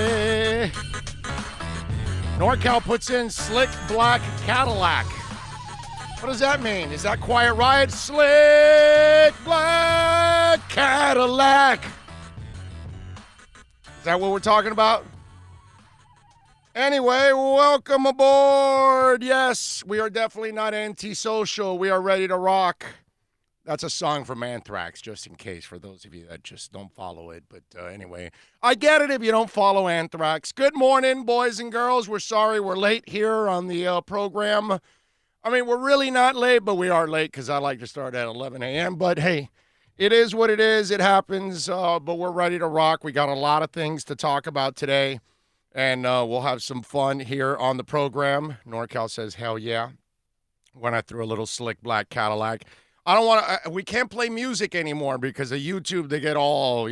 Hey. NorCal puts in slick black Cadillac. What does that mean? Is that Quiet Riot? Slick black Cadillac. Is that what we're talking about? Anyway, welcome aboard. Yes, we are definitely not antisocial. We are ready to rock. That's a song from Anthrax, just in case, for those of you that just don't follow it. But anyway, I get it if you don't follow Anthrax. Good morning, boys and girls. We're sorry we're late here on the program. I mean, we're really not late, but we are late because I like to start at 11 a.m. But, hey, it is what it is. It happens, but we're ready to rock. We got a lot of things to talk about today, and we'll have some fun here on the program. NorCal says, hell yeah, when I threw a little slick black Cadillac. I don't want to, we can't play music anymore because of YouTube. They get all,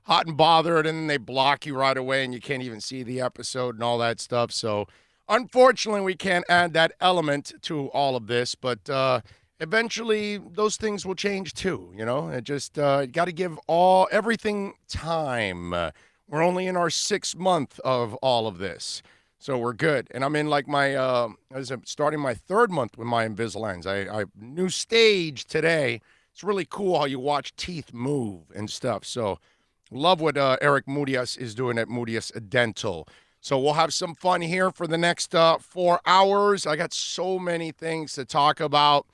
hot and bothered, and then they block you right away, and you can't even see the episode and all that stuff. So, unfortunately, we can't add that element to all of this, but eventually those things will change too, It just got to give everything time. We're only in our 6th month of all of this. So we're good. And I'm in like starting my 3rd month with my Invisaligns. I new stage today. It's really cool how you watch teeth move and stuff. So love what Eric Mudias is doing at Mudias Dental. So we'll have some fun here for the next 4 hours. I got so many things to talk about.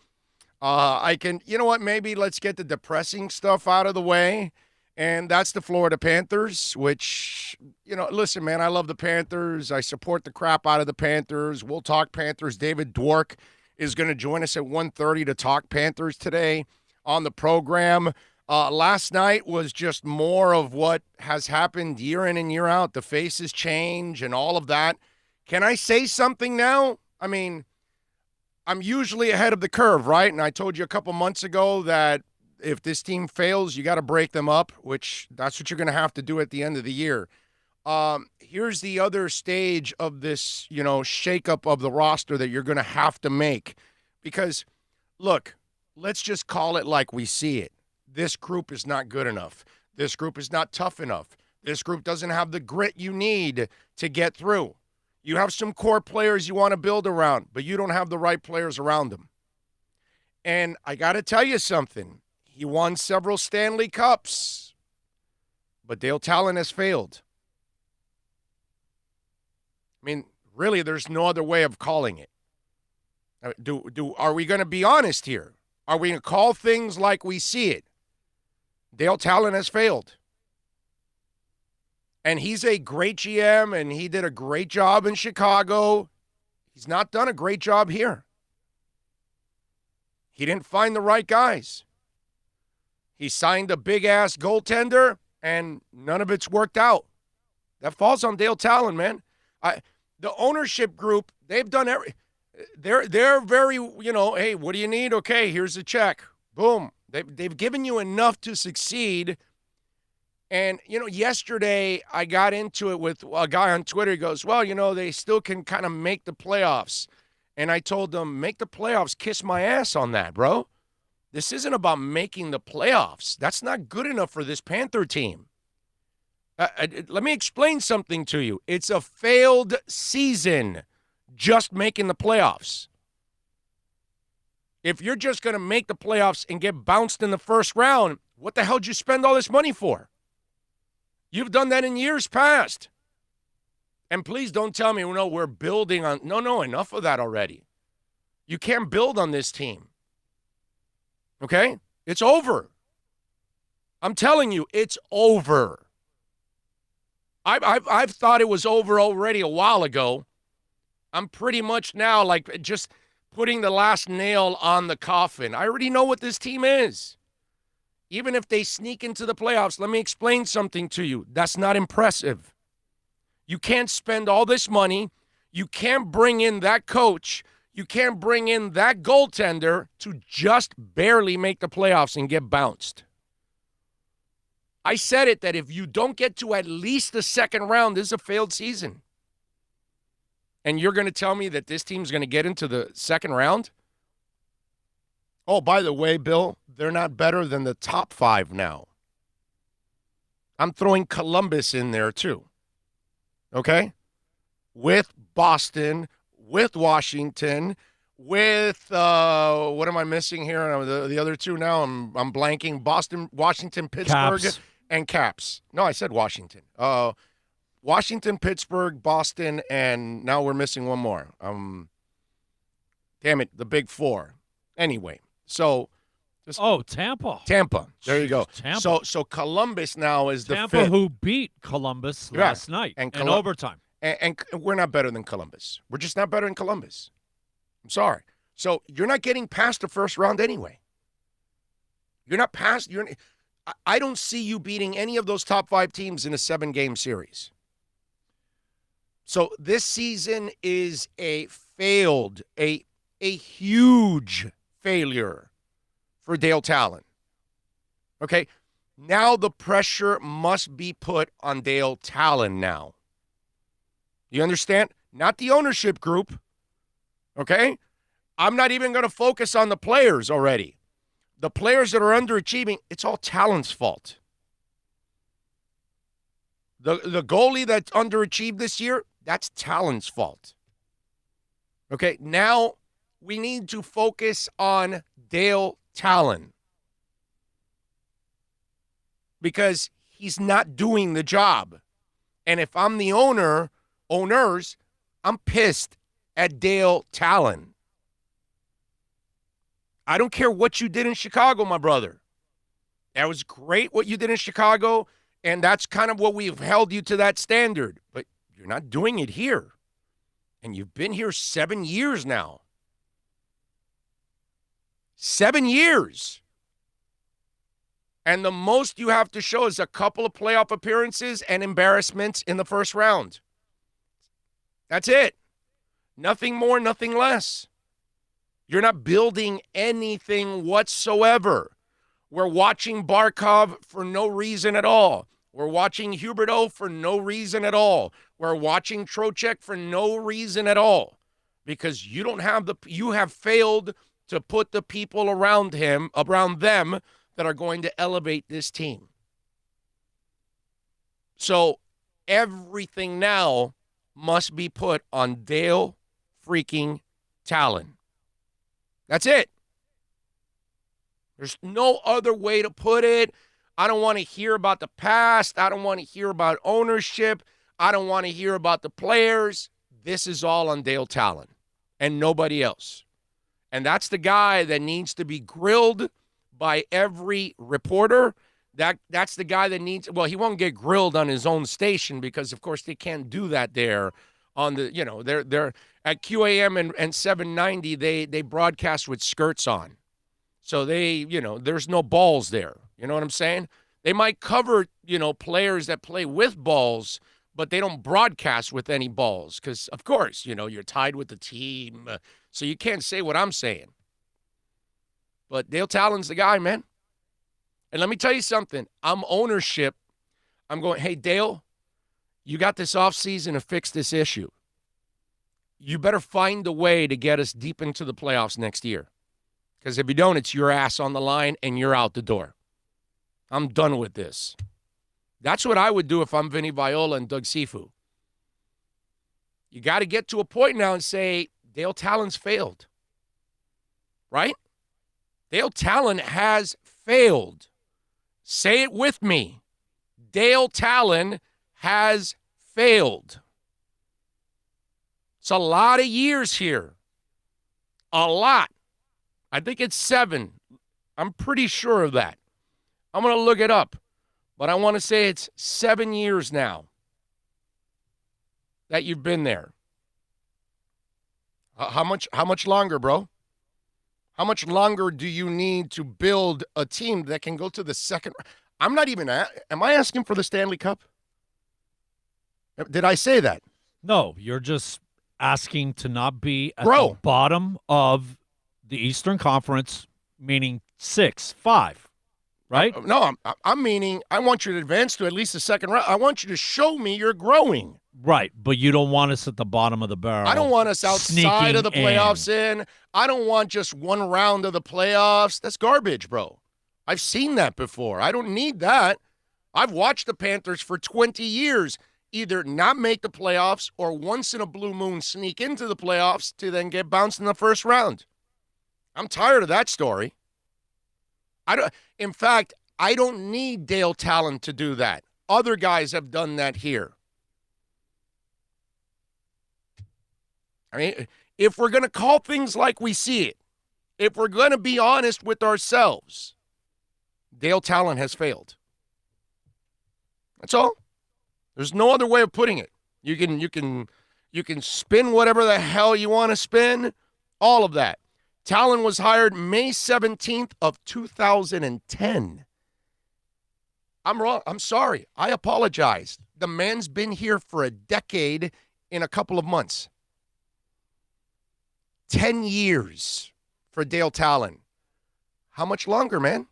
Maybe let's get the depressing stuff out of the way. And that's the Florida Panthers, which, listen, man, I love the Panthers. I support the crap out of the Panthers. We'll talk Panthers. David Dwork is going to join us at 1:30 to talk Panthers today on the program. Last night was just more of what has happened year in and year out. The faces change and all of that. Can I say something now? I mean, I'm usually ahead of the curve, right? And I told you a couple months ago that if this team fails, you got to break them up, which that's what you're going to have to do at the end of the year. Here's the other stage of this, shakeup of the roster that you're going to have to make. Because, look, let's just call it like we see it. This group is not good enough. This group is not tough enough. This group doesn't have the grit you need to get through. You have some core players you want to build around, but you don't have the right players around them. And I got to tell you something. He won several Stanley Cups, but Dale Talon has failed. I mean, really, there's no other way of calling it. Are we going to be honest here? Are we going to call things like we see it? Dale Talon has failed. And he's a great GM, and he did a great job in Chicago. He's not done a great job here. He didn't find the right guys. He signed a big-ass goaltender, and none of it's worked out. That falls on Dale Talon, man. The ownership group, they've done they're very, hey, what do you need? Okay, here's a check. Boom. They've given you enough to succeed. And, yesterday I got into it with a guy on Twitter. He goes, well, they still can kind of make the playoffs. And I told him, make the playoffs, kiss my ass on that, bro. This isn't about making the playoffs. That's not good enough for this Panther team. Let me explain something to you. It's a failed season just making the playoffs. If you're just going to make the playoffs and get bounced in the first round, what the hell did you spend all this money for? You've done that in years past. And please don't tell me, we're building on. No, enough of that already. You can't build on this team. Okay? It's over. I'm telling you, it's over. I've thought it was over already a while ago. I'm pretty much now like just putting the last nail on the coffin. I already know what this team is. Even if they sneak into the playoffs, let me explain something to you. That's not impressive. You can't spend all this money. You can't bring in that coach. You can't bring in that goaltender to just barely make the playoffs and get bounced. I said it that if you don't get to at least the second round, this is a failed season. And you're going to tell me that this team's going to get into the second round? Oh, by the way, Bill, they're not better than the top 5 now. I'm throwing Columbus in there too. okay, with Boston, with Washington, with what am I missing here? The other two now. I'm blanking. Boston, Washington, Pittsburgh, Caps. and Caps. No, I said Washington. Washington, Pittsburgh, Boston, and now we're missing one more. Damn it, the big four. Anyway, so Tampa. Tampa. There you go. Tampa. So Columbus now is the Tampa, fifth. who beat Columbus last night And in overtime. And we're not better than Columbus. We're just not better than Columbus. I'm sorry. So you're not getting past the first round anyway. You're not past. I don't see you beating any of those top 5 teams in a 7-game series. So this season is a huge failure for Dale Talon. Okay? Now the pressure must be put on Dale Talon now. You understand? Not the ownership group. Okay? I'm not even going to focus on the players already. The players that are underachieving, it's all Talon's fault. The goalie that's underachieved this year, that's Talon's fault. Okay? Now we need to focus on Dale Talon because he's not doing the job. And if I'm the owners, I'm pissed at Dale Talon. I don't care what you did in Chicago, my brother. That was great what you did in Chicago, and that's kind of what we've held you to that standard. But you're not doing it here. And you've been here 7 years now. 7 years. And the most you have to show is a couple of playoff appearances and embarrassments in the first round. That's it. Nothing more, nothing less. You're not building anything whatsoever. We're watching Barkov for no reason at all. We're watching Huberdeau for no reason at all. We're watching Trocheck for no reason at all. Because you have failed to put the people around them that are going to elevate this team. So everything now must be put on Dale freaking Talon. That's it. There's no other way to put it. I don't want to hear about the past. I don't want to hear about ownership. I don't want to hear about the players. This is all on Dale Talon and nobody else. And that's the guy that needs to be grilled by every reporter. That's the guy that needs, well, he won't get grilled on his own station because, of course, they can't do that there on the, they're at QAM and 790, they broadcast with skirts on. So there's no balls there. You know what I'm saying? They might cover, players that play with balls, but they don't broadcast with any balls because, of course, you're tied with the team. So you can't say what I'm saying. But Dale Talon's the guy, man. And let me tell you something. I'm ownership. I'm going, hey, Dale, you got this offseason to fix this issue. You better find a way to get us deep into the playoffs next year. Because if you don't, it's your ass on the line and you're out the door. I'm done with this. That's what I would do if I'm Vinny Viola and Doug Sifu. You got to get to a point now and say, Dale Talon's failed. Right? Dale Talon has failed. Say it with me. Dale Talon has failed. It's a lot of years here. A lot. I think it's 7. I'm pretty sure of that. I'm going to look it up. But I want to say it's 7 years now that you've been there. How much longer, bro? How much longer do you need to build a team that can go to the second? I'm not even am I asking for the Stanley Cup? Did I say that? No, you're just asking to not be at the bottom of the Eastern Conference, meaning 6-5, right? No, I'm meaning I want you to advance to at least the second round. I want you to show me you're growing. Right, but you don't want us at the bottom of the barrel. I don't want us outside of the playoffs in. I don't want just one round of the playoffs. That's garbage, bro. I've seen that before. I don't need that. I've watched the Panthers for 20 years. either not make the playoffs or once in a blue moon sneak into the playoffs to then get bounced in the first round. I'm tired of that story. In fact, I don't need Dale Tallon to do that. Other guys have done that here. I mean, if we're going to call things like we see it, if we're going to be honest with ourselves, Dale Tallon has failed. That's all. There's no other way of putting it. You can spin whatever the hell you want to spin, all of that. Tallon was hired May 17th of 2010. I'm wrong. I'm sorry. I apologize. The man's been here for a decade in a couple of months. 10 years for Dale Tallon. How much longer, man?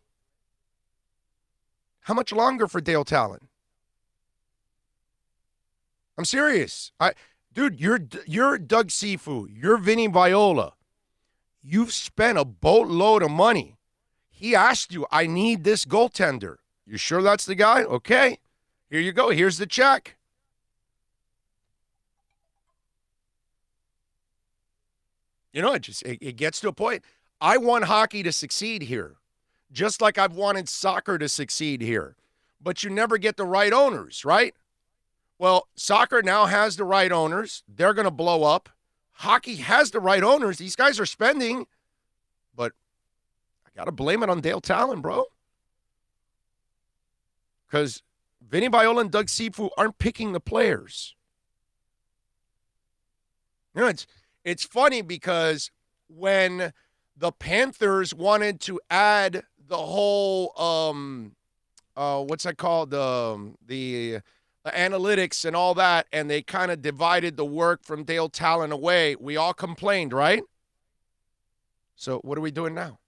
How much longer for Dale Tallon? I'm serious. Dude, you're Doug Cifu. You're Vinny Viola. You've spent a boatload of money. He asked you, I need this goaltender. You sure that's the guy? Okay. Here you go. Here's the check. You know, it gets to a point. I want hockey to succeed here, just like I've wanted soccer to succeed here. But you never get the right owners, right? Well, soccer now has the right owners. They're going to blow up. Hockey has the right owners. These guys are spending. But I got to blame it on Dale Tallon, bro. Because Vinny Viola and Doug Cifu aren't picking the players. You know, it's funny because when the Panthers wanted to add the whole, what's that called? The analytics and all that, and they kind of divided the work from Dale Tallon away, we all complained, right? So what are we doing now?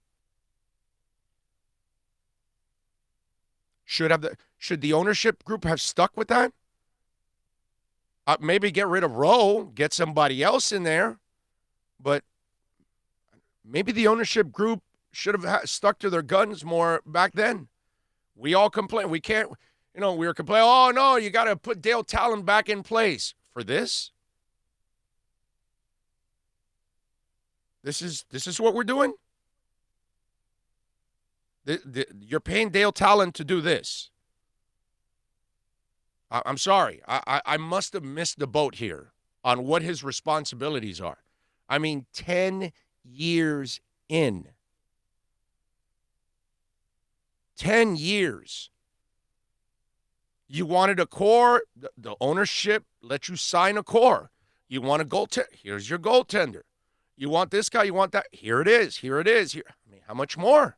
Should the ownership group have stuck with that? Maybe get rid of Rowe, get somebody else in there, but maybe the ownership group should have stuck to their guns more back then. We all complain. We can't, we were complaining, oh, no, you got to put Dale Tallon back in place. For this? This is what we're doing? You're paying Dale Tallon to do this. I'm sorry. I must have missed the boat here on what his responsibilities are. I mean, 10 years in. 10 years. You wanted a core, the ownership let you sign a core. You want a goaltender, here's your goaltender. You want this guy, you want that, here it is. Here. I mean, how much more?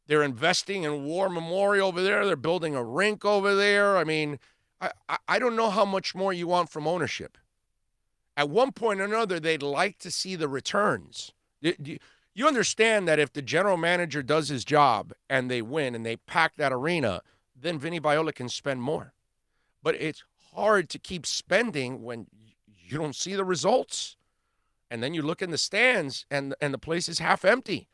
They're investing in War Memorial over there. They're building a rink over there. I mean, I don't know how much more you want from ownership. At one point or another, they'd like to see the returns. You understand that if the general manager does his job and they win and they pack that arena, then Vinny Viola can spend more. But it's hard to keep spending when you don't see the results. And then you look in the stands and the place is half empty.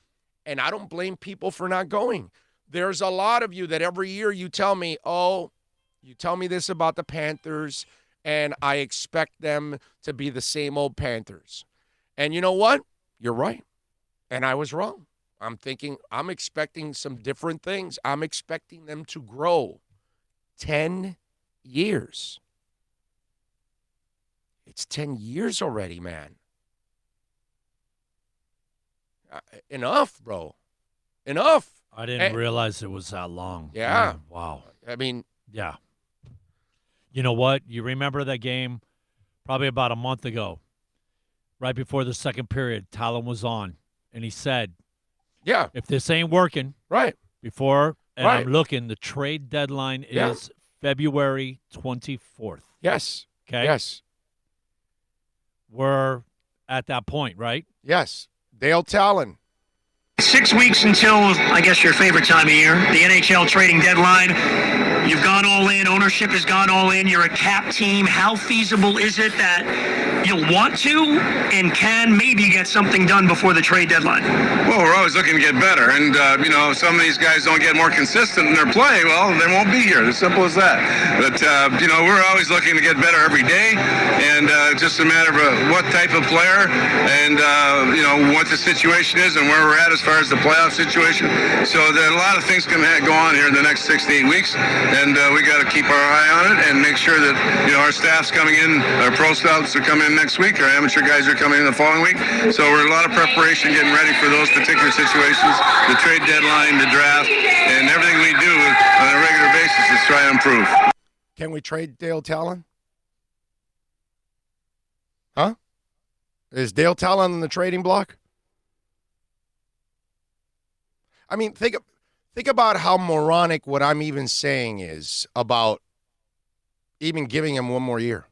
And I don't blame people for not going. There's a lot of you that every year you tell me, you tell me this about the Panthers, and I expect them to be the same old Panthers. And you know what? You're right. And I was wrong. I'm expecting some different things. I'm expecting them to grow. 10 years. It's 10 years already, man. Enough, bro. Enough. I didn't realize it was that long. Yeah. Wow. I mean. Yeah. You know what? You remember that game probably about a month ago, right before the second period, Tallon was on, and he said, yeah, if this ain't working, right, before, and right. I'm looking, the trade deadline is February 24th. Yes. Okay? Yes. We're at that point, right? Yes. Dale Tallon. 6 weeks until, I guess, your favorite time of year, the NHL trading deadline. You've gone all in. Ownership has gone all in. You're a cap team. How feasible is it that you'll want to and can maybe get something done before the trade deadline? Well, we're always looking to get better. And, if some of these guys don't get more consistent in their play, well, they won't be here. As simple as that. But, we're always looking to get better every day. And just a matter of what type of player and, what the situation is and where we're at as far as the playoff situation. So there are a lot of things can go on here in the next 6 to 8 weeks. And we got to keep our eye on it and make sure that, our staff's coming in, our pro scouts are coming in next week, our amateur guys are coming in the following week. So we're a lot of preparation getting ready for those particular situations, the trade deadline, the draft, and everything we do on a regular basis is try to improve. Can we trade Dale Talon? Huh? Is Dale Talon on the trading block? I mean, think about how moronic what I'm even saying is about even giving him one more year.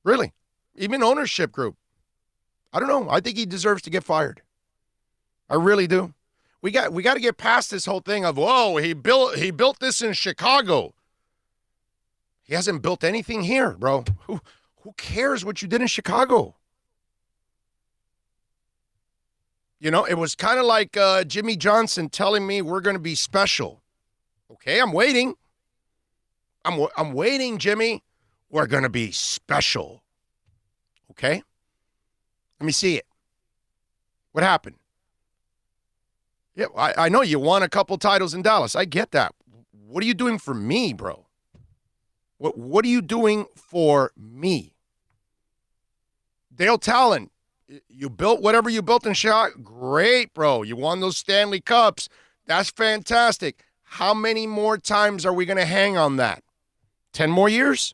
Really. Even ownership group. I don't know. I think he deserves to get fired. I really do. We got to get past this whole thing of, whoa, he built this in Chicago. He hasn't built anything here, bro. Who cares what you did in Chicago? It was kind of like Jimmy Johnson telling me we're going to be special. Okay, I'm waiting. I'm waiting, Jimmy. We're going to be special. Okay? Let me see it. What happened? Yeah, I know you won a couple titles in Dallas. I get that. What are you doing for me, bro? What are you doing for me? Dale Talon, you built whatever you built in Chicago. Great, bro. You won those Stanley Cups. That's fantastic. How many more times are we going to hang on that? 10 more years?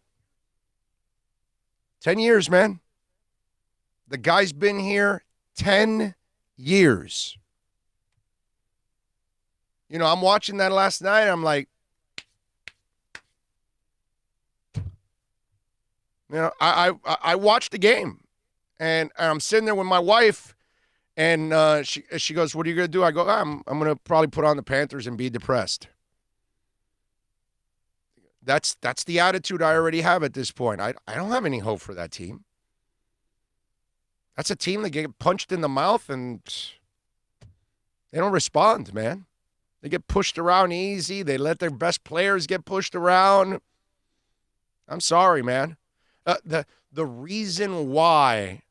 10 years, man. The guy's been here 10 years. I'm watching that last night. I'm like, I watched the game. And I'm sitting there with my wife, and she goes, "What are you going to do?" I go, I'm going to probably put on the Panthers and be depressed. That's the attitude I already have at this point. I don't have any hope for that team. That's a team that get punched in the mouth, and they don't respond, man. They get pushed around easy. They let their best players get pushed around. I'm sorry, man. The reason why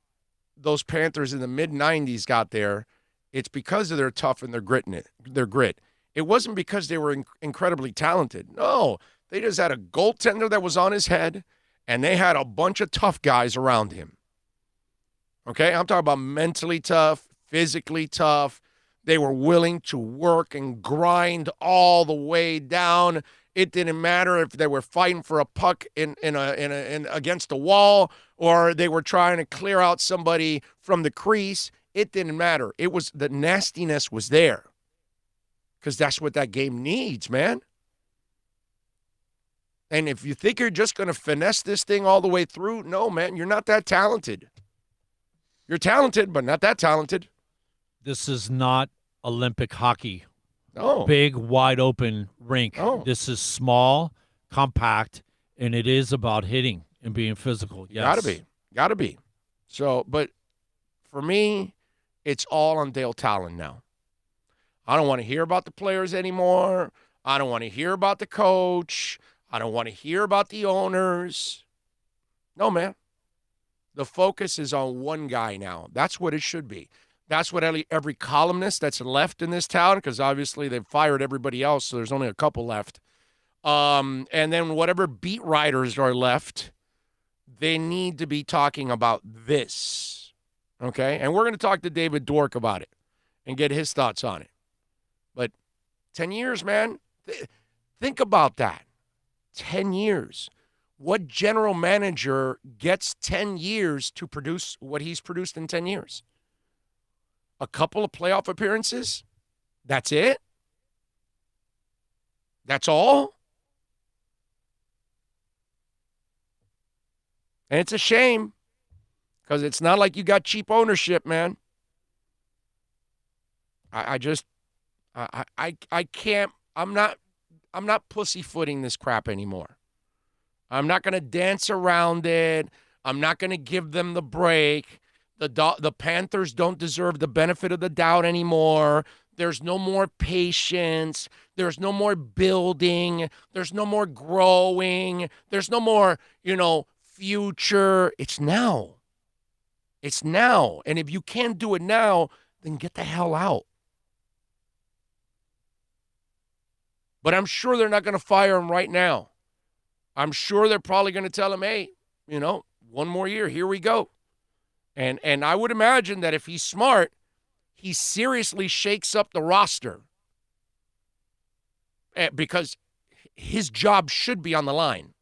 those Panthers in the mid-'90s got there, it's because of their tough and their grit. It wasn't because they were incredibly talented. No, they just had a goaltender that was on his head, and they had a bunch of tough guys around him. Okay, I'm talking about mentally tough, physically tough. They were willing to work and grind all the way down. It didn't matter if they were fighting for a puck in against the wall or they were trying to clear out somebody from the crease. It didn't matter. It was the nastiness was there because that's what that game needs, man. And if you think you're just going to finesse this thing all the way through, no, man, you're not that talented. You're talented, but not that talented. This is not Olympic hockey. No. Big, wide open rink. No. This is small, compact, and it is about hitting and being physical. Yes. Gotta be. So, but for me, it's all on Dale Talon now. I don't want to hear about the players anymore. I don't want to hear about the coach. I don't want to hear about the owners. No, man. The focus is on one guy now. That's what it should be. That's what every columnist that's left in this town, because obviously they've fired everybody else, so there's only a couple left. And then whatever beat writers are left, they need to be talking about this. Okay? And we're going to talk to David Dork about it and get his thoughts on it. But 10 years, man, think about that. 10 years. What general manager gets 10 years to produce what he's produced in 10 years? A couple of playoff appearances? That's it? That's all? And it's a shame because it's not like you got cheap ownership, man. I can't I'm not pussyfooting this crap anymore. I'm not going to dance around it. I'm not going to give them the break. The Panthers don't deserve the benefit of the doubt anymore. There's no more patience. There's no more building. There's no more growing. There's no more, future. It's now. It's now. And if you can't do it now, then get the hell out. But I'm sure they're not going to fire him right now. I'm sure they're probably going to tell him, hey, one more year, here we go. And I would imagine that if he's smart, he seriously shakes up the roster because his job should be on the line.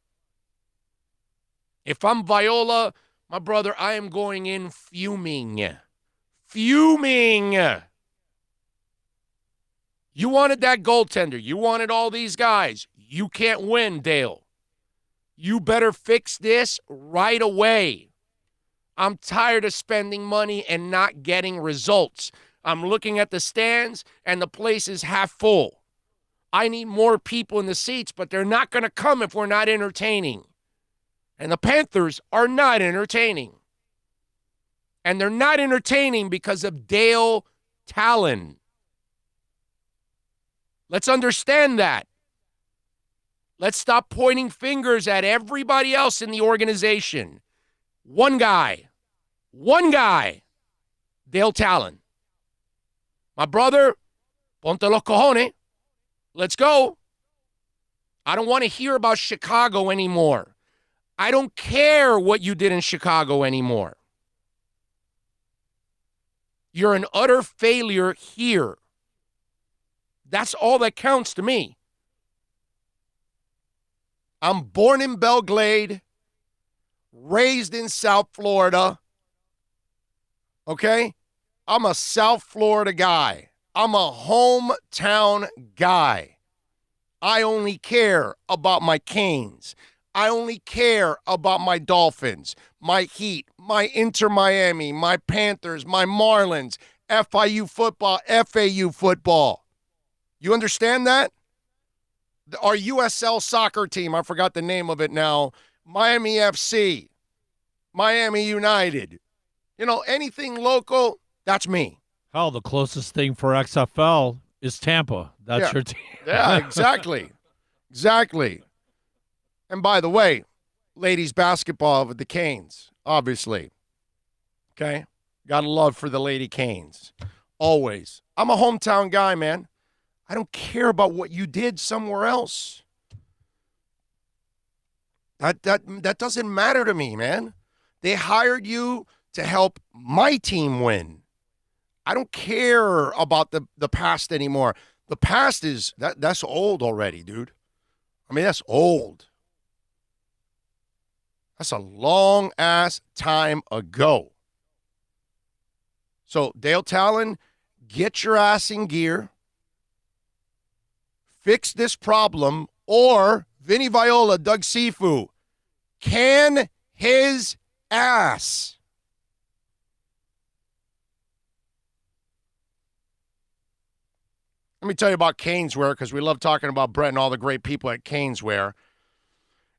If I'm Viola, my brother, I am going in fuming. Fuming. You wanted that goaltender. You wanted all these guys. You can't win, Dale. You better fix this right away. I'm tired of spending money and not getting results. I'm looking at the stands, and the place is half full. I need more people in the seats, but they're not going to come if we're not entertaining. And the Panthers are not entertaining. And they're not entertaining because of Dale Tallon. Let's understand that. Let's stop pointing fingers at everybody else in the organization. One guy, Dale Tallon. My brother, ponte los cojones. Let's go. I don't want to hear about Chicago anymore. I don't care what you did in Chicago anymore. You're an utter failure here. That's all that counts to me. I'm born in Belle Glade, raised in South Florida. Okay? I'm a South Florida guy. I'm a hometown guy. I only care about my Canes. I only care about my Dolphins, my Heat, my Inter Miami, my Panthers, my Marlins, FIU football, FAU football. You understand that? Our USL soccer team, I forgot the name of it now, Miami FC, Miami United. Anything local, that's me. Hell, the closest thing for XFL is Tampa. That's your team. Yeah, exactly. Exactly. And by the way, ladies basketball with the Canes, obviously. Okay? Got a love for the Lady Canes. Always. I'm a hometown guy, man. I don't care about what you did somewhere else. That doesn't matter to me, man. They hired you to help my team win. I don't care about the past anymore. The past is, that's old already, dude. I mean, that's old. That's a long-ass time ago. So, Dale Tallon, get your ass in gear. Fix this problem, or Vinny Viola, Doug Sifu, can his ass. Let me tell you about Caneswear, because we love talking about Brett and all the great people at Caneswear.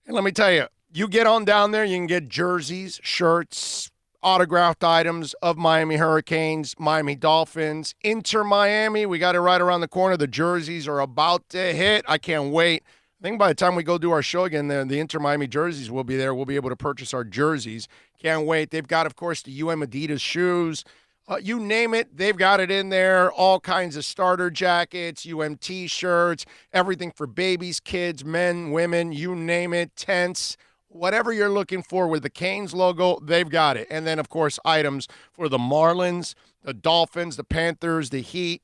And let me tell you, you get on down there, you can get jerseys, shirts, autographed items of Miami Hurricanes, Miami Dolphins, Inter Miami. We got it right around the corner. The jerseys are about to hit. I can't wait. I think by the time we go do our show again, the Inter Miami jerseys will be there. We'll be able to purchase our jerseys. Can't wait. They've got, of course, the UM Adidas shoes. You name it, they've got it in there. All kinds of starter jackets, UM T-shirts, everything for babies, kids, men, women, you name it, tents. Whatever you're looking for with the Canes logo, they've got it. And then, of course, items for the Marlins, the Dolphins, the Panthers, the Heat.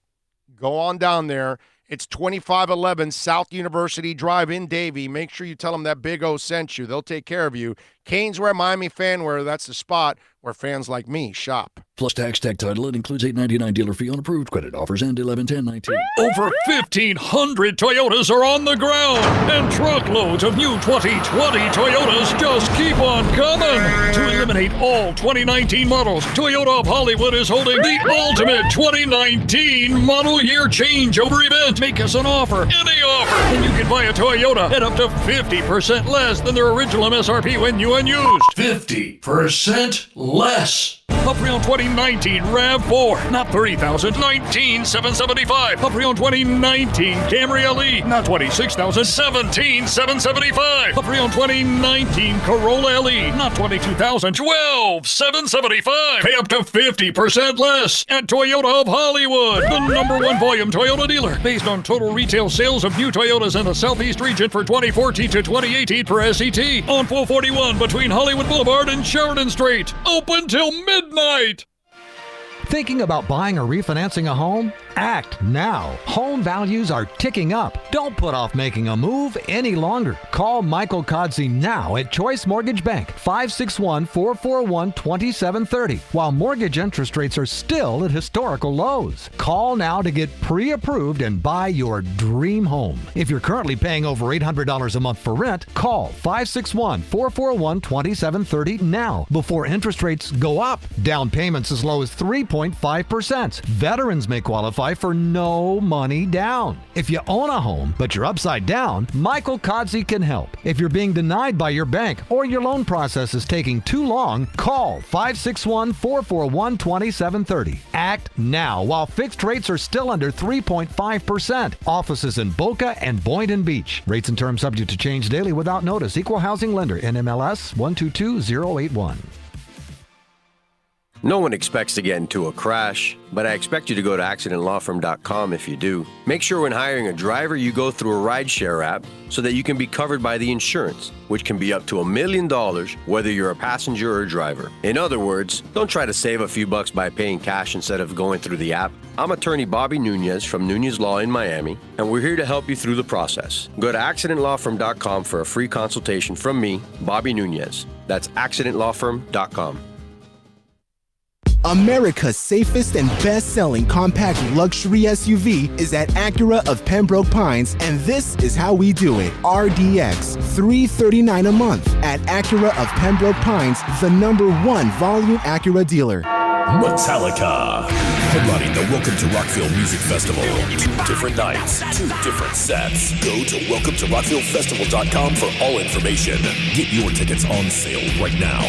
Go on down there. It's 2511 South University Drive in Davie. Make sure you tell them that Big O sent you. They'll take care of you. Caneswear, Miami Fanwear, that's the spot where fans like me shop. Plus tax, tech title. It includes $8.99 dealer fee on approved credit offers and 11/10/19. Over 1,500 Toyotas are on the ground, and truckloads of new 2020 Toyotas just keep on coming. To eliminate all 2019 models, Toyota of Hollywood is holding the ultimate 2019 model year changeover event. Make us an offer, any offer, and you can buy a Toyota at up to 50% less than their original MSRP when new and used. 50% less. A pre-owned 2019 RAV4, not $30,000, $19,775. A pre-owned 2019 Camry LE, not $26,000, $17,775. A pre-owned 2019 Corolla LE, not $22,000, $12,775. Pay up to 50% less at Toyota of Hollywood, the #1 volume Toyota dealer, based on total retail sales of new Toyotas in the Southeast region for 2014 to 2018 per SET, on 441 between Hollywood Boulevard and Sheridan Street. Open till midnight. Thinking about buying or refinancing a home? Act now. Home values are ticking up. Don't put off making a move any longer. Call Michael Kodzie now at Choice Mortgage Bank, 561-441-2730, while mortgage interest rates are still at historical lows. Call now to get pre-approved and buy your dream home. If you're currently paying over $800 a month for rent, call 561-441-2730 now before interest rates go up. Down payments as low as 3.5%. Veterans may qualify for no money down. If you own a home, but you're upside down, Michael Kodzie can help. If you're being denied by your bank or your loan process is taking too long, call 561-441-2730. Act now while fixed rates are still under 3.5%. Offices in Boca and Boynton Beach. Rates and terms subject to change daily without notice. Equal housing lender. NMLS 122081. No one expects to get into a crash, but I expect you to go to accidentlawfirm.com if you do. Make sure when hiring a driver, you go through a rideshare app so that you can be covered by the insurance, which can be up to $1 million whether you're a passenger or a driver. In other words, don't try to save a few bucks by paying cash instead of going through the app. I'm attorney Bobby Nunez from Nunez Law in Miami, and we're here to help you through the process. Go to accidentlawfirm.com for a free consultation from me, Bobby Nunez. That's accidentlawfirm.com. America's safest and best-selling compact luxury SUV is at Acura of Pembroke Pines, and this is how we do it. RDX, $339 a month at Acura of Pembroke Pines, the #1 volume Acura dealer. Metallica, headlining the Welcome to Rockville Music Festival. 2 different nights, 2 different sets. Go to welcometorockvillefestival.com for all information. Get your tickets on sale right now.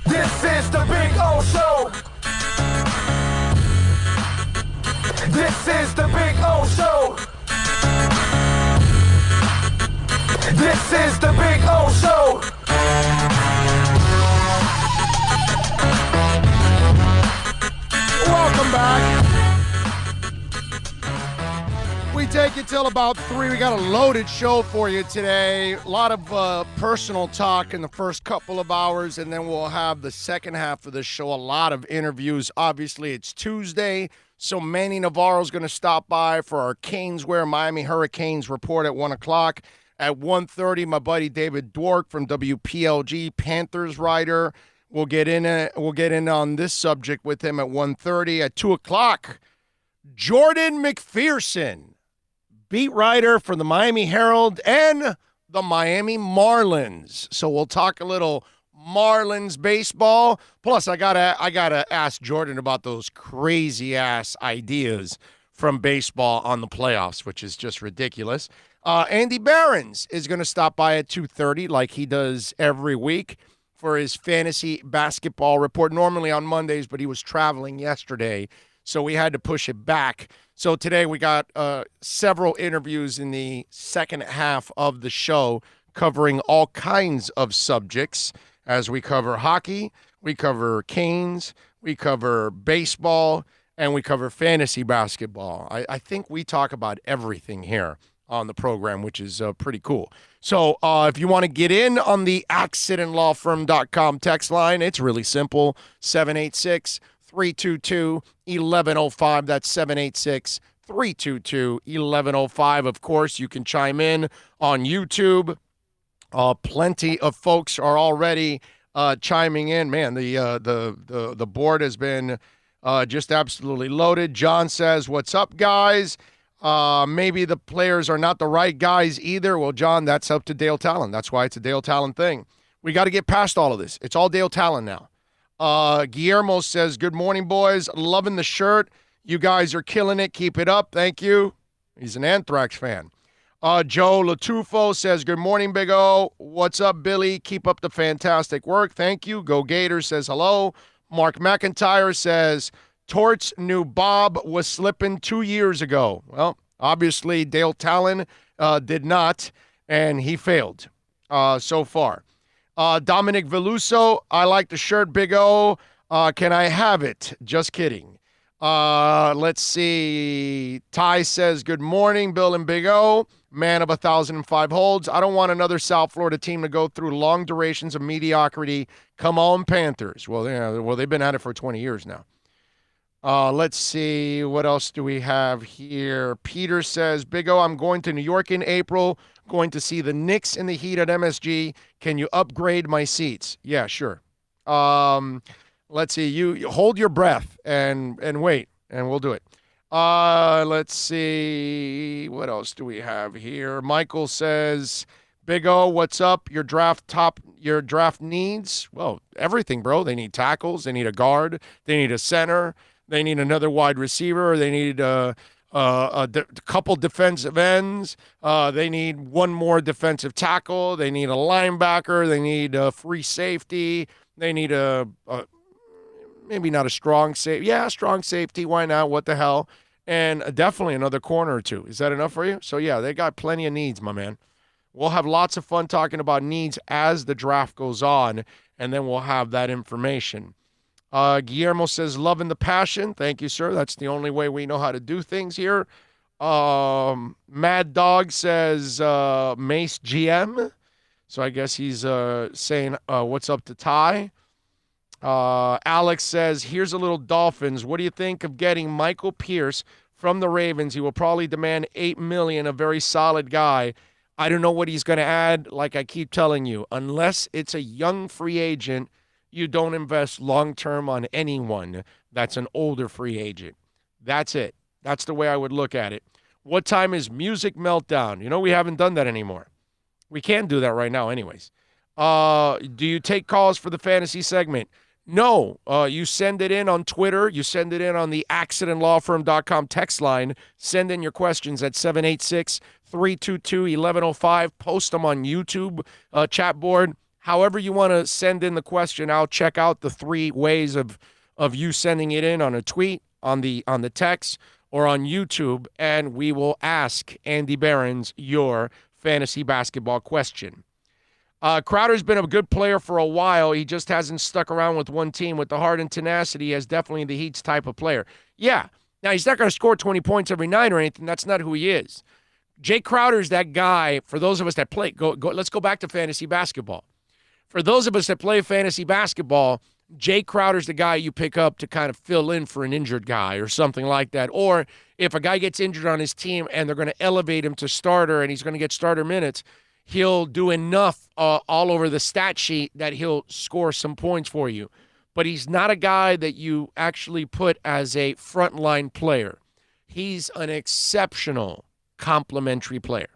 This is the Big O Show. This is the Big O Show. This is the Big O Show. Welcome back. We take it till about 3. We got a loaded show for you today. A lot of personal talk in the first couple of hours, and then we'll have the second half of the show, a lot of interviews. Obviously, it's Tuesday, so Manny Navarro's going to stop by for our Caneswear Miami Hurricanes report at 1 o'clock. At 1:30, my buddy David Dwork from WPLG, Panthers writer. We'll get in on this subject with him at 1:30. At 2 o'clock, Jordan McPherson, beat writer for the Miami Herald and the Miami Marlins. So we'll talk a little Marlins baseball. Plus, I gotta ask Jordan about those crazy ass ideas from baseball on the playoffs, which is just ridiculous. Andy Behrens is going to stop by at 2:30 like he does every week for his fantasy basketball report, normally on Mondays, but he was traveling yesterday, so we had to push it back. So today we got several interviews in the second half of the show covering all kinds of subjects as we cover hockey, we cover Canes, we cover baseball, and we cover fantasy basketball. I think we talk about everything here on the program, which is pretty cool. So if you want to get in on the accidentlawfirm.com text line, it's really simple, 786 786-322-1105. That's 786-322-1105. Of course, you can chime in on YouTube. Plenty of folks are already chiming in. Man, the board has been just absolutely loaded. John says, "What's up, guys? Maybe the players are not the right guys either." Well, John, that's up to Dale Talon. That's why it's a Dale Talon thing. We got to get past all of this. It's all Dale Talon now. Guillermo says, "Good morning, boys. Loving the shirt. You guys are killing it. Keep it up. Thank you." He's an Anthrax fan. Joe Latufo says, "Good morning, Big O. What's up, Billy? Keep up the fantastic work. Thank you." Go Gators says hello. Mark McIntyre says, "Torts knew Bob was slipping 2 years ago." Well, obviously Dale Talon did not, and he failed so far. Dominic Veluso, "I like the shirt, Big O. Can I have it?" Just kidding. Let's see. Ty says, "Good morning, Bill and Big O. Man of 1,005 holds. I don't want another South Florida team to go through long durations of mediocrity. Come on, Panthers." Well, they've been at it for 20 years now. Let's see. What else do we have here? Peter says, "Big O, I'm going to New York in April. Going to see the Knicks in the Heat at MSG. Can you upgrade my seats?" Yeah, sure. Let's see. You hold your breath and wait, and we'll do it. Let's see. What else do we have here? Michael says, "Big O, what's up? Your draft needs?" Well, everything, bro. They need tackles. They need a guard. They need a center. They need another wide receiver. They need a couple defensive ends. They need one more defensive tackle. They need a linebacker. They need a free safety. They need maybe not a strong safety. Yeah, strong safety. Why not? What the hell? And definitely another corner or two. Is that enough for you? So, yeah, they got plenty of needs, my man. We'll have lots of fun talking about needs as the draft goes on, and then we'll have that information. Guillermo says, "Loving the passion." Thank you, sir. That's the only way we know how to do things here. Mad Dog says, "Mace GM." So I guess he's saying, what's up to Ty? Alex says, "Here's a little Dolphins. What do you think of getting Michael Pierce from the Ravens? He will probably demand $8 million, a very solid guy. I don't know what he's going to add. Like I keep telling you, unless it's a young free agent, you don't invest long-term on anyone that's an older free agent. That's it. That's the way I would look at it. What time is Music Meltdown? You know, we haven't done that anymore. We can't do that right now anyways. Do you take calls for the fantasy segment? No. You send it in on Twitter. You send it in on the accidentlawfirm.com text line. Send in your questions at 786-322-1105. Post them on YouTube chat board. However you want to send in the question, I'll check out the 3 ways of you sending it in on a tweet, on the text, or on YouTube, and we will ask Andy Behrens your fantasy basketball question. Crowder's been a good player for a while. He just hasn't stuck around with one team. With the heart and tenacity, he has definitely the Heat's type of player. Yeah. Now, he's not going to score 20 points every night or anything. That's not who he is. Jay Crowder's that guy, for those of us that play, let's go back to fantasy basketball. For those of us that play fantasy basketball, Jay Crowder's the guy you pick up to kind of fill in for an injured guy or something like that. Or if a guy gets injured on his team and they're going to elevate him to starter and he's going to get starter minutes, he'll do enough all over the stat sheet that he'll score some points for you. But he's not a guy that you actually put as a frontline player. He's an exceptional complementary player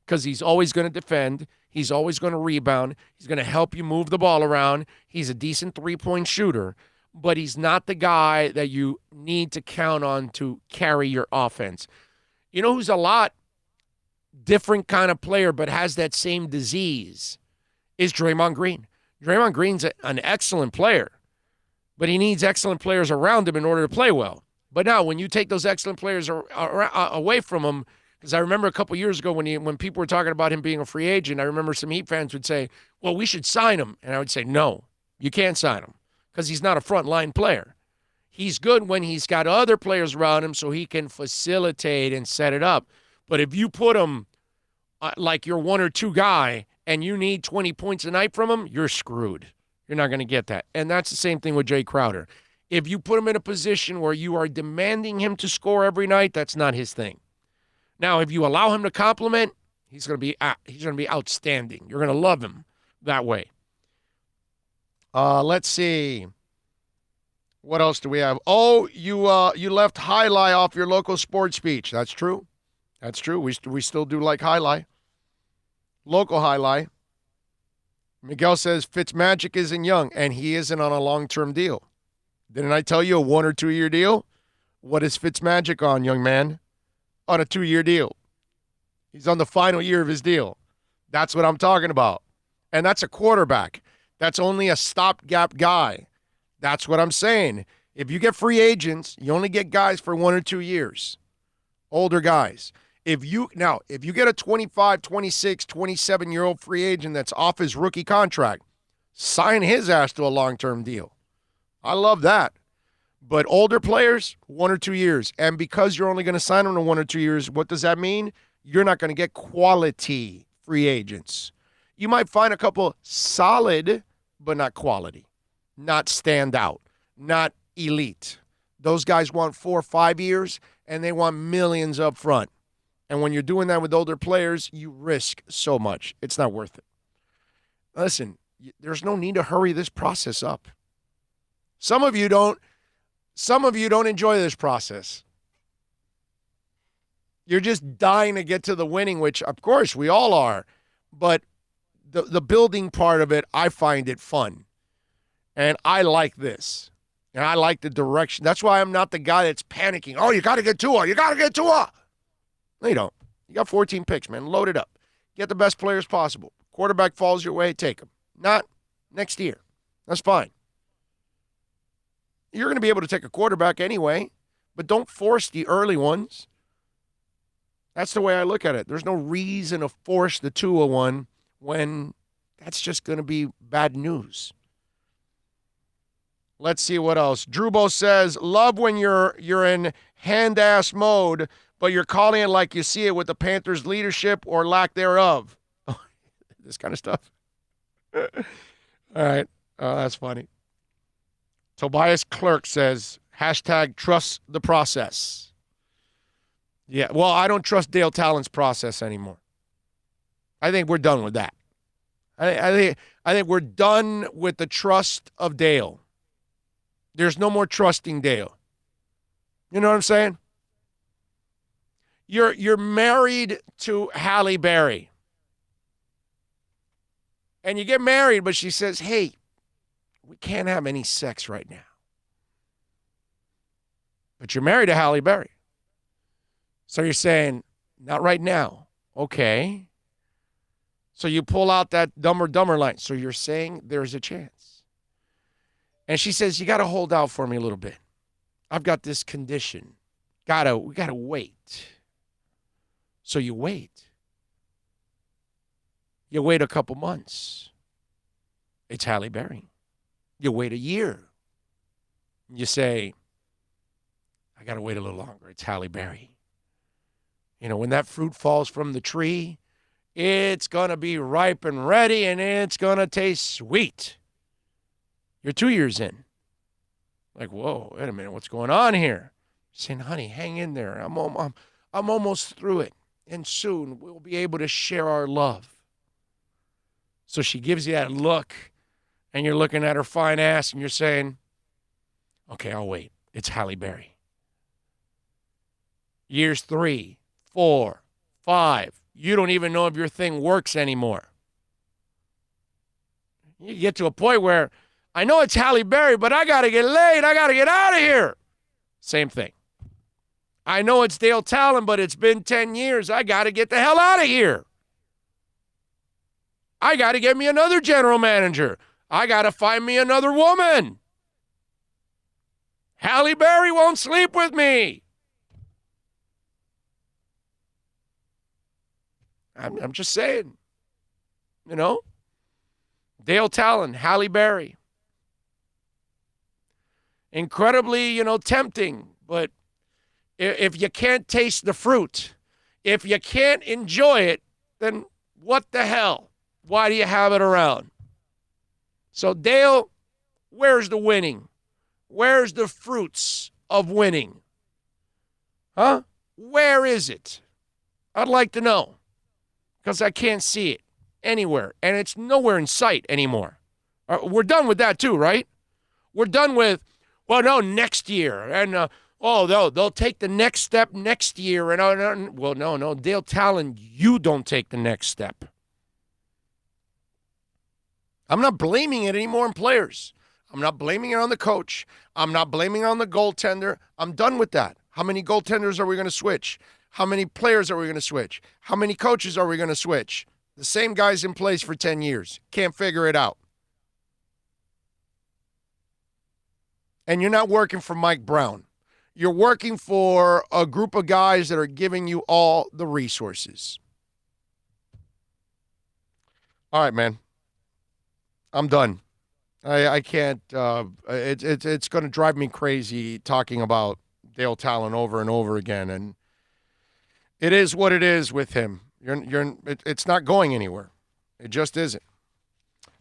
because he's always going to defend. He's always going to rebound. He's going to help you move the ball around. He's a decent three-point shooter, but he's not the guy that you need to count on to carry your offense. You know who's a lot different kind of player but has that same disease is Draymond Green. Draymond Green's an excellent player, but he needs excellent players around him in order to play well. But now when you take those excellent players away from him, because I remember a couple years ago when people were talking about him being a free agent, I remember some Heat fans would say, well, we should sign him. And I would say, no, you can't sign him because he's not a frontline player. He's good when he's got other players around him so he can facilitate and set it up. But if you put him like your one or two guy and you need 20 points a night from him, you're screwed. You're not going to get that. And that's the same thing with Jay Crowder. If you put him in a position where you are demanding him to score every night, that's not his thing. Now, if you allow him to compliment, he's going to be outstanding. You're going to love him that way. Let's see. What else do we have? Oh, you left Highlight off your local sports speech. That's true. That's true. We still do like Highlight. Local Highlight. Miguel says Fitzmagic isn't young, and he isn't on a long-term deal. Didn't I tell you a 1 or 2 year deal? What is Fitzmagic on, young man? On a 2 year deal. He's on the final year of his deal. That's what I'm talking about. And that's a quarterback. That's only a stopgap guy. That's what I'm saying. If you get free agents, you only get guys for 1 or 2 years. Older guys. If you get a 25, 26, 27-year-old free agent that's off his rookie contract, sign his ass to a long-term deal. I love that. But older players, 1 or 2 years. And because you're only going to sign them to 1 or 2 years, what does that mean? You're not going to get quality free agents. You might find a couple solid, but not quality. Not stand out. Not elite. Those guys want 4 or 5 years, and they want millions up front. And when you're doing that with older players, you risk so much. It's not worth it. Listen, there's no need to hurry this process up. Some of you don't enjoy this process. You're just dying to get to the winning, which, of course, we all are. But the building part of it, I find it fun. And I like this. And I like the direction. That's why I'm not the guy that's panicking. Oh, you got to get Tua. You got to get Tua. No, you don't. You got 14 picks, man. Load it up. Get the best players possible. Quarterback falls your way, take them. Not next year. That's fine. You're going to be able to take a quarterback anyway, but don't force the early ones. That's the way I look at it. There's no reason to force the Tua one when that's just going to be bad news. Let's see what else. Drubo says, love when you're in hand-ass mode, but you're calling it like you see it with the Panthers' leadership or lack thereof. This kind of stuff. All right. That's funny. Tobias Clerk says, hashtag trust the process. Yeah, well, I don't trust Dale Talon's process anymore. I think we're done with that. I think we're done with the trust of Dale. There's no more trusting Dale. You know what I'm saying? You're married to Halle Berry. And you get married, but she says, hey, we can't have any sex right now. But you're married to Halle Berry. So you're saying, not right now. Okay. So you pull out that Dumber Dumber line. So you're saying there's a chance. And she says, you got to hold out for me a little bit. I've got this condition. We got to wait. So you wait. You wait a couple months. It's Halle Berry. You wait a year. You say, I got to wait a little longer. It's Halle Berry. You know, when that fruit falls from the tree, it's going to be ripe and ready, and it's going to taste sweet. You're 2 years in. Like, whoa, wait a minute, what's going on here? Saying, honey, hang in there. I'm almost through it, and soon we'll be able to share our love. So she gives you that look, and you're looking at her fine ass, and you're saying, okay, I'll wait. It's Halle Berry. Years 3, 4, 5. You don't even know if your thing works anymore. You get to a point where I know it's Halle Berry, but I got to get laid. I got to get out of here. Same thing. I know it's Dale Talon, but it's been 10 years. I got to get the hell out of here. I got to get me another general manager. I got to find me another woman. Halle Berry won't sleep with me. I'm just saying, you know, Dale Talon, Halle Berry. Incredibly, tempting, but if you can't taste the fruit, if you can't enjoy it, then what the hell? Why do you have it around? So, Dale, where's the winning? Where's the fruits of winning? Huh? Where is it? I'd like to know, because I can't see it anywhere, and it's nowhere in sight anymore. We're done with that too, right? We're done with, well, no, next year, and they'll take the next step next year, and well, no, Dale Talon, you don't take the next step. I'm not blaming it anymore on players. I'm not blaming it on the coach. I'm not blaming it on the goaltender. I'm done with that. How many goaltenders are we going to switch? How many players are we going to switch? How many coaches are we going to switch? The same guy's in place for 10 years. Can't figure it out. And you're not working for Mike Brown. You're working for a group of guys that are giving you all the resources. All right, man. I'm done. I can't. It's going to drive me crazy talking about Dale Talon over and over again, and it is what it is with him. It's not going anywhere. It just isn't.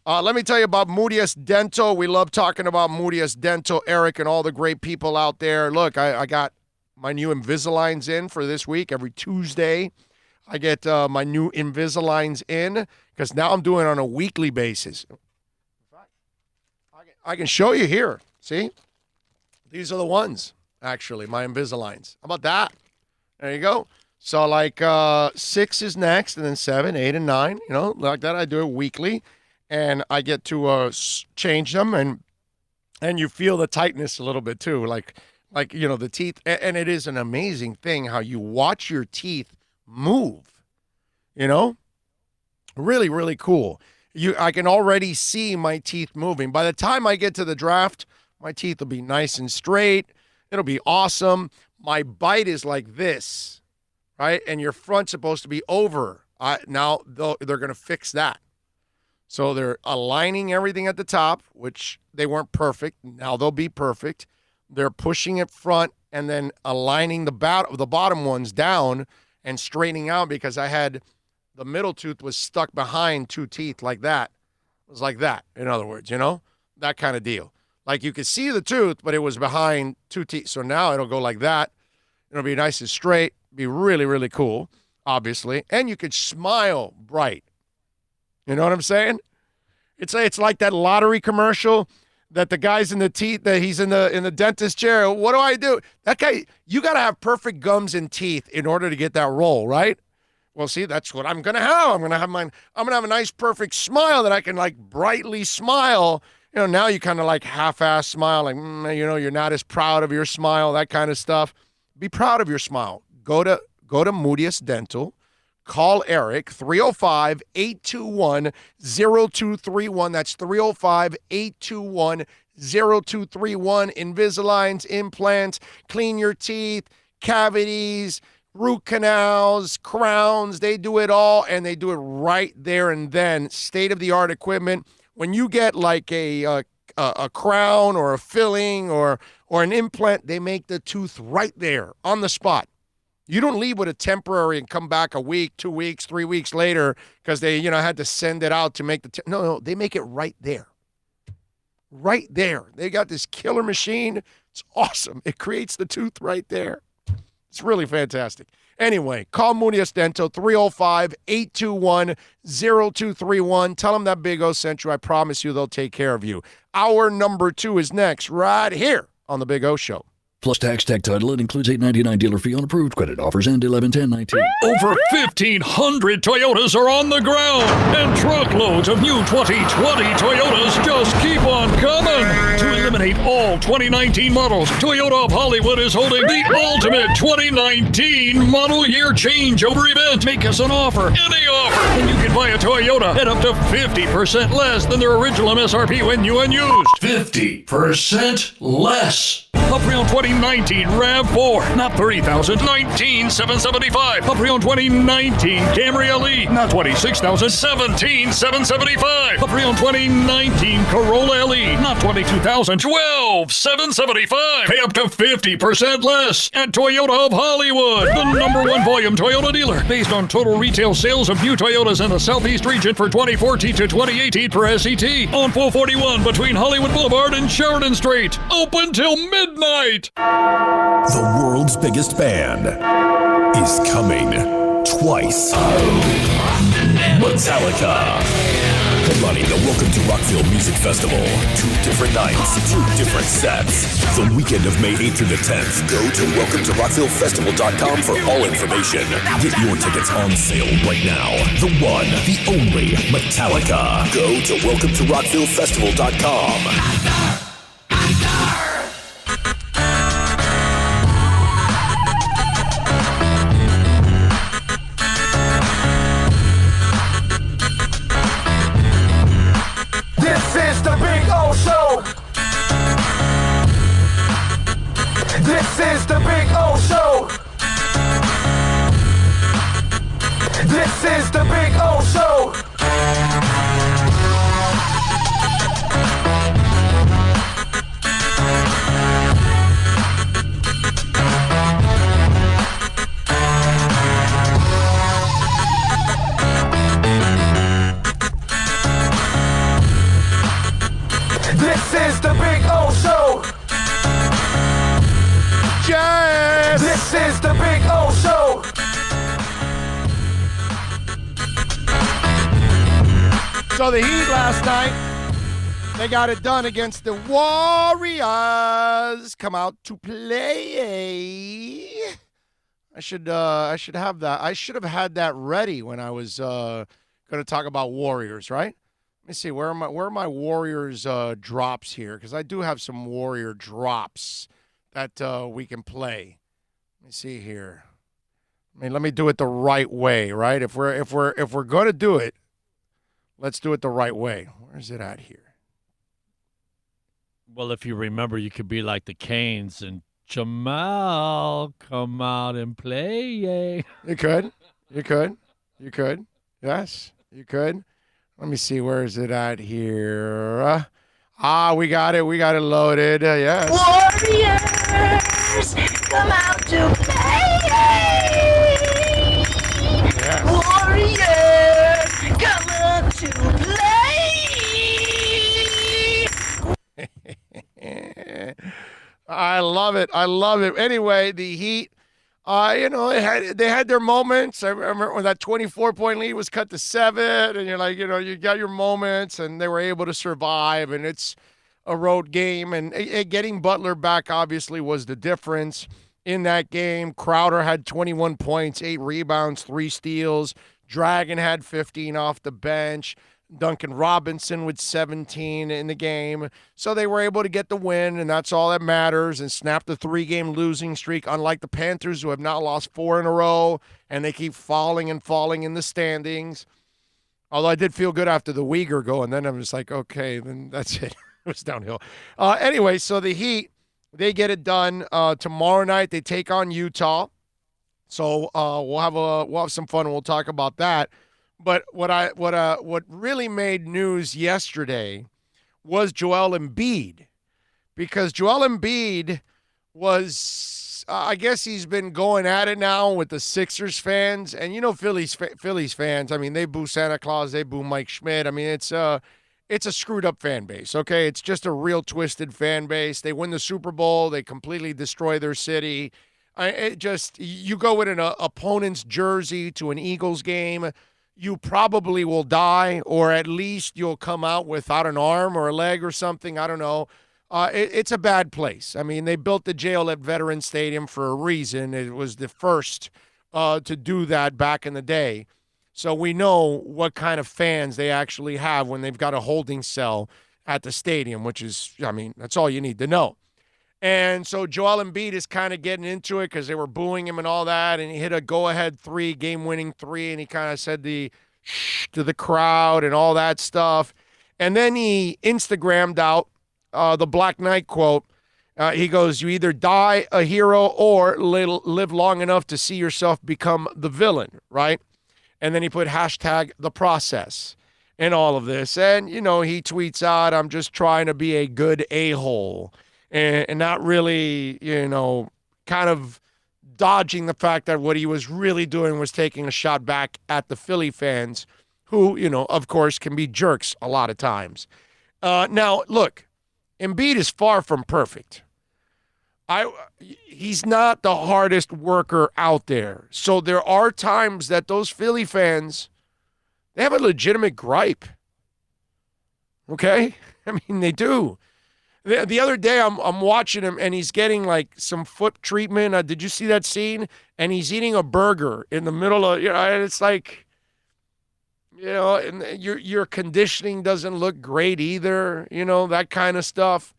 Let me tell you about Moodius Dental. We love talking about Moodius Dental, Eric, and all the great people out there. Look, I got my new Invisaligns in for this week. Every Tuesday, I get my new Invisaligns in because now I'm doing it on a weekly basis. I can show you here. See? These are the ones, actually, my Invisaligns. How about that? There you go. So, like, 6 is next, and then 7, 8, and 9. You know, like that. I do it weekly, and I get to change them, and you feel the tightness a little bit, too. Like you know, the teeth. And it is an amazing thing how you watch your teeth move, you know? Really, really cool. I can already see my teeth moving. By the time I get to the draft, my teeth will be nice and straight. It'll be awesome. My bite is like this, right? And your front's supposed to be over. Now they're going to fix that. So they're aligning everything at the top, which they weren't perfect. Now they'll be perfect. They're pushing it front and then aligning the bottom ones down and straightening out because the middle tooth was stuck behind 2 teeth like that. It was like that, in other words, you know? That kind of deal. Like you could see the tooth, but it was behind 2 teeth. So now it'll go like that. It'll be nice and straight. Be really, really cool, obviously. And you could smile bright. You know what I'm saying? It's like that lottery commercial that the guy's in the teeth, that he's in the dentist chair. What do I do? That guy, you got to have perfect gums and teeth in order to get that role, right? Well, see, that's what I'm going to have. I'm going to have a nice, perfect smile that I can, like, brightly smile. You know, now you kind of, like, half-ass smile, like, you know, you're not as proud of your smile, that kind of stuff. Be proud of your smile. Go to Moodius Dental. Call Eric, 305-821-0231. That's 305-821-0231. Invisaligns, implants, clean your teeth, cavities, root canals, crowns, they do it all, and they do it right there and then. State-of-the-art equipment. When you get like a crown or a filling or an implant, they make the tooth right there on the spot. You don't leave with a temporary and come back a week, 2 weeks, 3 weeks later because they, had to send it out to make the no, they make it right there. Right there. They got this killer machine. It's awesome. It creates the tooth right there. It's really fantastic. Anyway, call Moodius Dental, 305-821-0231. Tell them that Big O sent you. I promise you they'll take care of you. Hour number 2 is next, right here on The Big O Show. Plus tax, tech title. It includes $8.99 dealer fee on approved credit offers and 11/10/19. Over 1,500 Toyotas are on the ground, and truckloads of new 2020 Toyotas just keep on coming. To eliminate all 2019 models, Toyota of Hollywood is holding the ultimate 2019 model year changeover event. Make us an offer, any offer, and you can buy a Toyota at up to 50% less than their original MSRP when new and used. 50% less. A pre-owned 2019 RAV4, not $30,000, $19,775. A pre-owned 2019 Camry LE, not $26,000, $17,775. A pre-owned 2019 Corolla LE, not $22,000, $12,775. Pay up to 50% less at Toyota of Hollywood, the #1 volume Toyota dealer, based on total retail sales of new Toyotas in the Southeast region for 2014 to 2018 per SET, on 441 between Hollywood Boulevard and Sheridan Street. Open till midnight. The world's biggest band is coming twice. Metallica. Headlining the Welcome to Rockville Music Festival. 2 different nights, 2 different sets. The weekend of May 8th through the 10th. Go to welcometorocktillefestival.com for all information. Get your tickets on sale right now. The one, the only Metallica. Go to welcometorocktillefestival.com. This is the Big O Show. This is the Big O Show. This is the Big O Show. This is the Big O Show. Yes. This is the Big O Show. So the Heat last night, they got it done against the Warriors. Come out to play. I should have that. I should have had that ready when I was going to talk about Warriors, right? Let me see, where are my Warriors drops here? Because I do have some Warrior drops that we can play. Let me see here. Let me do it the right way, right? If we're going to do it, let's do it the right way. Where's it at here? Well, if you remember, you could be like the Canes and Jamal, come out and play. You could. Yes, you could. Let me see, where is it at here? We got it. We got it loaded. Yes. Warriors, come out to play. Yes. Warriors, come out to play. I love it. Anyway, the Heat, they had their moments. I remember when that 24-point lead was cut to 7, and you're like, you got your moments, and they were able to survive, and it's a road game. And getting Butler back obviously was the difference in that game. Crowder had 21 points, 8 rebounds, 3 steals. Dragon had 15 off the bench. Duncan Robinson with 17 in the game. So they were able to get the win, and that's all that matters, and snap the 3-game losing streak, unlike the Panthers, who have now lost 4 in a row, and they keep falling in the standings. Although I did feel good after the Uyghur goal, and then I'm just like, okay, then that's it. It was downhill. Anyway, so the Heat, they get it done. Tomorrow night they take on Utah. So we'll have some fun, and we'll talk about that. But what really made news yesterday was Joel Embiid, because Joel Embiid was, I guess he's been going at it now with the Sixers fans, and Phillies fans. I mean, they boo Santa Claus, they boo Mike Schmidt. I mean, it's a screwed up fan base. Okay, it's just a real twisted fan base. They win the Super Bowl, they completely destroy their city. You go with an opponent's jersey to an Eagles game, you probably will die, or at least you'll come out without an arm or a leg or something. I don't know. It's a bad place. I mean, they built the jail at Veterans Stadium for a reason. It was the first to do that back in the day. So we know what kind of fans they actually have when they've got a holding cell at the stadium, which is, I mean, that's all you need to know. And so Joel Embiid is kind of getting into it because they were booing him and all that, and he hit a go-ahead 3, game-winning 3, and he kind of said the shh to the crowd and all that stuff. And then he Instagrammed out the Black Knight quote, He goes, you either die a hero or live long enough to see yourself become the villain, right? And then he put hashtag the process in all of this. And, he tweets out, I'm just trying to be a good a-hole and not really, kind of dodging the fact that what he was really doing was taking a shot back at the Philly fans who, of course, can be jerks a lot of times. Now, look, Embiid is far from perfect. He's not the hardest worker out there. So there are times that those Philly fans, they have a legitimate gripe. Okay? I mean, they do. The other day, I'm watching him, and he's getting, like, some foot treatment. Did you see that scene? And he's eating a burger in the middle of, and it's like, and your conditioning doesn't look great either, that kind of stuff.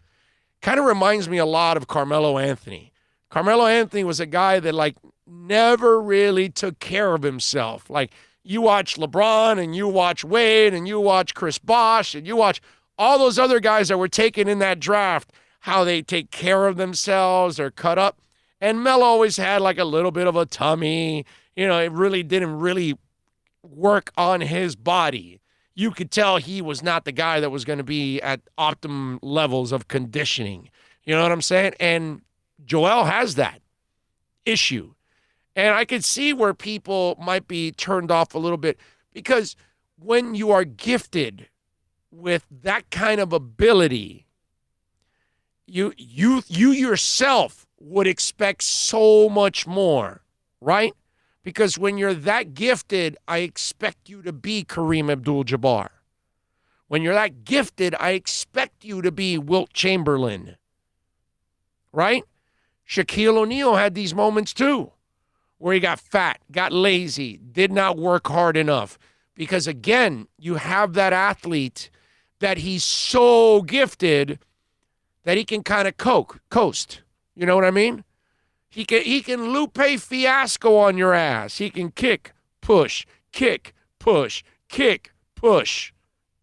Kind of reminds me a lot of Carmelo Anthony. Carmelo Anthony was a guy that, like, never really took care of himself. Like, you watch LeBron, and you watch Wade, and you watch Chris Bosh, and you watch all those other guys that were taken in that draft, how they take care of themselves, they're cut up. And Melo always had, like, a little bit of a tummy. It really didn't really work on his body. You could tell he was not the guy that was going to be at optimum levels of conditioning. You know what I'm saying? And Joel has that issue. And I could see where people might be turned off a little bit because when you are gifted with that kind of ability, you yourself would expect so much more, right? Because when you're that gifted, I expect you to be Kareem Abdul-Jabbar. When you're that gifted, I expect you to be Wilt Chamberlain. Right? Shaquille O'Neal had these moments too, where he got fat, got lazy, did not work hard enough. Because again, you have that athlete that he's so gifted that he can kind of coast. You know what I mean? He can Lupe Fiasco on your ass. He can kick, push,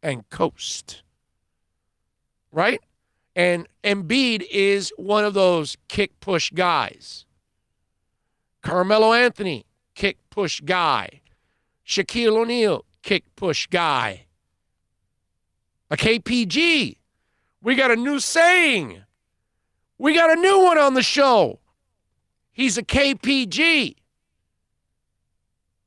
and coast. Right? And Embiid is one of those kick-push guys. Carmelo Anthony, kick-push guy. Shaquille O'Neal, kick-push guy. A KPG. We got a new saying. We got a new one on the show. He's a KPG.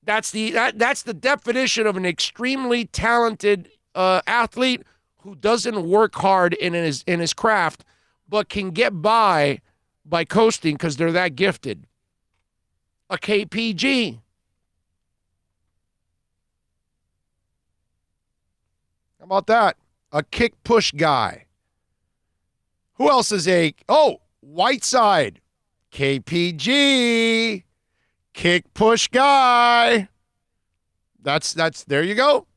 That's the definition of an extremely talented athlete who doesn't work hard in his craft, but can get by coasting because they're that gifted. A KPG. How about that? A kick-push guy. Who else is Whiteside. KPG, kick push guy. That's there you go.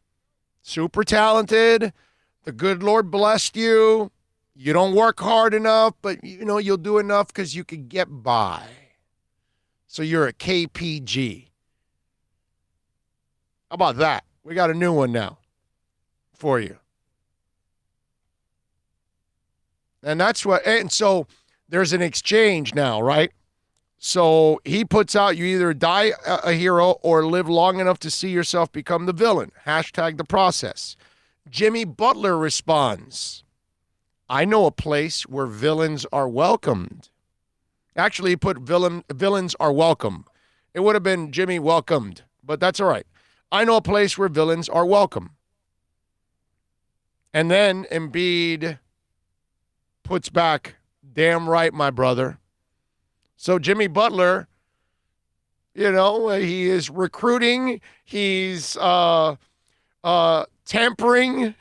Super talented. The good Lord blessed you. You don't work hard enough, but you'll do enough because you can get by. So you're a KPG. How about that? We got a new one now for you. And so there's an exchange now, right? So he puts out, you either die a hero or live long enough to see yourself become the villain. Hashtag the process. Jimmy Butler responds, I know a place where villains are welcomed. Actually, he put villains are welcome. It would have been Jimmy welcomed, but that's all right. I know a place where villains are welcome. And then Embiid puts back, damn right, my brother. So Jimmy Butler, he is recruiting. He's tampering,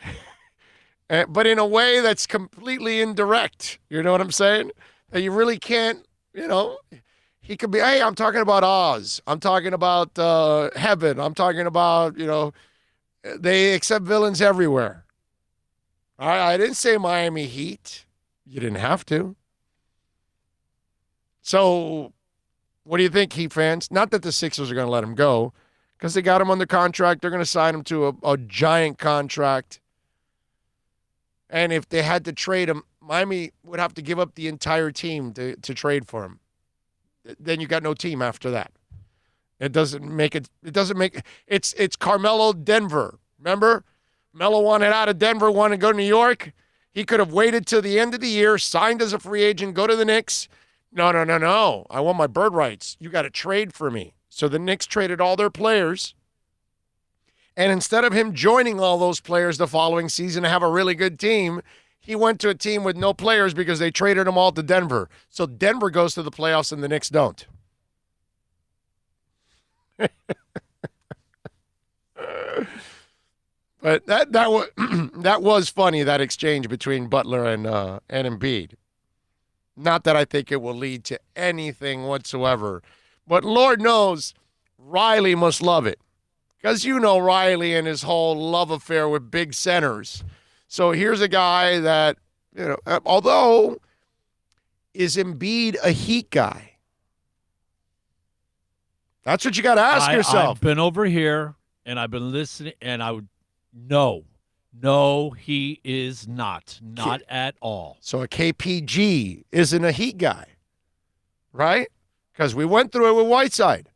but in a way that's completely indirect. You know what I'm saying? That you really can't, he could be, hey, I'm talking about Oz. I'm talking about heaven. I'm talking about, they accept villains everywhere. I didn't say Miami Heat. You didn't have to. So what do you think, Heat fans? Not that the Sixers are going to let him go because they got him under contract. They're going to sign him to a giant contract. And if they had to trade him, Miami would have to give up the entire team to trade for him. Then you got no team after that. It doesn't make it. It doesn't make it's Carmelo Denver. Remember, Melo wanted out of Denver, wanted to go to New York. He could have waited till the end of the year, signed as a free agent, go to the Knicks. No. I want my bird rights. You got to trade for me. So the Knicks traded all their players. And instead of him joining all those players the following season to have a really good team, he went to a team with no players because they traded them all to Denver. So Denver goes to the playoffs and the Knicks don't. But that was funny, that exchange between Butler and Embiid. Not that I think it will lead to anything whatsoever. But Lord knows Riley must love it. Because you know Riley and his whole love affair with big centers. So here's a guy that, although is Embiid a Heat guy? That's what you got to ask yourself. I've been over here and I've been listening, and I would no, he is not at all. So a KPG isn't a Heat guy, right? Because we went through it with Whiteside.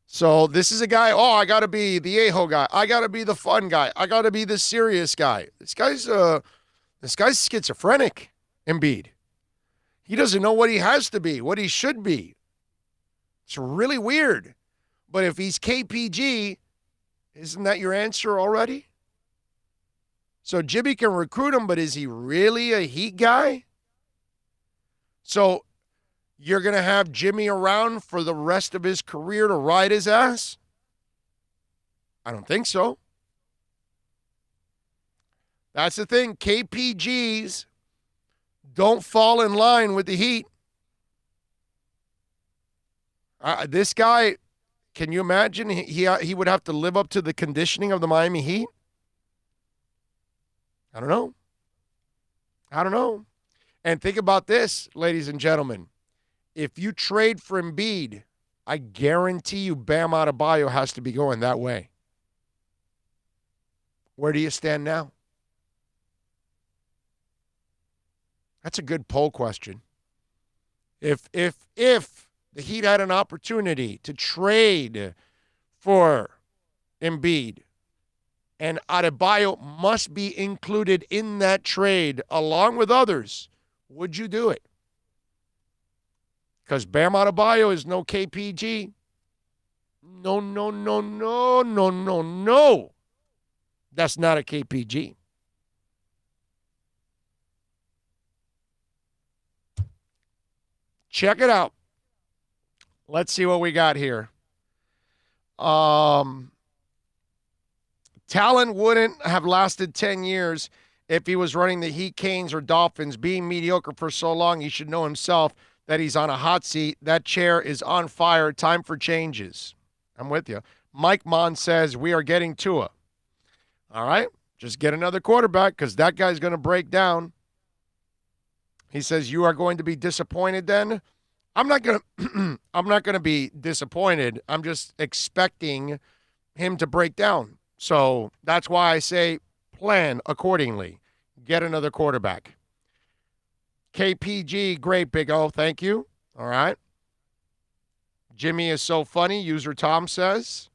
So this is a guy, I got to be the a-hole guy. I got to be the fun guy. I got to be the serious guy. This guy's schizophrenic, Embiid. He doesn't know what he has to be, what he should be. It's really weird. But if he's KPG, isn't that your answer already? So Jimmy can recruit him, but is he really a Heat guy? So you're going to have Jimmy around for the rest of his career to ride his ass? I don't think so. That's the thing. KPGs don't fall in line with the Heat. This guy, can you imagine he would have to live up to the conditioning of the Miami Heat? I don't know. And think about this, ladies and gentlemen. If you trade for Embiid, I guarantee you Bam Adebayo has to be going that way. Where do you stand now? That's a good poll question. If the Heat had an opportunity to trade for Embiid, and Adebayo must be included in that trade along with others, would you do it? Because Bam Adebayo is no KPG. No. That's not a KPG. Check it out. Let's see what we got here. Talent wouldn't have lasted 10 years if he was running the Heat, Canes, or Dolphins. Being mediocre for so long, he should know himself that he's on a hot seat. That chair is on fire. Time for changes. I'm with you. Mike Mon says, we are getting Tua. All right, just get another quarterback because that guy's going to break down. He says, you are going to be disappointed then? I'm not going to be disappointed. I'm just expecting him to break down. So that's why I say plan accordingly. Get another quarterback. KPG, great, Big O. Thank you. All right. Jimmy is so funny, user Tom says.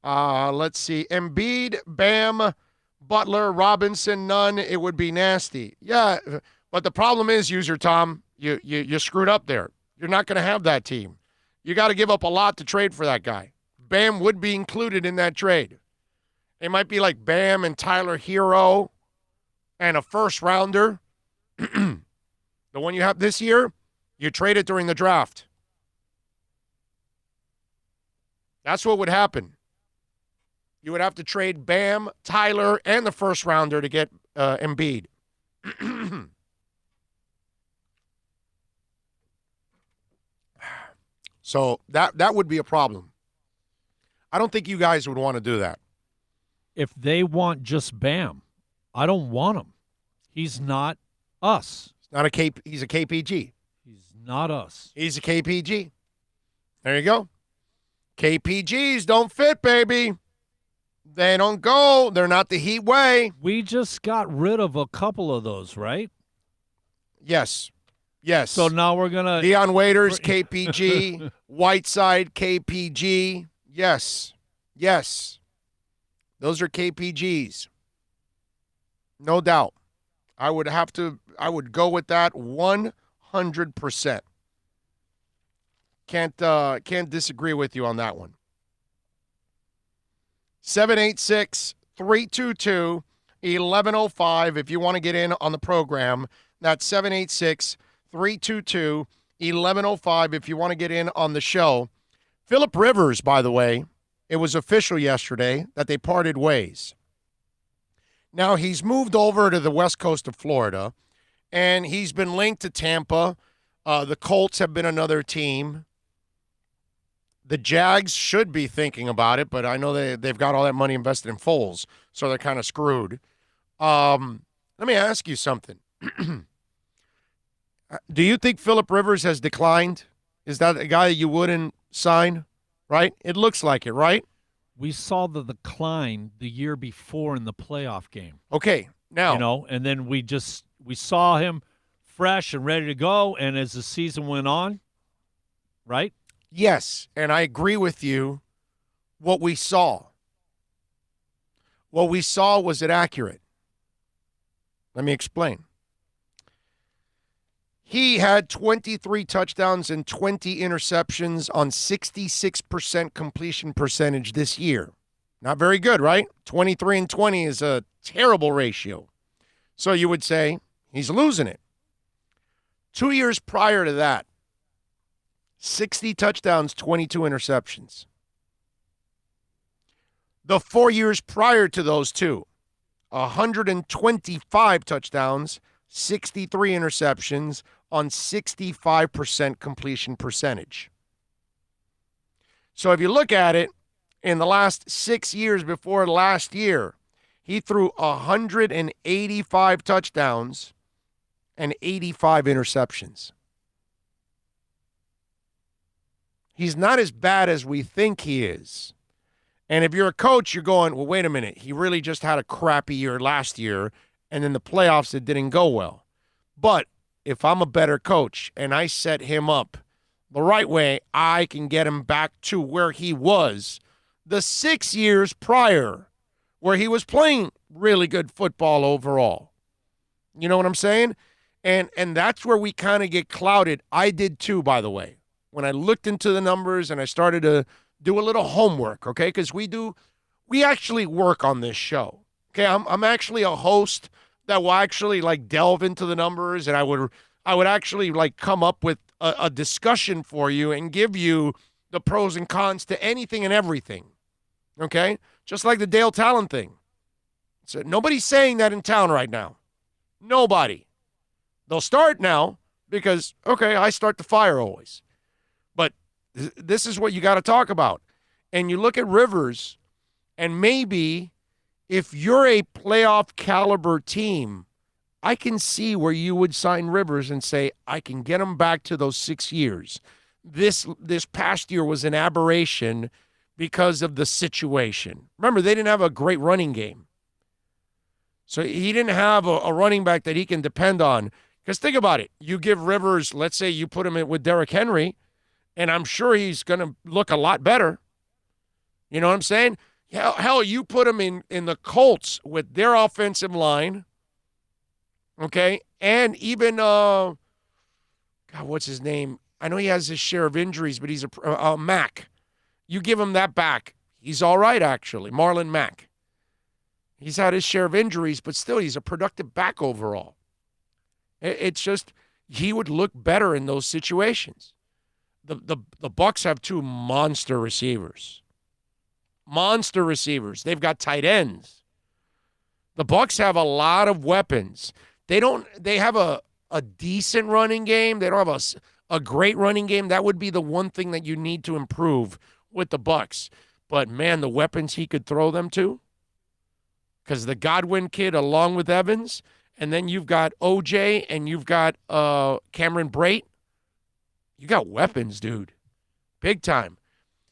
Let's see. Embiid, Bam, Butler, Robinson, none. It would be nasty. Yeah, but the problem is, user Tom, you screwed up there. You're not going to have that team. You got to give up a lot to trade for that guy. Bam would be included in that trade. It might be like Bam and Tyler Hero and a first-rounder. The one you have this year, you trade it during the draft. That's what would happen. You would have to trade Bam, Tyler, and the first-rounder to get Embiid. So that would be a problem. I don't think you guys would want to do that. If they want just Bam, I don't want him. He's not us. He's a KPG. He's not us. He's a KPG. There you go. KPGs don't fit, baby. They don't go. They're not the Heat way. We just got rid of a couple of those, right? Yes. So now we're going to... Dion Waiters, KPG. Whiteside, KPG. Yes. Those are KPGs. No doubt. I would go with that 100%. Can't disagree with you on that one. 786-322-1105 if you want to get in on the program. That's 786-322-1105 if you want to get in on the show. Phillip Rivers, by the way, it was official yesterday that they parted ways. Now, he's moved over to the west coast of Florida, and he's been linked to Tampa. The Colts have been another team. The Jags should be thinking about it, but I know they've got all that money invested in Foles, so they're kind of screwed. Let me ask you something. Do you think Phillip Rivers has declined? Is that a guy you wouldn't sign? Right? It looks like it, right? We saw the decline the year before in the playoff game. Okay, now. And then we saw him fresh and ready to go, and as the season went on, right? Yes, and I agree with you. What we saw. Was it accurate? Let me explain. He had 23 touchdowns and 20 interceptions on 66% completion percentage this year. Not very good, right? 23 and 20 is a terrible ratio. So you would say he's losing it. 2 years prior to that, 60 touchdowns, 22 interceptions. The 4 years prior to those two, 125 touchdowns, 63 interceptions on 65% completion percentage. So if you look at it, in the last 6 years before last year, he threw 185 touchdowns and 85 interceptions. He's not as bad as we think he is. And if you're a coach, you're going, well, wait a minute. He really just had a crappy year last year, and in the playoffs it didn't go well. But if I'm a better coach and I set him up the right way, I can get him back to where he was the 6 years prior, where he was playing really good football overall. You know what I'm saying? And that's where we kind of get clouded. I did too, by the way. When I looked into the numbers and I started to do a little homework, okay? Because we actually work on this show. Okay, I'm actually a host that will actually like delve into the numbers, and I would actually like come up with a discussion for you and give you the pros and cons to anything and everything. Okay? Just like the Dale Talon thing. So nobody's saying that in town right now. Nobody. They'll start now because, okay, I start the fire always. But this is what you got to talk about. And you look at Rivers, and maybe if you're a playoff caliber team, I can see where you would sign Rivers and say, I can get him back to those 6 years. This past year was an aberration because of the situation. Remember, they didn't have a great running game. So he didn't have a running back that he can depend on. Because think about it. You give Rivers, let's say you put him with Derrick Henry, and I'm sure he's going to look a lot better. You know what I'm saying? Hell, you put him in the Colts with their offensive line, okay? And even, God, what's his name? I know he has his share of injuries, but he's a Mack. You give him that back. He's all right, actually, Marlon Mack. He's had his share of injuries, but still, he's a productive back overall. It's just he would look better in those situations. The Bucs have two monster receivers. Monster receivers. They've got tight ends. The Bucs have a lot of weapons. They have a decent running game. They don't have a great running game. That would be the one thing that you need to improve with the Bucs. But man, the weapons he could throw them to. Because the Godwin kid along with Evans, and then you've got OJ and you've got Cameron Brate. You got weapons, dude. Big time.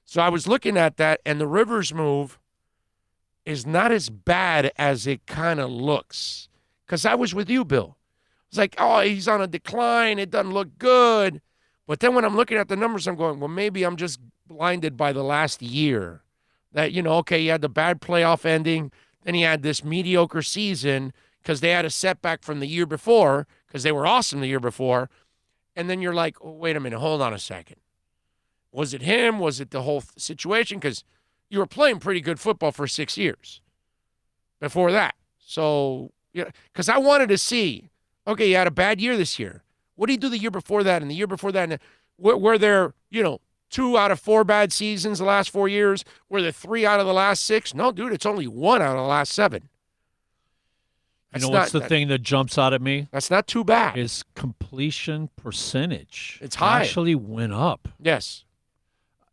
So I was looking at that, and the Rivers move, is not as bad as it kind of looks. Because I was with you, Bill. It's like, oh, he's on a decline. It doesn't look good. But then when I'm looking at the numbers, I'm going, well, maybe I'm just blinded by the last year. That, okay, he had the bad playoff ending. Then he had this mediocre season because they had a setback from the year before because they were awesome the year before. And then you're like, oh, wait a minute, hold on a second. Was it him? Was it the whole situation? Because you were playing pretty good football for 6 years before that. So, yeah, because I wanted to see, okay, you had a bad year this year. What did he do the year before that and the year before that? And were there, 2 out of 4 bad seasons the last 4 years? Were there 3 out of the last 6? No, dude, it's only 1 out of the last 7. What's the thing that jumps out at me? That's not too bad. Is completion percentage. It's high. Actually went up. Yes.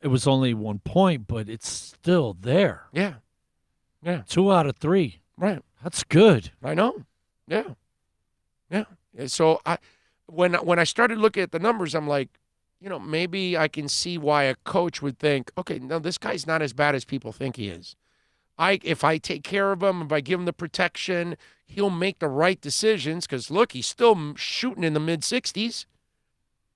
It was only 1 point, but it's still there. Yeah. Yeah. 2 out of 3. Right. That's good. I know. Yeah. Yeah. So when I started looking at the numbers, I'm like, maybe I can see why a coach would think, okay, no, this guy's not as bad as people think he is. If I take care of him, if I give him the protection, he'll make the right decisions because, look, he's still shooting in the mid-60s.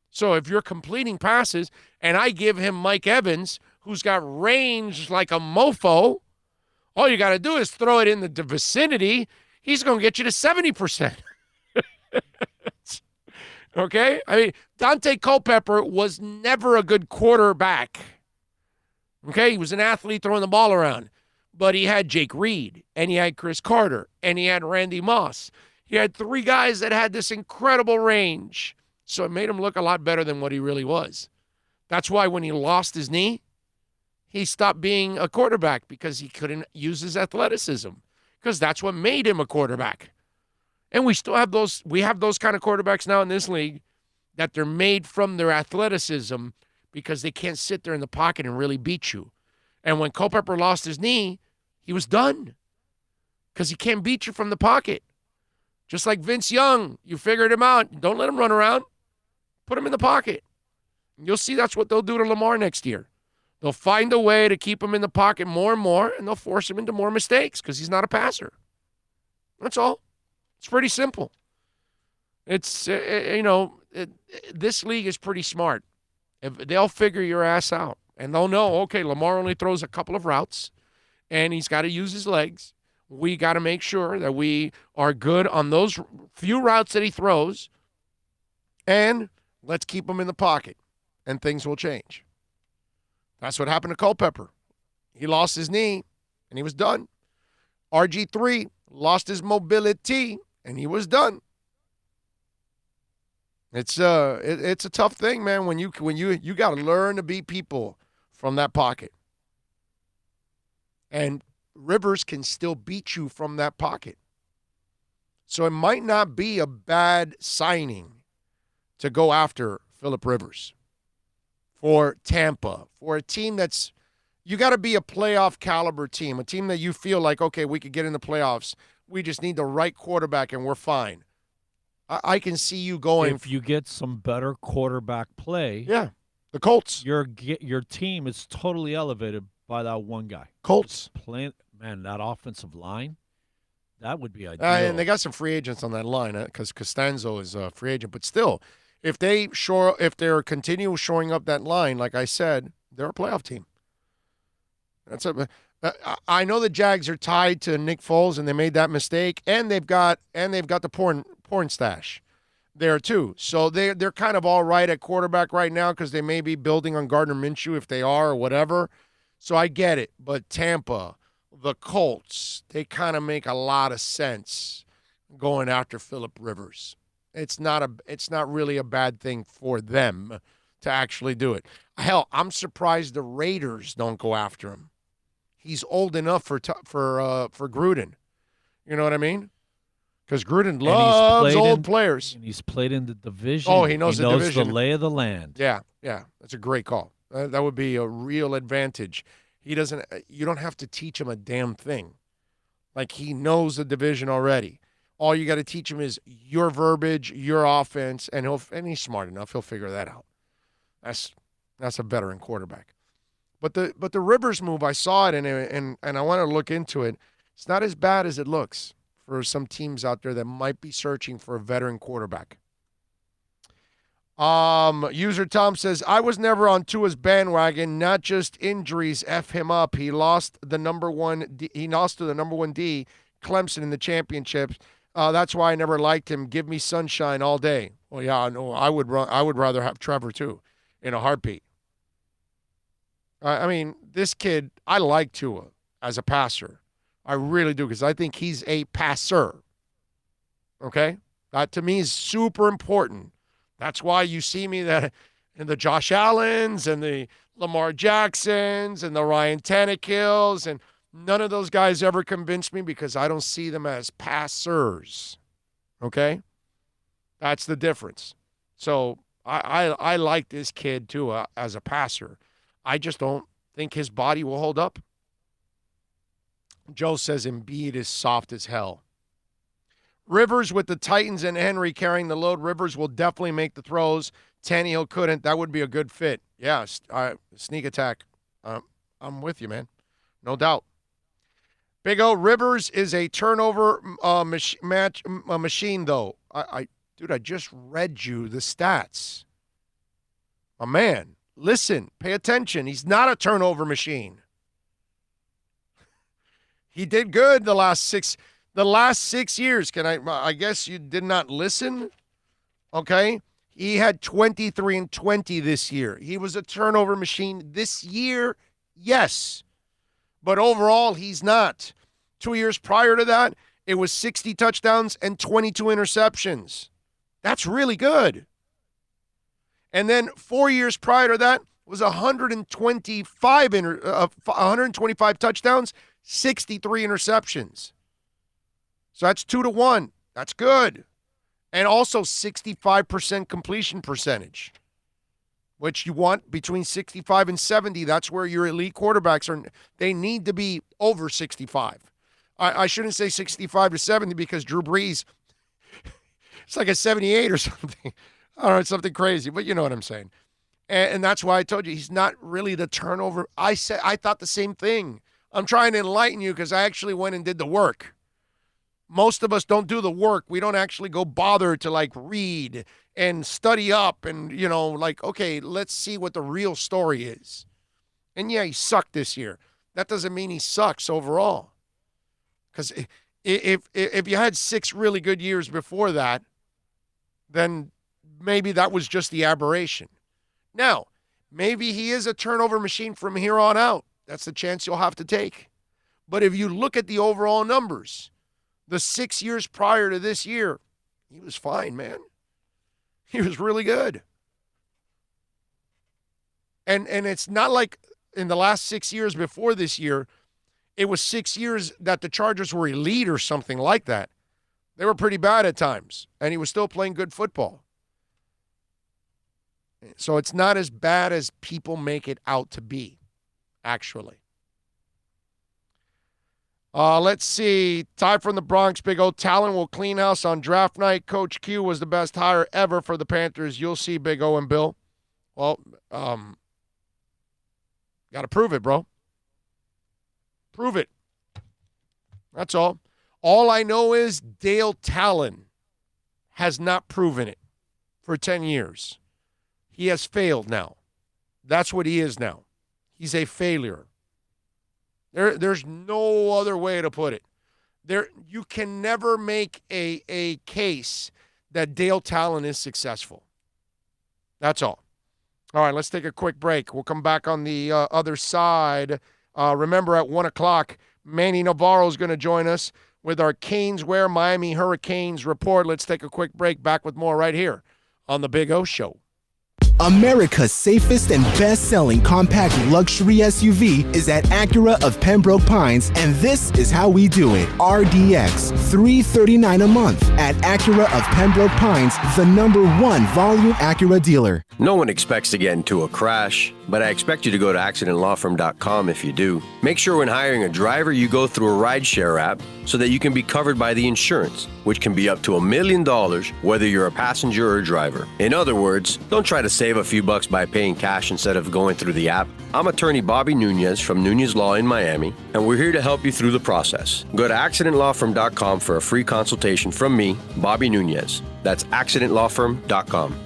So if you're completing passes and I give him Mike Evans, who's got range like a mofo, all you got to do is throw it in the vicinity. He's going to get you to 70%. Okay? I mean, Dante Culpepper was never a good quarterback. Okay? He was an athlete throwing the ball around. But he had Jake Reed, and he had Chris Carter, and he had Randy Moss. He had 3 guys that had this incredible range. So it made him look a lot better than what he really was. That's why when he lost his knee, he stopped being a quarterback because he couldn't use his athleticism. Because that's what made him a quarterback. And we still have those. We have those kind of quarterbacks now in this league that they're made from their athleticism because they can't sit there in the pocket and really beat you. And when Culpepper lost his knee, he was done because he can't beat you from the pocket. Just like Vince Young, you figured him out. Don't let him run around. Put him in the pocket. You'll see that's what they'll do to Lamar next year. They'll find a way to keep him in the pocket more and more, and they'll force him into more mistakes because he's not a passer. That's all. It's pretty simple. It's, this league is pretty smart. They'll figure your ass out. And they'll know, okay, Lamar only throws a couple of routes, and he's got to use his legs. We got to make sure that we are good on those few routes that he throws, and let's keep him in the pocket, and things will change. That's what happened to Culpepper. He lost his knee, and he was done. RG3 lost his mobility, and he was done. It's a tough thing, man. When you got to learn to beat people from that pocket. And Rivers can still beat you from that pocket. So it might not be a bad signing to go after Phillip Rivers for Tampa, for a team that's, you got to be a playoff caliber team, a team that you feel like, okay, we could get in the playoffs. We just need the right quarterback and we're fine. I can see you going. If you get some better quarterback play. Yeah. The Colts. Your team is totally elevated by that one guy. Colts. Man, that offensive line, that would be ideal. And they got some free agents on that line because Costanzo is a free agent. But still, if they're continue shoring up that line, like I said, they're a playoff team. I know the Jags are tied to Nick Foles, and they made that mistake, and they've got the porn stash there too. So they're kind of all right at quarterback right now because they may be building on Gardner Minshew if they are or whatever. So I get it. But Tampa, the Colts, they kind of make a lot of sense going after Phillip Rivers. It's not really a bad thing for them to actually do it. Hell, I'm surprised the Raiders don't go after him. He's old enough for Gruden. You know what I mean? Because Gruden loves old players. And he's played in the division. Oh, he knows the division. The lay of the land. Yeah. That's a great call. That would be a real advantage. You don't have to teach him a damn thing. Like, he knows the division already. All you got to teach him is your verbiage, your offense, and he's smart enough. He'll figure that out. That's a veteran quarterback. But the Rivers move, I saw it and I want to look into it. It's not as bad as it looks for some teams out there that might be searching for a veteran quarterback. User Tom says, I was never on Tua's bandwagon, not just injuries F him up. He lost to the number one D, Clemson, in the championships. That's why I never liked him. Give me sunshine all day. Well, yeah, no, I would rather have Trevor too, in a heartbeat. I mean, this kid, I like Tua as a passer. I really do, because I think he's a passer. Okay? That to me is super important. That's why you see me that in the Josh Allens and the Lamar Jacksons and the Ryan Tannehills, and none of those guys ever convinced me because I don't see them as passers. Okay? That's the difference. So I like this kid too as a passer. I just don't think his body will hold up. Joe says Embiid is soft as hell. Rivers with the Titans and Henry carrying the load. Rivers will definitely make the throws. Tannehill couldn't. That would be a good fit. Yeah, sneak attack. I'm with you, man. No doubt. Big O, Rivers is a turnover machine, though. Dude, I just read you the stats. My man, listen, pay attention. He's not a turnover machine. He did good the last 6 years. I guess you did not listen? Okay. He had 23-20 this year. He was a turnover machine this year, yes. But overall, he's not. 2 years prior to that, it was 60 touchdowns and 22 interceptions. That's really good. And then 4 years prior to that was 125 touchdowns, 63 interceptions. So that's 2-1. That's good. And also 65% completion percentage, which you want between 65 and 70. That's where your elite quarterbacks are. They need to be over 65. I shouldn't say 65 to 70 because Drew Brees, it's like a 78 or something. I don't know, it's something crazy, but you know what I'm saying. And that's why I told you he's not really the turnover. I thought the same thing. I'm trying to enlighten you because I actually went and did the work. Most of us don't do the work. We don't actually go bother to read and study up and, okay, let's see what the real story is. And yeah, he sucked this year. That doesn't mean he sucks overall. Because if you had 6 really good years before that, then maybe that was just the aberration. Now, maybe he is a turnover machine from here on out. That's the chance you'll have to take. But if you look at the overall numbers, the 6 years prior to this year, he was fine, man. He was really good. And it's not like in the last 6 years before this year, it was 6 years that the Chargers were elite or something like that. They were pretty bad at times, and he was still playing good football. So it's not as bad as people make it out to be, actually. Let's see. Ty from the Bronx, Big O. Talon will clean house on draft night. Coach Q was the best hire ever for the Panthers. You'll see, Big O and Bill. Well, got to prove it, bro. Prove it. That's all. All I know is Dale Talon has not proven it for 10 years. He has failed now. That's what he is now. He's a failure. There's no other way to put it. You can never make a case that Dale Talon is successful. That's all. All right, let's take a quick break. We'll come back on the other side. Remember, at 1 o'clock, Manny Navarro is going to join us with our Caneswear Miami Hurricanes report. Let's take a quick break. Back with more right here on The Big O Show. America's safest and best-selling compact luxury SUV is at Acura of Pembroke Pines, and this is how we do it. RDX, $339 a month at Acura of Pembroke Pines, the #1 volume Acura dealer. No one expects to get into a crash, but I expect you to go to accidentlawfirm.com if you do. Make sure when hiring a driver, you go through a rideshare app so that you can be covered by the insurance, which can be up to $1 million whether you're a passenger or a driver. In other words, don't try to save a few bucks by paying cash instead of going through the app. I'm attorney Bobby Nunez from Nunez Law in Miami, and we're here to help you through the process. Go to accidentlawfirm.com for a free consultation from me, Bobby Nunez. That's accidentlawfirm.com.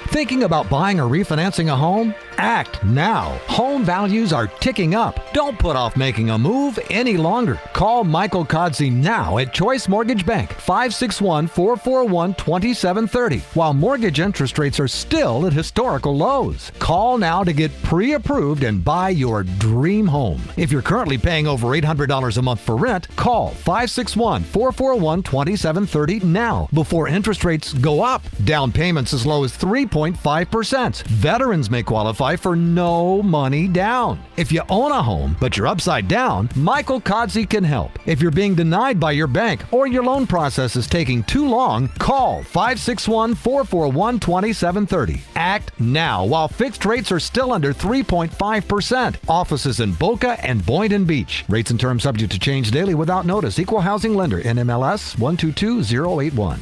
Thinking about buying or refinancing a home? Act now. Home values are ticking up. Don't put off making a move any longer. Call Michael Kodsey now at Choice Mortgage Bank, 561-441-2730, while mortgage interest rates are still at historical lows. Call now to get pre-approved and buy your dream home. If you're currently paying over $800 a month for rent, call 561-441-2730 now before interest rates go up. Down payments as low as 3.5%. Veterans may qualify for no money down. If you own a home, but you're upside down, Michael Kodsey can help. If you're being denied by your bank or your loan process is taking too long, call 561-441-2730. Act now while fixed rates are still under 3.5%. Offices in Boca and Boynton Beach. Rates and terms subject to change daily without notice. Equal housing lender. NMLS 122081.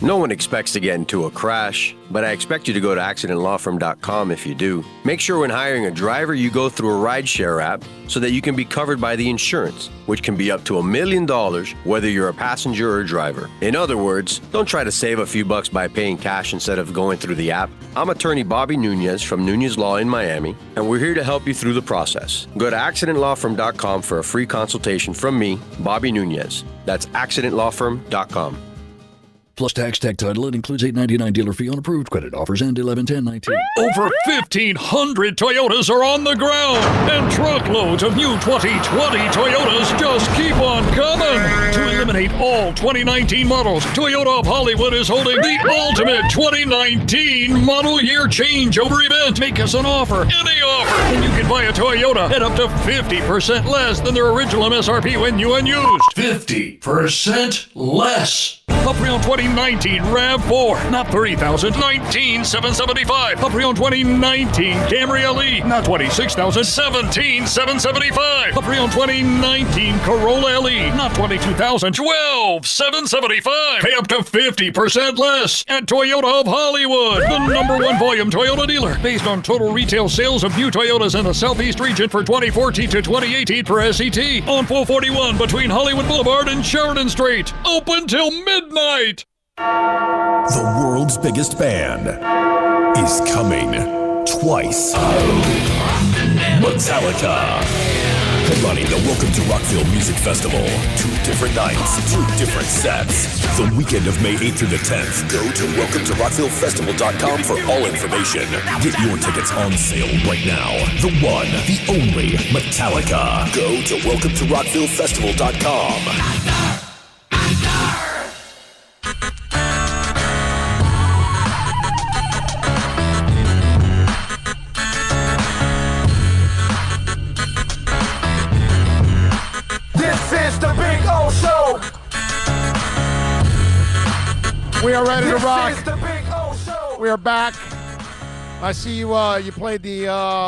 No one expects to get into a crash, but I expect you to go to accidentlawfirm.com if you do. Make sure when hiring a driver, you go through a rideshare app so that you can be covered by the insurance, which can be up to $1 million whether you're a passenger or a driver. In other words, don't try to save a few bucks by paying cash instead of going through the app. I'm attorney Bobby Nunez from Nunez Law in Miami, and we're here to help you through the process. Go to accidentlawfirm.com for a free consultation from me, Bobby Nunez. That's accidentlawfirm.com. Plus tax, tech title. It includes $8.99 dealer fee on approved credit offers and 11/10/19. Over 1,500 Toyotas are on the ground, and truckloads of new 2020 Toyotas just keep on coming. To eliminate all 2019 models, Toyota of Hollywood is holding the ultimate 2019 model year changeover event. Make us an offer, any offer, and you can buy a Toyota at up to 50% less than their original MSRP when new and used. 50% less. A pre-owned 2019 RAV4, not $30,000, $19,775. A pre-owned 2019 Camry LE, not $26,000, $17,775. A pre-owned 2019 Corolla LE, not $22,000, $12,775. Pay up to 50% less at Toyota of Hollywood, the #1 volume Toyota dealer, based on total retail sales of new Toyotas in the Southeast region for 2014 to 2018 per SET, on 441 between Hollywood Boulevard and Sheridan Street. Open till midnight. The world's biggest band is coming twice. Metallica. Headlining the Welcome to Rockville Music Festival. 2 different nights, 2 different sets. The weekend of May 8th through the 10th. Go to welcometorockvillefestival.com for all information. Get your tickets on sale right now. The one, the only Metallica. Go to welcometorockvillefestival.com. We are ready to rock. We are back. I see you. You played the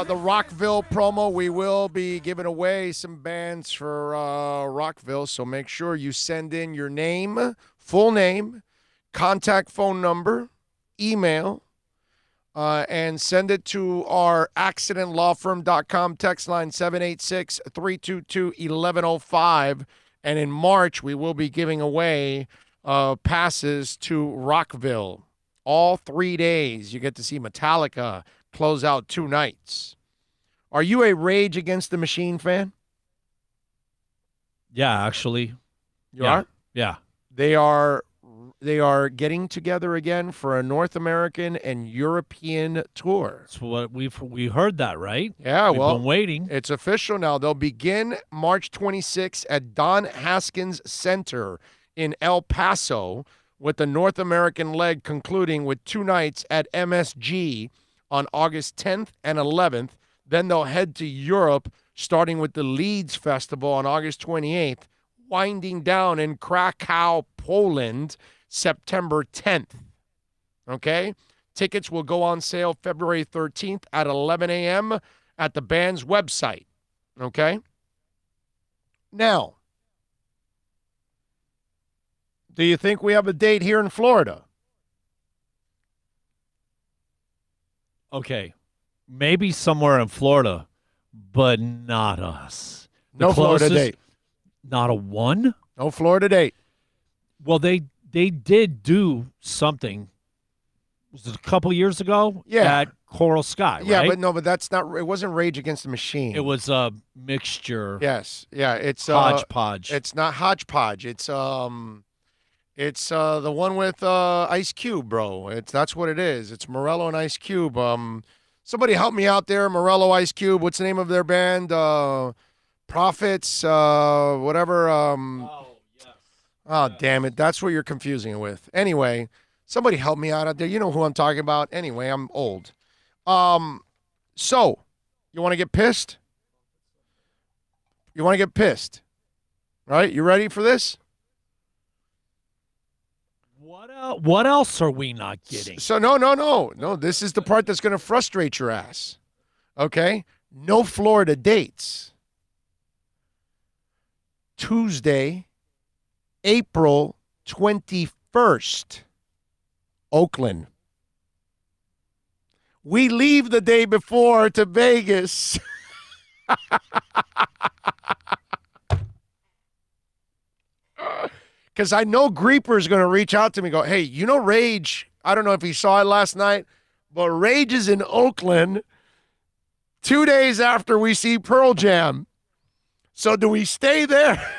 Rockville promo. We will be giving away some bands for Rockville, so make sure you send in your name, full name, contact phone number, email, and send it to our accidentlawfirm.com text line 786-322-1105. And in March, we will be giving away passes to Rockville. All 3 days, you get to see Metallica close out 2 nights. Are you a Rage Against the Machine fan? Yeah, actually. You are? Yeah. They are getting together again for a North American and European tour. That's what we heard that, right? Yeah, We've been waiting. It's official now. They'll begin March 26th at Don Haskins Center in El Paso, with the North American leg concluding with 2 nights at MSG on August 10th and 11th. Then they'll head to Europe, starting with the Leeds Festival on August 28th, winding down in Krakow, Poland, September 10th. Okay? Tickets will go on sale February 13th at 11 a.m. at the band's website. Okay? Now, do you think we have a date here in Florida? Okay. Maybe somewhere in Florida, but not us. No Florida date. Not a one? No Florida date. Well, they did do something. Was it a couple years ago? Yeah. At Coral Sky, Yeah, right? but that's not. It wasn't Rage Against the Machine. It was a mixture. Yes. Yeah. It's Hodgepodge. It's not Hodgepodge. It's the one with Ice Cube, bro. That's what it is. It's Morello and Ice Cube. Somebody help me out there. Morello, Ice Cube. What's the name of their band? Prophets. Whatever. Oh, damn it. That's what you're confusing it with. Anyway, somebody help me out there. You know who I'm talking about. Anyway, I'm old. So, you want to get pissed? You want to get pissed? Right? You ready for this? What else are we not getting? So, no. This is the part that's going to frustrate your ass. Okay? No Florida dates. Tuesday, April 21st, Oakland. We leave the day before to Vegas. Because I know Greeper's going to reach out to me and go, hey, you know Rage, I don't know if he saw it last night, but Rage is in Oakland 2 days after we see Pearl Jam. So do we stay there?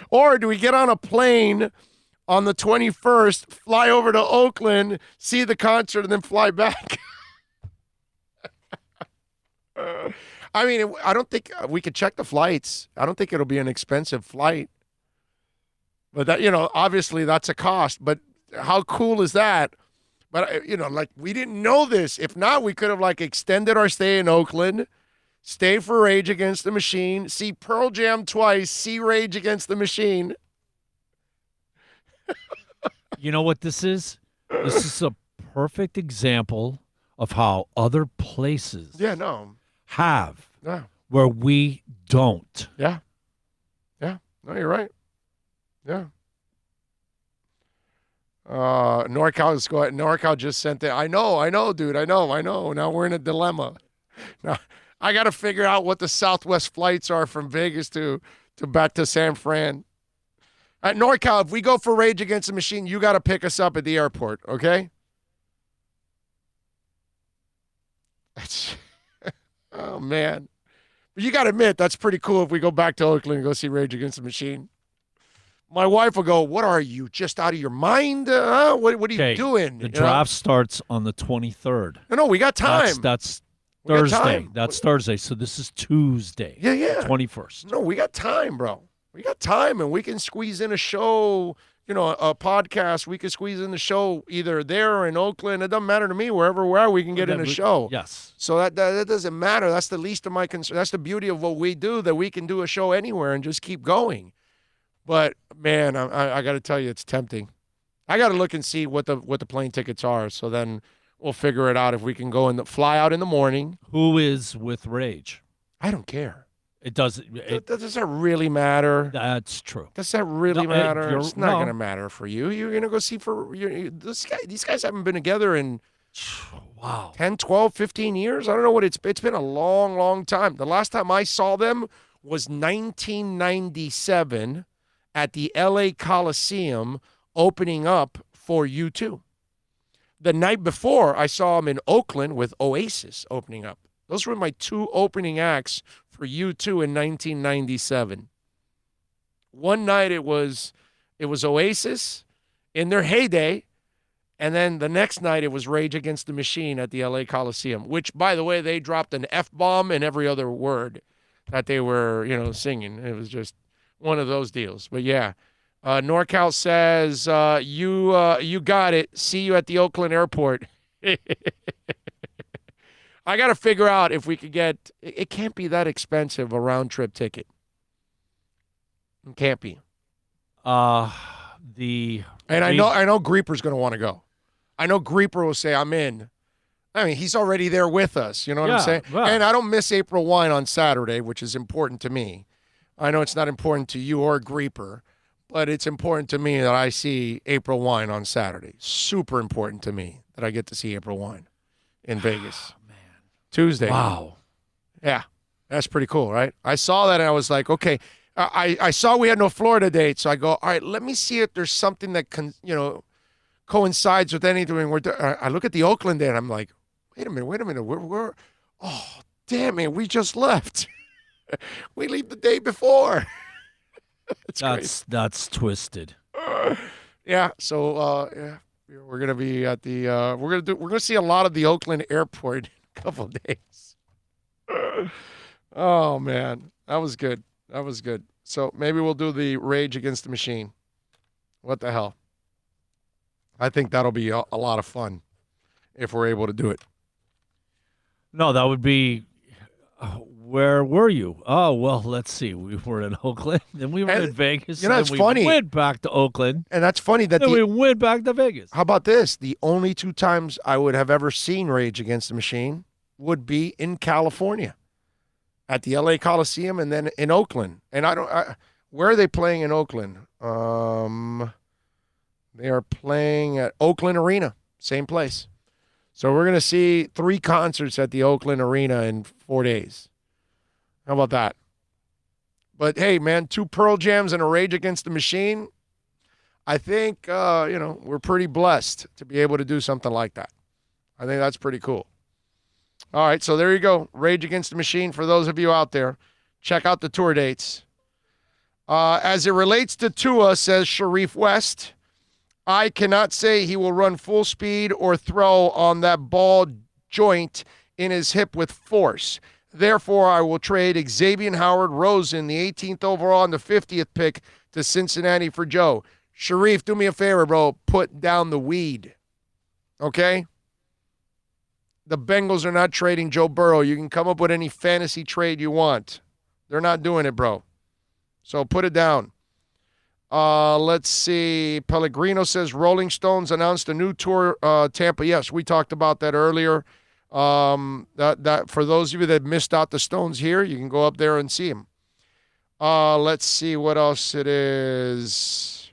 Or do we get on a plane on the 21st, fly over to Oakland, see the concert, and then fly back? I mean, I don't think we could check the flights. I don't think it'll be an expensive flight. But that, obviously that's a cost. But how cool is that? But, we didn't know this. If not, we could have, extended our stay in Oakland, stay for Rage Against the Machine, see Pearl Jam twice, see Rage Against the Machine. You know what this is? This is a perfect example of how other places have where we don't. Yeah. Yeah. No, you're right. Yeah. NorCal just sent it. I know, dude. I know. Now we're in a dilemma. Now I got to figure out what the Southwest flights are from Vegas to back to San Fran. At NorCal, if we go for Rage Against the Machine, you got to pick us up at the airport, okay? Oh, man. But you got to admit, that's pretty cool if we go back to Oakland and go see Rage Against the Machine. My wife will go, what are you, just out of your mind? What are you doing? The draft starts on the 23rd. No, we got time. That's Thursday. That's Thursday. So this is Tuesday. Yeah. 21st. No, we got time, bro. We got time, and we can squeeze in a show, a podcast. We can squeeze in the show either there or in Oakland. It doesn't matter to me. Wherever we are, we can get in a show. Yes. So that doesn't matter. That's the least of my concern. That's the beauty of what we do, that we can do a show anywhere and just keep going. But, man, I got to tell you, it's tempting. I got to look and see what the plane tickets are, so then we'll figure it out if we can go and fly out in the morning. Who is with Rage? I don't care. It doesn't. Does that really matter? That's true. Does that really matter? It's not going to matter for you. You're going to go see these guys haven't been together in 10, 12, 15 years. I don't know what it's been a long, long time. The last time I saw them was 1997 at the LA Coliseum opening up for U2. The night before, I saw them in Oakland with Oasis opening up. Those were my two opening acts for U2 in 1997. One night it was Oasis in their heyday, and then the next night it was Rage Against the Machine at the LA Coliseum, which, by the way, they dropped an F-bomb in every other word that they were, singing. It was just one of those deals. But yeah, NorCal says, you got it. See you at the Oakland airport. I got to figure out if we could get, it can't be that expensive, a round trip ticket. It can't be. I know Greeper's going to want to go. I know Grieper will say, I'm in. I mean, he's already there with us. You know what I'm saying? Well. And I don't miss April Wine on Saturday, which is important to me. I know it's not important to you or Grieper, but it's important to me that I see April Wine on Saturday. Super important to me that I get to see April Wine in Vegas. Oh, man. Tuesday. Wow. Yeah, that's pretty cool, right? I saw that and I was like, okay. I saw we had no Florida date, so I go, all right, let me see if there's something that coincides with anything. I look at the Oakland date and I'm like, wait a minute. We're oh, damn it, we just left. We leave the day before. That's twisted. Yeah. So we're gonna be at the we're gonna see a lot of the Oakland airport in a couple of days. Oh man, that was good. So maybe we'll do the Rage Against the Machine. What the hell? I think that'll be a lot of fun if we're able to do it. No, that would be. Where were you? Oh, well, let's see. We were in Oakland, then we were in Vegas. You know, it's we funny. Went back to Oakland. And that's funny that we went back to Vegas. How about this? The only 2 times I would have ever seen Rage Against the Machine would be in California, at the LA Coliseum, and then in Oakland. And where are they playing in Oakland? They are playing at Oakland Arena, same place. So we're going to see 3 concerts at the Oakland Arena in 4 days. How about that? But, hey, man, 2 Pearl Jams and a Rage Against the Machine. I think, we're pretty blessed to be able to do something like that. I think that's pretty cool. All right, so there you go. Rage Against the Machine for those of you out there. Check out the tour dates. As it relates to Tua, says Sharif West, I cannot say he will run full speed or throw on that ball joint in his hip with force. Therefore, I will trade Xavier Howard Rosen, the 18th overall and the 50th pick, to Cincinnati for Joe. Sharif, do me a favor, bro. Put down the weed. Okay? The Bengals are not trading Joe Burrow. You can come up with any fantasy trade you want. They're not doing it, bro. So put it down. Let's see. Pellegrino says Rolling Stones announced a new tour, Tampa. Yes, we talked about that earlier. That for those of you that missed out the Stones here, you can go up there and see them. Let's see what else it is.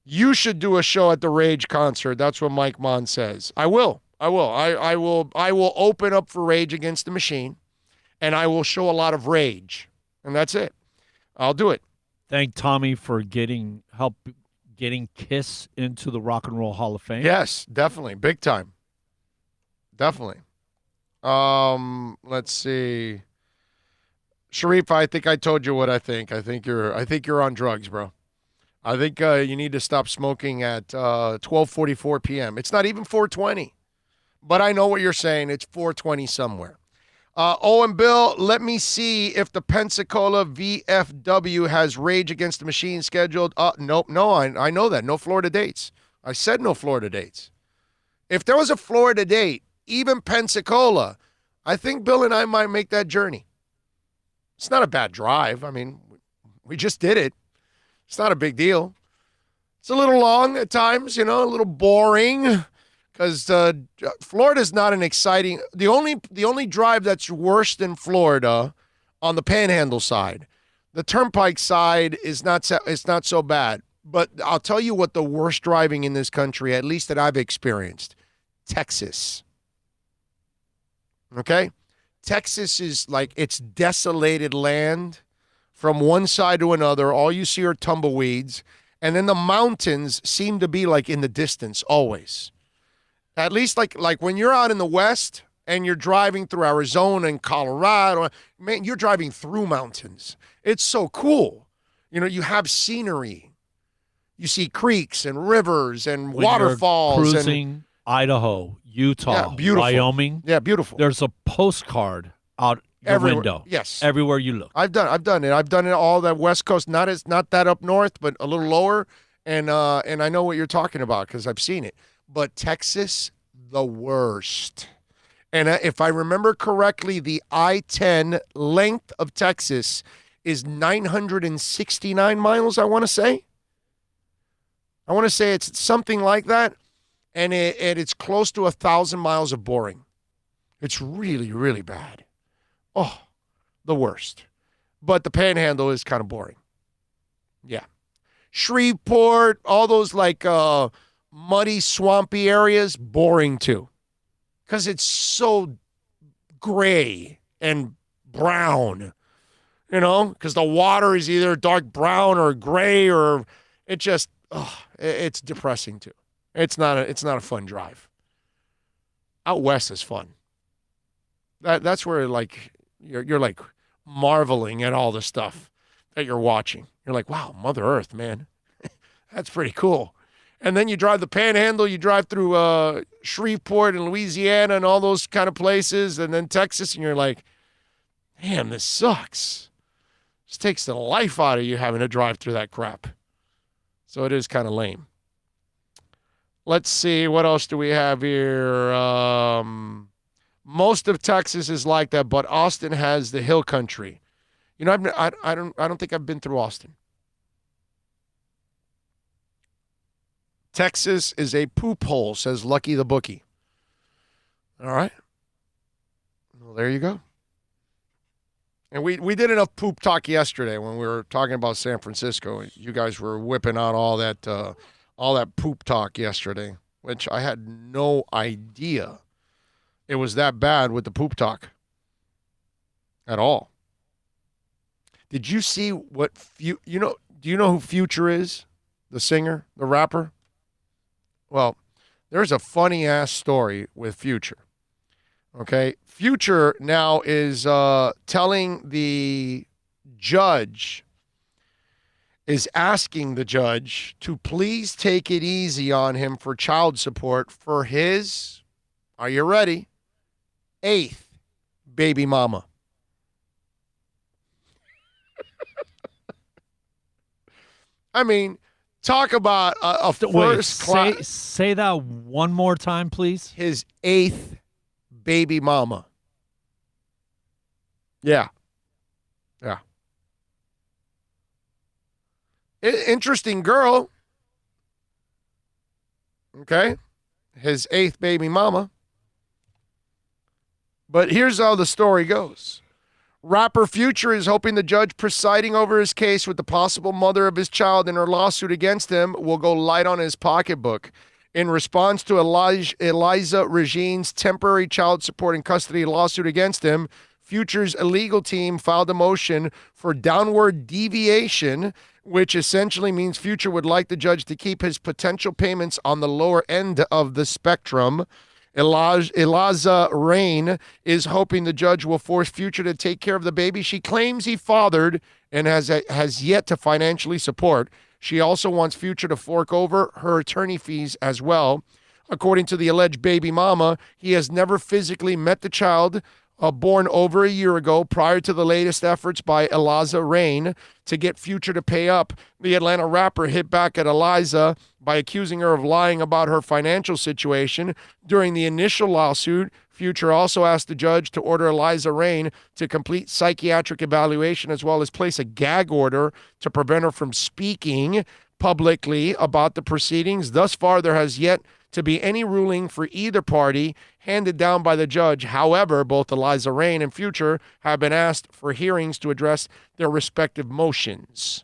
You should do a show at the Rage concert. That's what Mike Mon says. I will. I will open up for Rage Against the Machine, and I will show a lot of rage, and that's it. I'll do it. Thank Tommy for getting Kiss into the Rock and Roll Hall of Fame. Yes, definitely, big time. Definitely. Let's see. Sharif, I think I told you what I think. I think you're on drugs, bro. I think you need to stop smoking at 12:44 p.m. It's not even 4:20, but I know what you're saying. It's 4:20 somewhere. And Bill, let me see if the Pensacola VFW has Rage Against the Machine scheduled. Nope, no, I know that. No Florida dates. I said no Florida dates. If there was a Florida date, even Pensacola, I think Bill and I might make that journey. It's not a bad drive. I mean, we just did it. It's not a big deal. It's a little long at times, a little boring, because Florida's not an exciting. The only drive that's worse than Florida on the Panhandle side, the Turnpike side is not so bad. But I'll tell you what the worst driving in this country, at least that I've experienced, Texas. Okay? Texas is like it's desolated land from one side to another. All you see are tumbleweeds. And then the mountains seem to be like in the distance always. At least like when you're out in the West and you're driving through Arizona and Colorado, man, you're driving through mountains. It's so cool. You have scenery. You see creeks and rivers and when waterfalls. You're cruising Idaho, Utah, Wyoming. Yeah, beautiful. There's a postcard out your window. Yes. Everywhere you look. I've done it. I've done it all that West Coast, not that up north, but a little lower. And I know what you're talking about because I've seen it. But Texas, the worst. And if I remember correctly, the I-10 length of Texas is 969 miles, I want to say. I want to say it's something like that. and it's close to 1,000 miles of boring. It's really, really bad. Oh, the worst. But the Panhandle is kind of boring. Yeah. Shreveport, all those like muddy, swampy areas, boring too. Because it's so gray and brown, because the water is either dark brown or gray, or it just, it's depressing too. It's not a fun drive. Out west is fun. That's where like you're like marveling at all the stuff that you're watching. You're like, wow, Mother Earth, man. That's pretty cool. And then you drive the Panhandle, you drive through Shreveport and Louisiana and all those kind of places, and then Texas, and you're like, damn, this sucks. This takes the life out of you having to drive through that crap. So it is kind of lame. Let's see, what else do we have here? Most of Texas is like that, but Austin has the hill country. I don't think I've been through Austin. Texas is a poop hole, says Lucky the Bookie. All right. Well, there you go. And we did enough poop talk yesterday when we were talking about San Francisco. You guys were whipping out all that poop talk yesterday, which I had no idea it was that bad with the poop talk at all. Did you see what do you know who Future is? The singer, the rapper? Well, there's a funny-ass story with Future, okay? Future now is telling the judge, is asking the judge to please take it easy on him for child support for his, are you ready, 8th baby mama. I mean, talk about a first class. Say that one more time, please. His 8th baby mama. Yeah. Interesting girl. Okay. His 8th baby mama. But here's how the story goes. Rapper Future is hoping the judge presiding over his case with the possible mother of his child in her lawsuit against him will go light on his pocketbook. In response to Eliza Regine's temporary child support and custody lawsuit against him, Future's legal team filed a motion for downward deviation, which essentially means Future would like the judge to keep his potential payments on the lower end of the spectrum. Eliza Rain is hoping the judge will force Future to take care of the baby she claims he fathered and has yet to financially support. She also wants Future to fork over her attorney fees as well. According to the alleged baby mama, he has never physically met the child born over a year ago prior to the latest efforts by Eliza Rain to get Future to pay up. The Atlanta rapper hit back at Eliza by accusing her of lying about her financial situation. During the initial lawsuit, Future also asked the judge to order Eliza Rain to complete psychiatric evaluation as well as place a gag order to prevent her from speaking publicly about the proceedings. Thus far, there has yet to be any ruling for either party handed down by the judge. However, both Eliza Rain and Future have been asked for hearings to address their respective motions.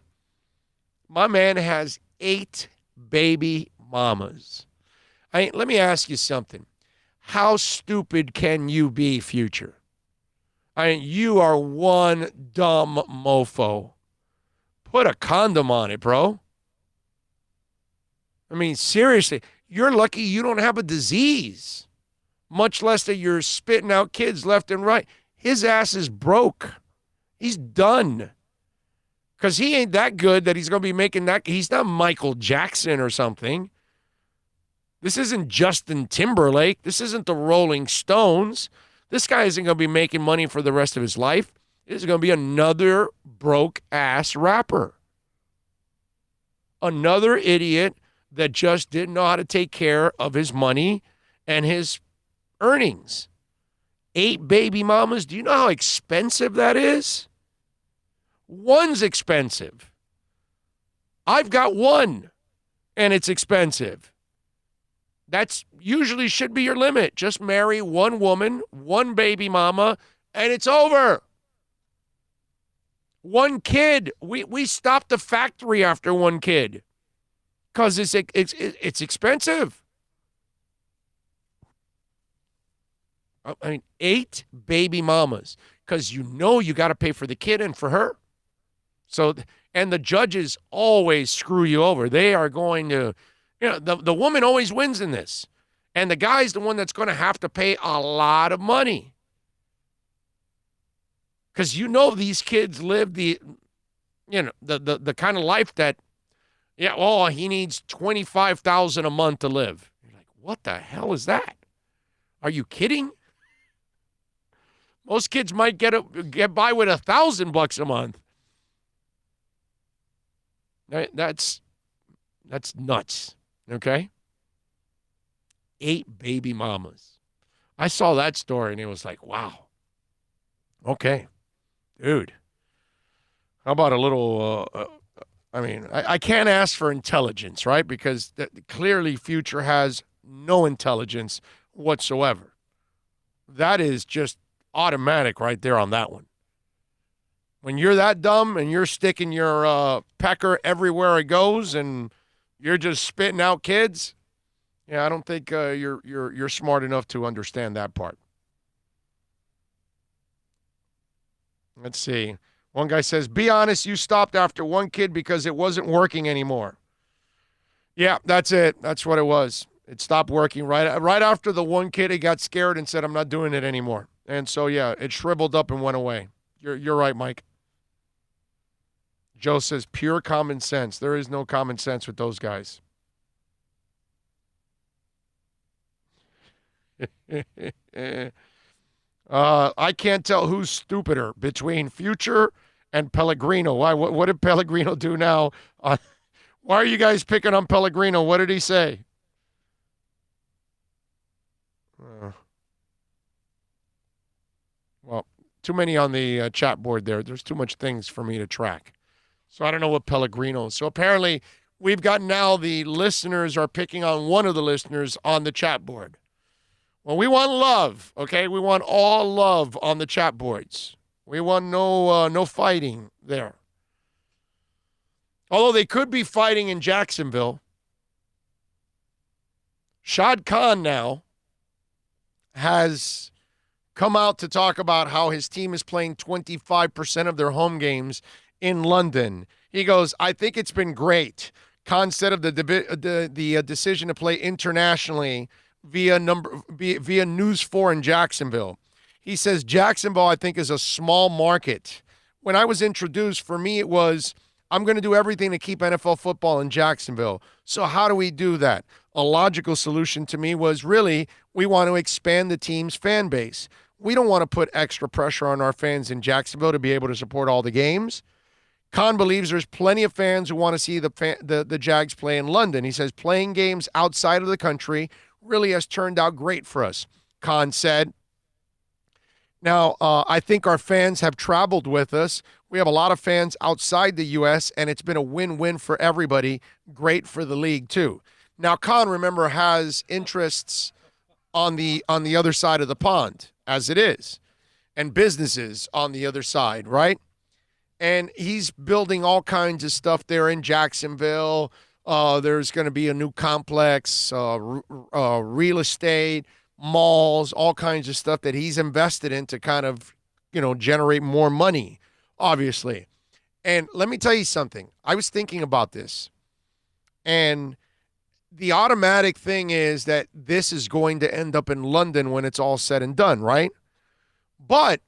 My man has 8 baby mamas. Let me ask you something. How stupid can you be, Future? You are one dumb mofo. Put a condom on it, bro. Seriously. You're lucky you don't have a disease, much less that you're spitting out kids left and right. His ass is broke. He's done. Because he ain't that good that he's going to be making that. He's not Michael Jackson or something. This isn't Justin Timberlake. This isn't the Rolling Stones. This guy isn't going to be making money for the rest of his life. This is going to be another broke-ass rapper. Another idiot that just didn't know how to take care of his money and his earnings. 8 baby mamas. Do you know how expensive that is? One's expensive. I've got one, and it's expensive. That's usually should be your limit. Just marry one woman, one baby mama, and it's over. One kid. We stopped the factory after one kid because it's expensive. I mean, 8 baby mamas because you got to pay for the kid and for her. So, and the judges always screw you over. They are going to, the woman always wins in this. And the guy's the one that's going to have to pay a lot of money. Because these kids live the kind of life that, he needs $25,000 a month to live. You're like, what the hell is that? Are you kidding? Most kids might get by with $1,000 a month. That's nuts. Okay? 8 baby mamas. I saw that story and it was like, wow. Okay. Dude. How about a little, I can't ask for intelligence, right? Because clearly Future has no intelligence whatsoever. That is just automatic right there on that one. When you're that dumb and you're sticking your pecker everywhere it goes and you're just spitting out kids, I don't think you're smart enough to understand that part. Let's see. One guy says, be honest, you stopped after one kid because it wasn't working anymore. Yeah, that's it. That's what it was. It stopped working right after the one kid. He got scared and said, I'm not doing it anymore. And so, it shriveled up and went away. You're right, Mike. Joe says, pure common sense. There is no common sense with those guys. I can't tell who's stupider between Future and Pellegrino. Why? What did Pellegrino do now? Why are you guys picking on Pellegrino? What did he say? Well, too many on the chat board there. There's too much things for me to track. So I don't know what Pellegrino is. So apparently we've got now the listeners are picking on one of the listeners on the chat board. Well, we want love, okay? We want all love on the chat boards. We want no fighting there. Although they could be fighting in Jacksonville. Shad Khan now has come out to talk about how his team is playing 25% of their home games in London. He goes, I think it's been great. Khan said of the decision to play internationally via News 4 in Jacksonville. He says, Jacksonville, I think, is a small market. When I was introduced, for me, it was, I'm going to do everything to keep NFL football in Jacksonville. So how do we do that? A logical solution to me was really, we want to expand the team's fan base. We don't want to put extra pressure on our fans in Jacksonville to be able to support all the games. Khan believes there's plenty of fans who want to see the Jags play in London. He says playing games outside of the country really has turned out great for us, Khan said. Now, I think our fans have traveled with us. We have a lot of fans outside the U.S., and it's been a win-win for everybody. Great for the league, too. Now, Khan, remember, has interests on the other side of the pond, as it is, and businesses on the other side, right? And he's building all kinds of stuff there in Jacksonville. There's going to be a new complex, real estate, malls, all kinds of stuff that he's invested in to kind of, generate more money, obviously. And let me tell you something. I was thinking about this, and the automatic thing is that this is going to end up in London when it's all said and done, right? But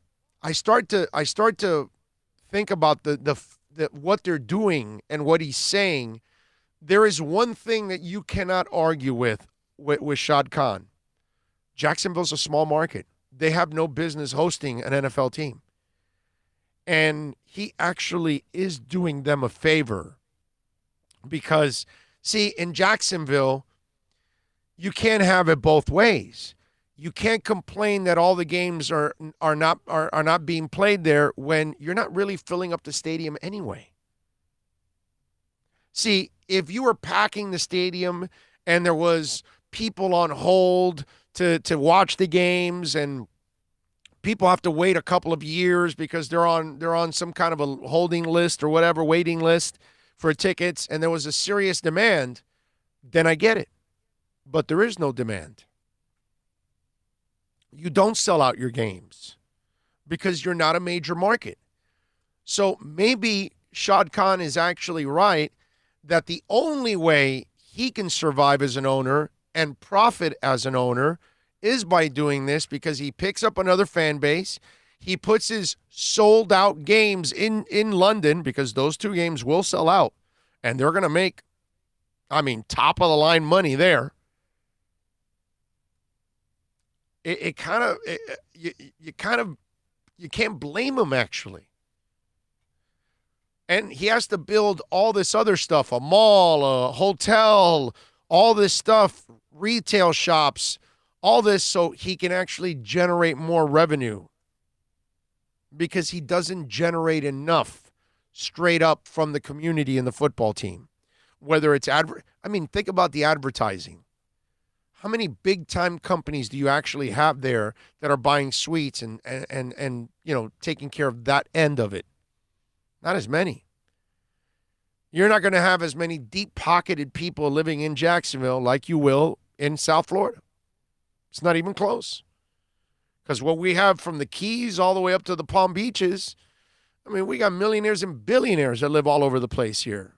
I start to think about the what they're doing and what he's saying. There is one thing that you cannot argue with Shad Khan. Jacksonville's a small market. They have no business hosting an NFL team. And he actually is doing them a favor because, see, in Jacksonville, you can't have it both ways. You can't complain that all the games are not being played there when you're not really filling up the stadium anyway. See, if you were packing the stadium and there was people on hold to watch the games, and people have to wait a couple of years because they're on some kind of a holding list or whatever, waiting list for tickets, and there was a serious demand, then I get it. But there is no demand. You don't sell out your games because you're not a major market. So maybe Shad Khan is actually right that the only way he can survive as an owner and profit as an owner is by doing this, because he picks up another fan base. He puts his sold-out games in London, because those 2 games will sell out, and they're going to make, top-of-the-line money there. You can't blame him, actually. And he has to build all this other stuff, a mall, a hotel, all this stuff, retail shops, all this, so he can actually generate more revenue, because he doesn't generate enough straight up from the community and the football team. Whether it's think about the advertising. How many big-time companies do you actually have there that are buying suites and taking care of that end of it? Not as many. You're not going to have as many deep-pocketed people living in Jacksonville like you will in South Florida. It's not even close. Because what we have from the Keys all the way up to the Palm Beaches, we got millionaires and billionaires that live all over the place here.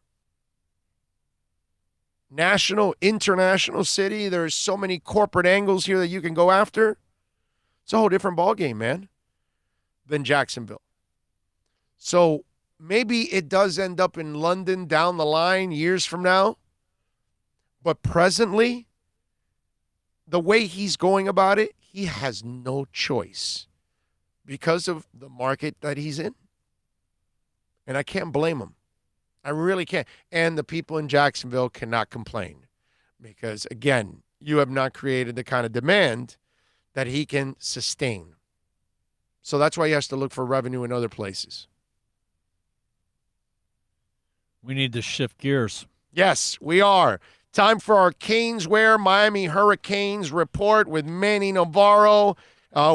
National, international city. There's so many corporate angles here that you can go after. It's a whole different ballgame, man, than Jacksonville. So maybe it does end up in London down the line years from now. But presently, the way he's going about it, he has no choice because of the market that he's in. And I can't blame him. I really can't. And the people in Jacksonville cannot complain because, again, you have not created the kind of demand that he can sustain. So that's why he has to look for revenue in other places. We need to shift gears. Yes, we are. Time for our Caneswear Miami Hurricanes report with Manny Navarro.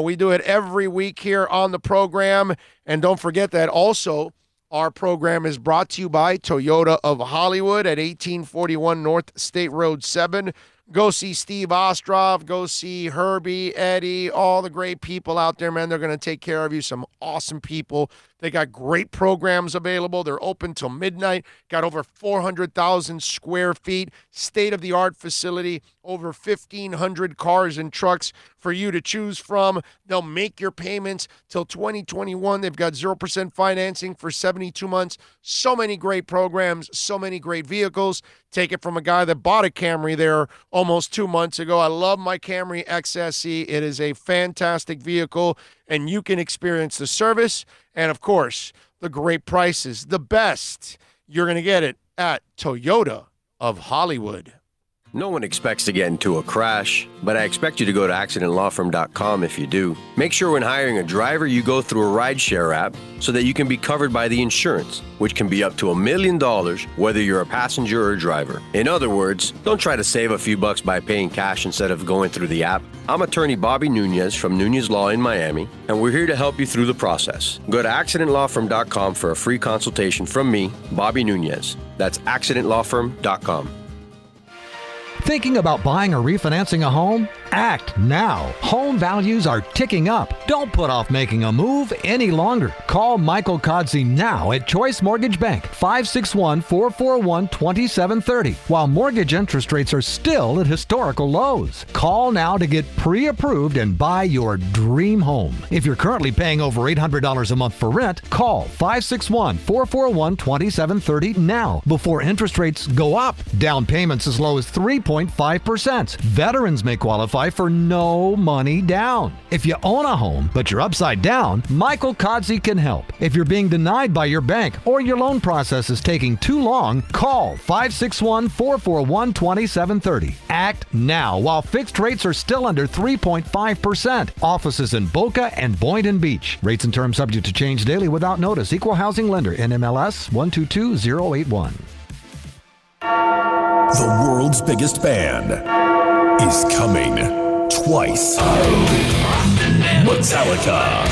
We do it every week here on the program. And don't forget that also our program is brought to you by Toyota of Hollywood at 1841 North State Road 7. Go see Steve Ostroff. Go see Herbie, Eddie, all the great people out there, man. They're going to take care of you. Some awesome people. They got great programs available. They're open till midnight. Got over 400,000 square feet. State-of-the-art facility. Over 1,500 cars and trucks for you to choose from. They'll make your payments till 2021. They've got 0% financing for 72 months. So many great programs. So many great vehicles. Take it from a guy that bought a Camry there almost 2 months ago. I love my Camry XSE. It is a fantastic vehicle, and you can experience the service and, of course, the great prices. The best. You're going to get it at Toyota of Hollywood. No one expects to get into a crash, but I expect you to go to accidentlawfirm.com if you do. Make sure when hiring a driver, you go through a rideshare app so that you can be covered by the insurance, which can be up to $1 million whether you're a passenger or a driver. In other words, don't try to save a few bucks by paying cash instead of going through the app. I'm attorney Bobby Nunez from Nunez Law in Miami, and we're here to help you through the process. Go to accidentlawfirm.com for a free consultation from me, Bobby Nunez. That's accidentlawfirm.com. Thinking about buying or refinancing a home? Act now. Home values are ticking up. Don't put off making a move any longer. Call Michael Kodzie now at Choice Mortgage Bank, 561-441-2730, while mortgage interest rates are still at historical lows. Call now to get pre-approved and buy your dream home. If you're currently paying over $800 a month for rent, call 561-441-2730 now before interest rates go up. Down payments as low as 3.5%. Veterans may qualify for no money down. If you own a home, but you're upside down, Michael Kodzie can help. If you're being denied by your bank or your loan process is taking too long, call 561-441-2730. Act now while fixed rates are still under 3.5%. Offices in Boca and Boynton Beach. Rates and terms subject to change daily without notice. Equal housing lender. NMLS 122081. The world's biggest band. is coming twice. Metallica.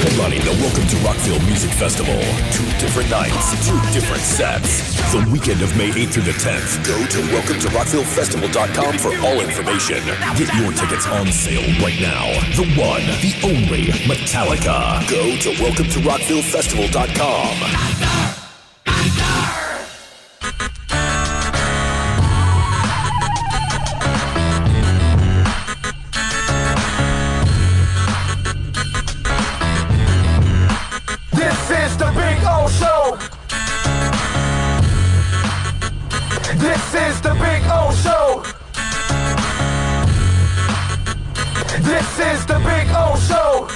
Headlining the Welcome to Rockville Music Festival. 2 different nights, 2 different sets. The weekend of May 8th through the 10th. Go to welcometorocktillefestival.com for all information. Get your tickets on sale right now. The one, the only Metallica. Go to welcometorocktillefestival.com. This is the Big O Show. This is the Big O Show. This is the Big O Show.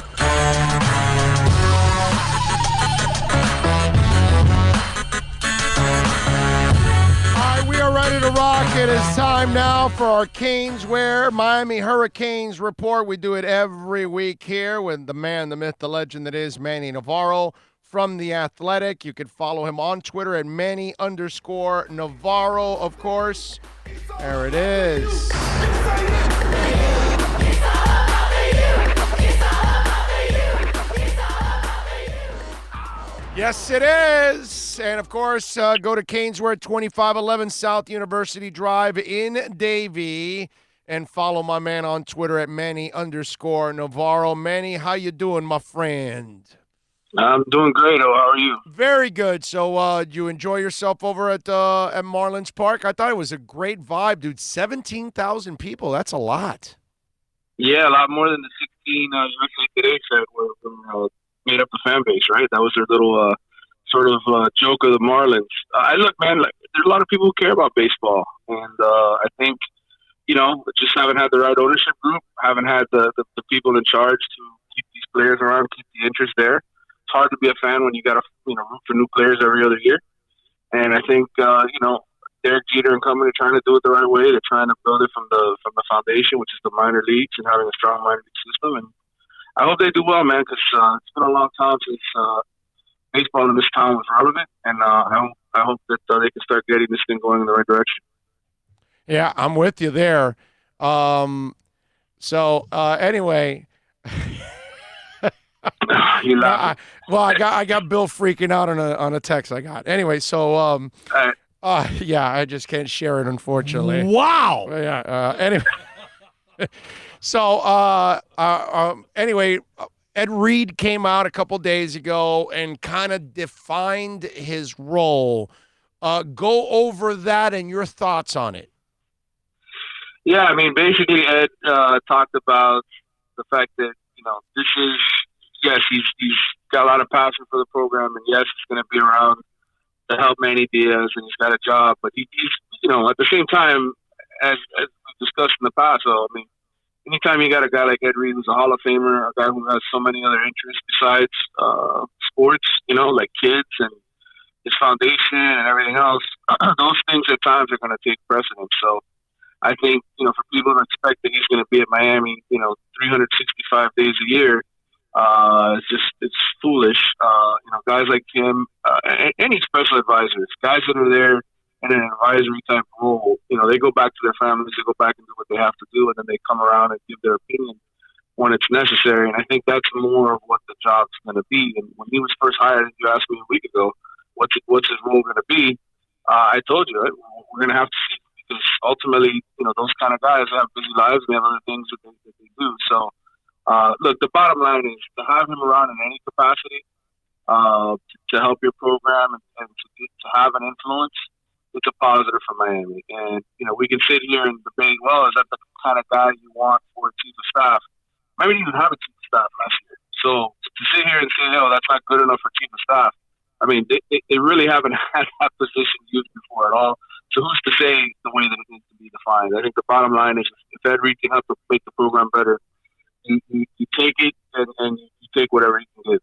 All right, we are ready to rock. It is time now for our Caneswear Miami Hurricanes report. We do it every week here with the man, the myth, the legend that is Manny Navarro from The Athletic. You can follow him on Twitter at Manny_Navarro, of course. There it is. Yes, it is. And, of course, go to Caneswear, 2511 South University Drive in Davie, and follow my man on Twitter at Manny_Navarro. Manny, how you doing, my friend? I'm doing great. How are you? Very good. So, did you enjoy yourself over at Marlins Park? I thought it was a great vibe, dude. 17,000 people. That's a lot. Yeah, a lot more than the 16 USA Today said were made up the fan base, right? That was their little sort of joke of the Marlins. Look, man, there's a lot of people who care about baseball, and I think, just haven't had the right ownership group, haven't had the people in charge to keep these players around, keep the interest there. It's hard to be a fan when you got to root for new players every other year. And I think Derek Jeter and company are trying to do it the right way. They're trying to build it from the foundation, which is the minor leagues, and having a strong minor league system. And I hope they do well, man, because it's been a long time since baseball in this town was relevant, and I hope that they can start getting this thing going in the right direction. Yeah, I'm with you there. Anyway. You laugh. I got Bill freaking out on a text I got. Anyway, so yeah, I just can't share it, unfortunately. Wow. Yeah. Anyway, so anyway, Ed Reed came out a couple days ago and kind of defined his role. Go over that and your thoughts on it. Yeah, I mean, basically, Ed talked about the fact that this is. Yes, he's got a lot of passion for the program, and yes, he's going to be around to help Manny Diaz, and he's got a job. But he's at the same time, as we discussed in the past, I mean, anytime you got a guy like Ed Reed, who's a Hall of Famer, a guy who has so many other interests besides sports, like kids and his foundation and everything else, those things at times are going to take precedence. So I think, for people to expect that he's going to be at Miami, 365 days a year, it's foolish. Guys like him, any special advisors, guys that are there in an advisory type role, they go back to their families, they go back and do what they have to do, and then they come around and give their opinion when it's necessary. And I think that's more of what the job's going to be. And when he was first hired, you asked me a week ago, what's his role going to be? I told you, right? We're going to have to see, because ultimately, those kind of guys have busy lives and they have other things that they do. So, look, the bottom line is to have him around in any capacity to help your program and to have an influence, it's a positive for Miami. And, we can sit here and debate, well, is that the kind of guy you want for a chief of staff? Miami didn't even have a chief of staff last year. So to sit here and say, that's not good enough for chief of staff, I mean, they really haven't had that position used before at all. So who's to say the way that it needs to be defined? I think the bottom line is if Ed Reed can help to make the program better, you take it and you take whatever you can get.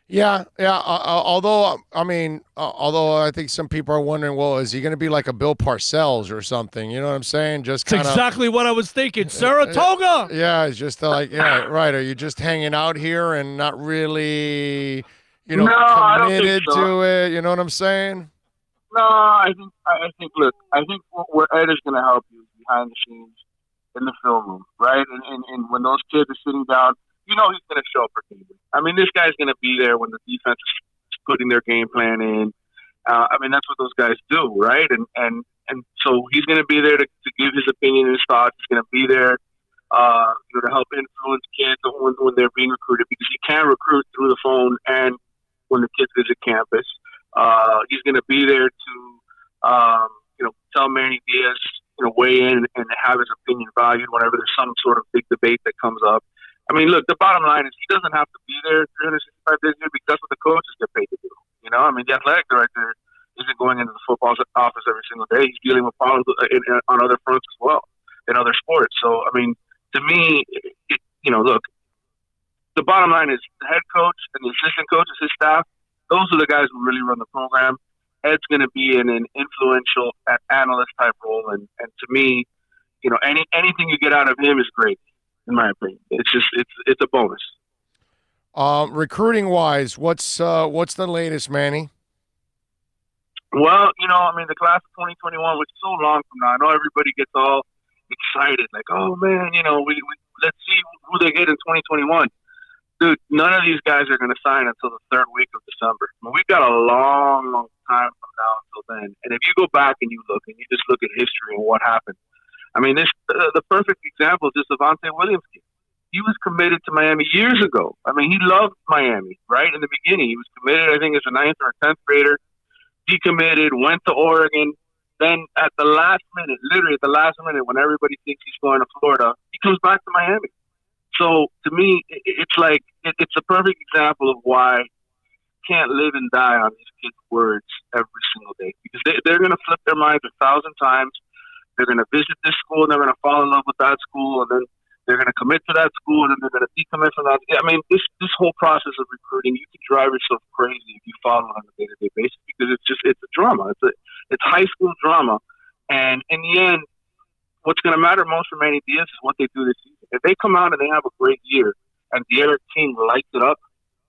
Yeah. Although I think some people are wondering, well, is he going to be like a Bill Parcells or something? You know what I'm saying? Just kind of exactly what I was thinking. Saratoga. Yeah, it's just like, yeah, right. Are you just hanging out here and not really, committed to it? You know what I'm saying? No, I think. Look, I think where Ed is going to help you behind the scenes in the film room, right? And when those kids are sitting down, you know he's going to show up for Cleveland. I mean, this guy's going to be there when the defense is putting their game plan in. I mean, that's what those guys do, right? And so he's going to be there to give his opinion and his thoughts. He's going to be there to help influence kids when they're being recruited, because he can recruit through the phone and when the kids visit campus. He's going to be there to tell Manny Diaz, weigh in and have his opinion valued whenever there's some sort of big debate that comes up. I mean, look, the bottom line is he doesn't have to be there 365 days a year because that's what the coaches get paid to do. I mean, the athletic director isn't going into the football office every single day. He's dealing with problems on other fronts as well in other sports. So, I mean, to me, look, the bottom line is the head coach and the assistant coaches, his staff, those are the guys who really run the program. Ed's going to be in an influential analyst type role, and to me, anything you get out of him is great, in my opinion. It's a bonus. Recruiting wise, what's the latest, Manny? Well, the class of 2021 was so long from now. I know everybody gets all excited, like, oh man, we let's see who they get in 2021. Dude, none of these guys are going to sign until the third week of December. I mean, we've got a long, long time from now until then. And if you go back and you just look at history and what happened, I mean, the perfect example is just Avante Williams. He was committed to Miami years ago. I mean, he loved Miami, right? In the beginning, he was committed, I think, as a 9th or 10th grader. Decommitted, went to Oregon. Then at the last minute, literally at the last minute, when everybody thinks he's going to Florida, he comes back to Miami. So to me, it's like it's a perfect example of why you can't live and die on these kids' words every single day, because they're going to flip their minds 1,000 times. They're going to visit this school and they're going to fall in love with that school, and then they're going to commit to that school, and then they're going to decommit from that. I mean, this whole process of recruiting, you can drive yourself crazy if you follow it on a day-to-day basis, because it's a drama. It's high school drama, and in the end, what's going to matter most for Manny Diaz is what they do this season. If they come out and they have a great year and D'Eriq King lights it up,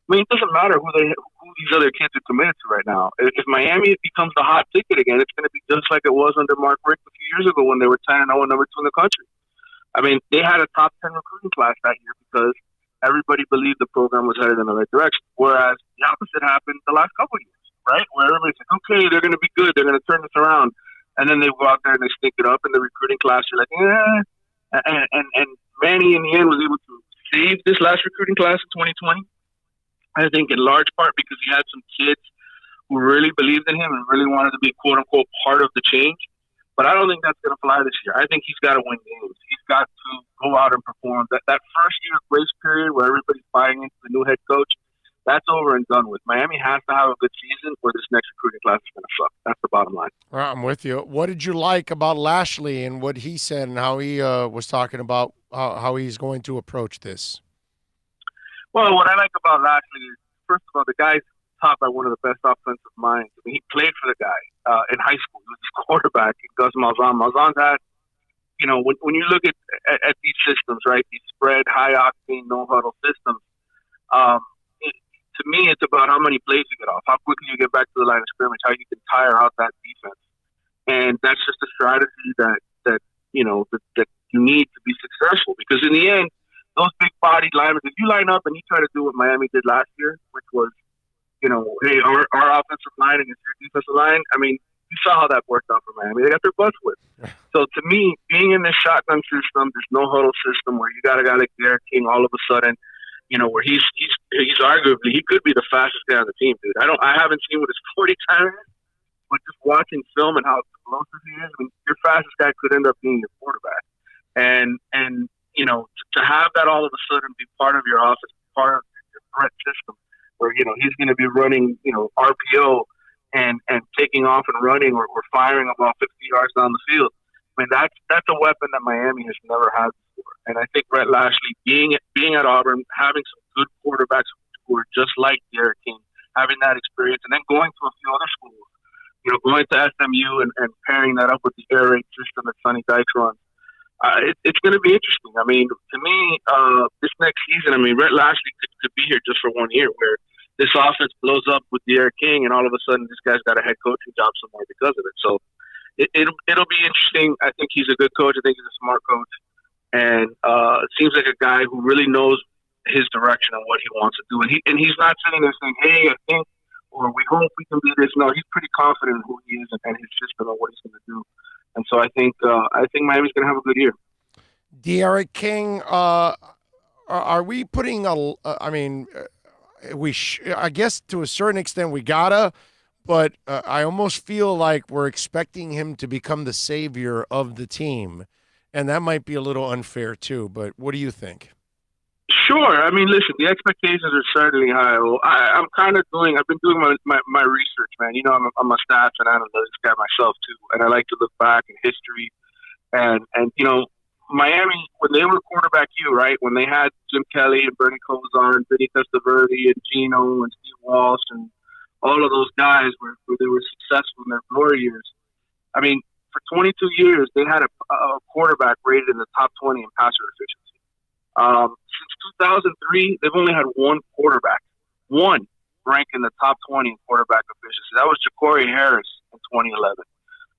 I mean, it doesn't matter who these other kids are committed to right now. If Miami becomes the hot ticket again, it's going to be just like it was under Mark Richt a few years ago when they were 10-0 and number 2 in the country. I mean, they had a top 10 recruiting class that year because everybody believed the program was headed in the right direction. Whereas the opposite happened the last couple of years, right? Where everybody's like, okay, they're going to be good. They're going to turn this around. And then they go out there and they stink it up in the recruiting class. You're like, And Manny, in the end, was able to save this last recruiting class in 2020. I think in large part because he had some kids who really believed in him and really wanted to be, quote unquote, part of the change. But I don't think that's going to fly this year. I think he's got to win games. He's got to go out and perform. That first year grace period where everybody's buying into the new head coach, that's over and done with. Miami has to have a good season or this next recruiting class is going to suck. That's the bottom line. All right, I'm with you. What did you like about Lashley and what he said and how he was talking about how he's going to approach this? Well, what I like about Lashley is, first of all, the guy's taught by one of the best offensive minds. I mean, he played for the guy in high school. He was his quarterback, Gus Malzahn. Malzahn's had, when you look at these systems, right, these spread, high-octane, no-huddle systems, to me, it's about how many plays you get off, how quickly you get back to the line of scrimmage, how you can tire out that defense. And that's just a strategy that you need to be successful. Because in the end, those big-bodied linemen, if you line up and you try to do what Miami did last year, which was, hey, our offensive line against your defensive line, I mean, you saw how that worked out for Miami. They got their butts whipped. So to me, being in this shotgun system, this no-huddle system where you got a guy like D'Eriq King all of a sudden, where he's arguably, he could be the fastest guy on the team, dude. I haven't seen what his 40 time is, but just watching film and how explosive he is, I mean, your fastest guy could end up being your quarterback. And to have that all of a sudden be part of your offense, part of your threat system, where, he's going to be running, RPO and taking off and running or firing about 50 yards down the field. I mean, that's a weapon that Miami has never had before. And I think Rhett Lashley, being at Auburn, having some good quarterbacks who are just like D'Eriq King, having that experience, and then going to a few other schools, going to SMU and pairing that up with the air raid system that Sonny Dykes runs. It's going to be interesting. I mean, to me, this next season, I mean, Rhett Lashley could be here just for 1 year, where this offense blows up with D'Eriq King, and all of a sudden this guy's got a head coaching job somewhere because of it. So it'll be interesting. I think he's a good coach. I think he's a smart coach. And it seems like a guy who really knows his direction and what he wants to do. And he's not sitting there saying, hey, I think, or we hope we can do this. No, he's pretty confident in who he is and his system and what he's going to do. And so I think Miami's going to have a good year. D'Eriq King, are we putting I guess to a certain extent we gotta, but I almost feel like we're expecting him to become the savior of the team, and that might be a little unfair too. But what do you think? Sure. I mean, listen, the expectations are certainly high. I've been doing my research, man. You know, I'm a stats and analytics guy myself too, and I like to look back in history. And you know, Miami, when they were quarterback U, right, when they had Jim Kelly and Bernie Kosar and Vinny Testaverde and Gino and Steve Walsh and all of those guys where they were successful in their glory years. I mean, for 22 years, they had a quarterback rated in the top 20 in passer efficiency. Since 2003, they've only had one quarterback, ranked in the top 20 in quarterback efficiency. That was Ja'Cory Harris in 2011.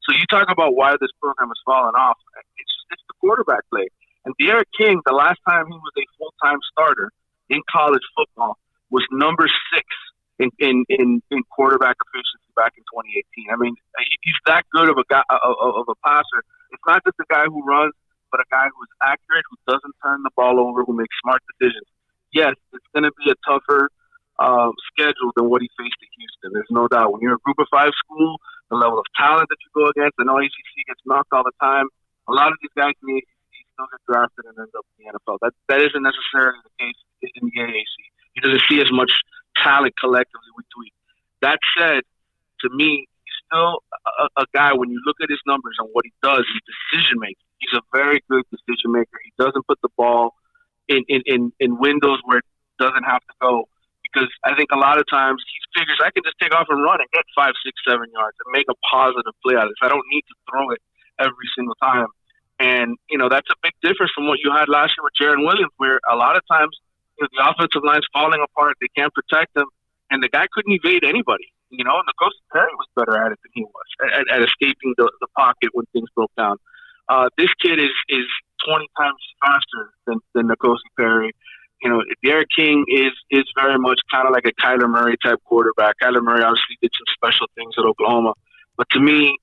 So you talk about why this program has fallen off. It's the quarterback play. And D'Eriq King, the last time he was a full-time starter in college football, was number 6 in quarterback efficiency back in 2018. I mean, he's that good of a guy, of a passer. It's not just a guy who runs, but a guy who is accurate, who doesn't turn the ball over, who makes smart decisions. Yes, it's going to be a tougher schedule than what he faced at Houston. There's no doubt. When you're a Group of 5 school, the level of talent that you go against, I know ACC gets knocked all the time. A lot of these guys in the ACC still get drafted and end up in the NFL. That isn't necessarily the case in the AAC. He doesn't see as much talent collectively week to week. That said, to me, he's still a guy, when you look at his numbers and what he does, he's decision-making. He's a very good decision-maker. He doesn't put the ball in windows where it doesn't have to go. Because I think a lot of times he figures I can just take off and run and get 5, 6, 7 yards and make a positive play out of this. I don't need to throw it every single time. And, you know, that's a big difference from what you had last year with Jaron Williams, where a lot of times, you know, the offensive line's falling apart. They can't protect him. And the guy couldn't evade anybody. You know, and N'Kosi Perry was better at it than he was, at escaping the pocket when things broke down. This kid is 20 times faster than N'Kosi Perry. You know, D'Eriq King is very much kind of like a Kyler Murray type quarterback. Kyler Murray obviously did some special things at Oklahoma. But to me,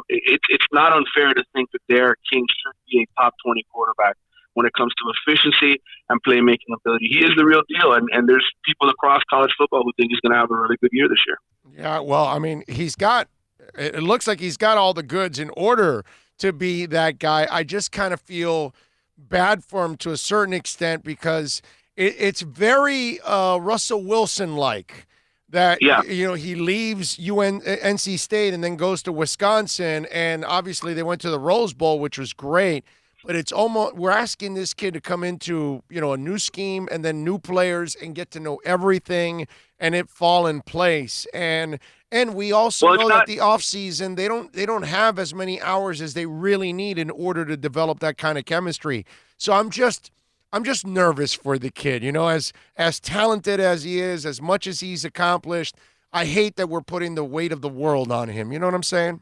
it's not unfair to think that D'Eriq King should be a top 20 quarterback when it comes to efficiency and playmaking ability. He is the real deal, and there's people across college football who think he's going to have a really good year this year. Yeah, well, I mean, it looks like he's got all the goods in order to be that guy. I just kind of feel bad for him to a certain extent because it's very Russell Wilson-like. That, you know, he leaves NC State and then goes to Wisconsin, and obviously they went to the Rose Bowl, which was great. But it's almost, we're asking this kid to come into, you know, a new scheme and then new players and get to know everything and it fall in place. And we also know that the offseason, they don't have as many hours as they really need in order to develop that kind of chemistry. So I'm just nervous for the kid, you know, as talented as he is, as much as he's accomplished. I hate that we're putting the weight of the world on him. You know what I'm saying?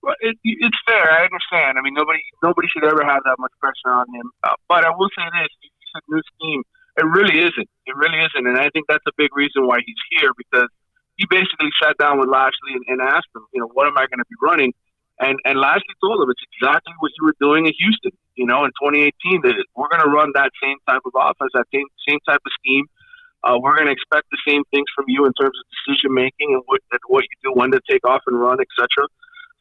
Well, it's fair. I understand. I mean, nobody should ever have that much pressure on him. But I will say this: you said new scheme. It really isn't. It really isn't. And I think that's a big reason why he's here, because he basically sat down with Lashley and asked him, you know, what am I going to be running? And Lashley told him it's exactly what you were doing in Houston. You know, in 2018, that we're going to run that same type of offense, that same type of scheme. We're going to expect the same things from you in terms of decision making and what you do, when to take off and run, etc.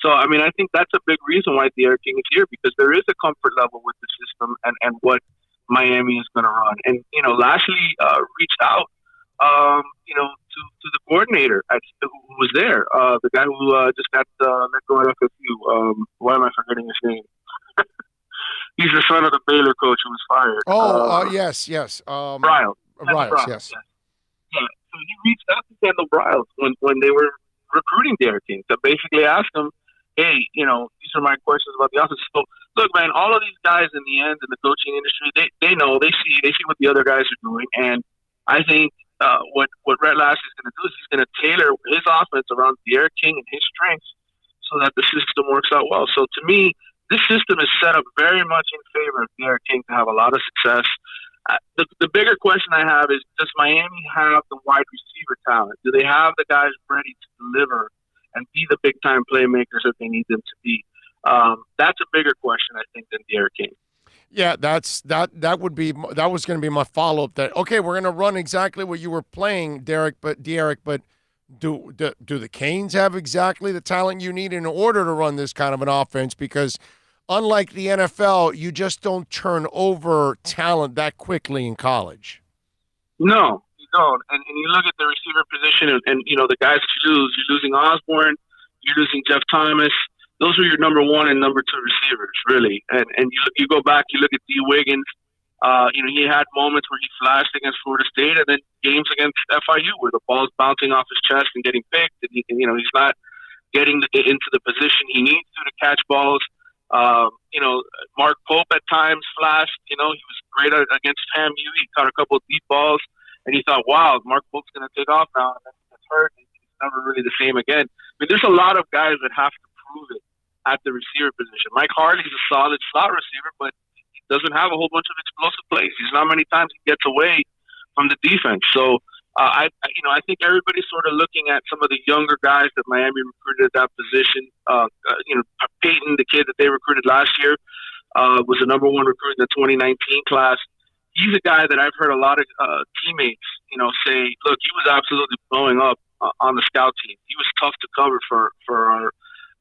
So, I mean, I think that's a big reason why D'Eriq King is here, because there is a comfort level with the system and what Miami is going to run. And, you know, Lashley reached out, you know, to the coordinator who was there, the guy who just got let go at FSU. Why am I forgetting his name? He's the son of the Baylor coach who was fired. Yes. Briles, yes. Yeah, so he reached out to Kendall Briles when they were recruiting D'Eriq King to basically ask him, hey, you know, these are my questions about the offense. So, look, man, all of these guys in the end in the coaching industry, they know, they see what the other guys are doing. And I think what Rhett Lashley is going to do is he's going to tailor his offense around D'Eriq King and his strengths so that the system works out well. So to me, this system is set up very much in favor of D'Eriq King to have a lot of success. The bigger question I have is, does Miami have the wide receiver talent? Do they have the guys ready to deliver and be the big-time playmakers that they need them to be? That's a bigger question, I think, than D'Eriq King. Yeah, that was going to be my follow-up. That okay, we're going to run exactly what you were playing, D'Eriq, but do the Canes have exactly the talent you need in order to run this kind of an offense? Because unlike the NFL, you just don't turn over talent that quickly in college. No, you don't. And you look at the receiver position, and you know the guys that you lose. You're losing Osborne. You're losing Jeff Thomas. Those are your number 1 and number 2 receivers, really. And you go back, you look at D. Wiggins. He had moments where he flashed against Florida State, and then games against FIU where the ball's bouncing off his chest and getting picked, and he's not getting into the position he needs to catch balls. Mark Pope at times flashed. He was great against FAMU. He caught a couple of deep balls, and you thought, wow, Mark Pope's going to take off now, and then he gets hurt, and he's never really the same again. I mean, there's a lot of guys that have to prove it at the receiver position. Mike Harley's a solid slot receiver, but he doesn't have a whole bunch of explosive plays. There's not many times he gets away from the defense. So I think everybody's sort of looking at some of the younger guys that Miami recruited at that position. Peyton, the kid that they recruited last year, was the number 1 recruit in the 2019 class. He's a guy that I've heard a lot of teammates, say, look, he was absolutely blowing up on the scout team. He was tough to cover for our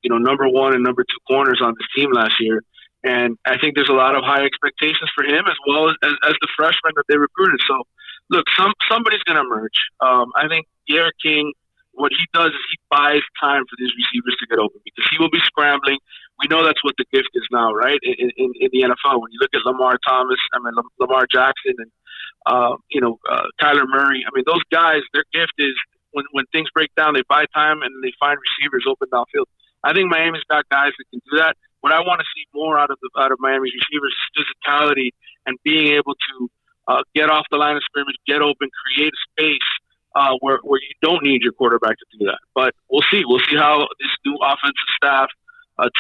number 1 and number 2 corners on this team last year. And I think there's a lot of high expectations for him as well as the freshmen that they recruited. So, look, somebody's going to emerge. I think D'Eriq King, what he does is he buys time for these receivers to get open because he will be scrambling. We know that's what the gift is now, right, in the NFL. When you look at Lamar Jackson and, Kyler Murray, I mean, those guys, their gift is when things break down, they buy time and they find receivers open downfield. I think Miami's got guys that can do that. What I want to see more out of Miami's receivers is physicality and being able to get off the line of scrimmage, get open, create a space where you don't need your quarterback to do that. But we'll see. We'll see how this new offensive staff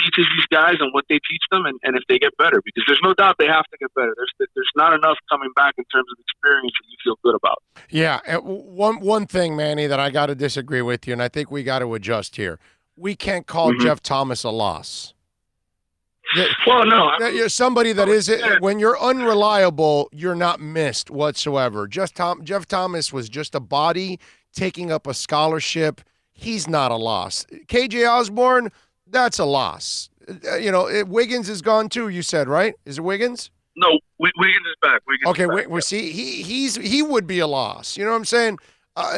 teaches these guys and what they teach them, and if they get better. Because there's no doubt they have to get better. There's not enough coming back in terms of experience that you feel good about. Yeah, one thing, Manny, that I got to disagree with you, and I think we got to adjust here. We can't call Jeff Thomas a loss. Well, no. You're somebody that is when you're unreliable, you're not missed whatsoever. Jeff Thomas was just a body taking up a scholarship. He's not a loss. KJ Osborne, that's a loss. Wiggins is gone too. You said, right? Is it Wiggins? No, Wiggins is back. We see he would be a loss. You know what I'm saying?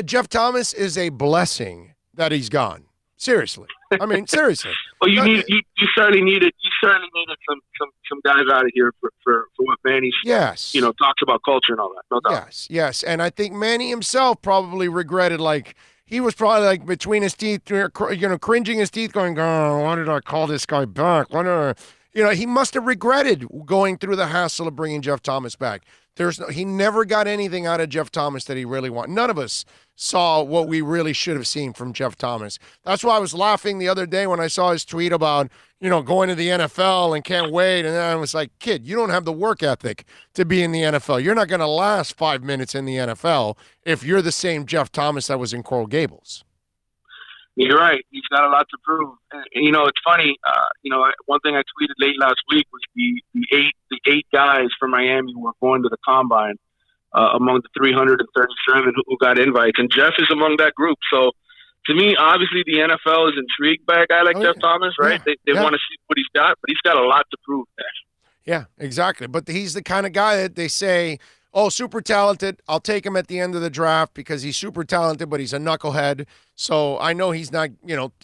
Jeff Thomas is a blessing that he's gone. Seriously, I mean, seriously. Well, you certainly needed some guys out of here for what Manny talks about culture and all that. No doubt. Yes, and I think Manny himself probably regretted, he was probably between his teeth, cringing his teeth, going, "Oh, why did I call this guy back? He must have regretted going through the hassle of bringing Jeff Thomas back. He never got anything out of Jeff Thomas that he really wanted. None of us saw what we really should have seen from Jeff Thomas. That's why I was laughing the other day when I saw his tweet about, going to the NFL and can't wait. And then I was like, kid, you don't have the work ethic to be in the NFL. You're not going to last 5 minutes in the NFL if you're the same Jeff Thomas that was in Coral Gables. You're right. He's got a lot to prove. And, it's funny. One thing I tweeted late last week was the eight guys from Miami who were going to the combine among the 337 who got invites, and Jeff is among that group. So, to me, obviously, the NFL is intrigued by a guy like Jeff Thomas, right? Yeah. They want to see what he's got, but he's got a lot to prove there. Yeah, exactly. But he's the kind of guy that they say, oh, super talented. I'll take him at the end of the draft because he's super talented, but he's a knucklehead. So I know he's not,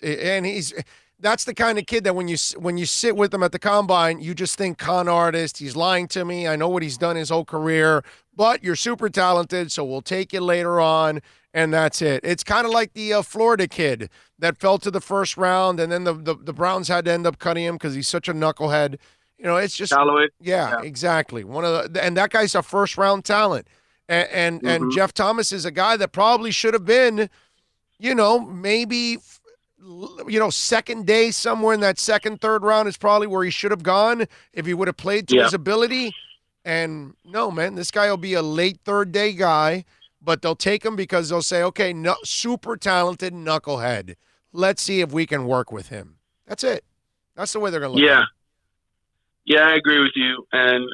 and that's the kind of kid that when you sit with him at the combine, you just think con artist. He's lying to me. I know what he's done his whole career, but you're super talented, so we'll take you later on, and that's it. It's kind of like the Florida kid that fell to the first round, and then the Browns had to end up cutting him because he's such a knucklehead. It's just Callaway. Yeah, exactly. And that guy's a first round talent, and Jeff Thomas is a guy that probably should have been, maybe second day somewhere in that second, third round is probably where he should have gone if he would have played to his ability. And no, man, this guy will be a late third day guy, but they'll take him because they'll say, okay, no, super talented knucklehead. Let's see if we can work with him. That's it. That's the way they're going to look at it. Yeah, I agree with you. And,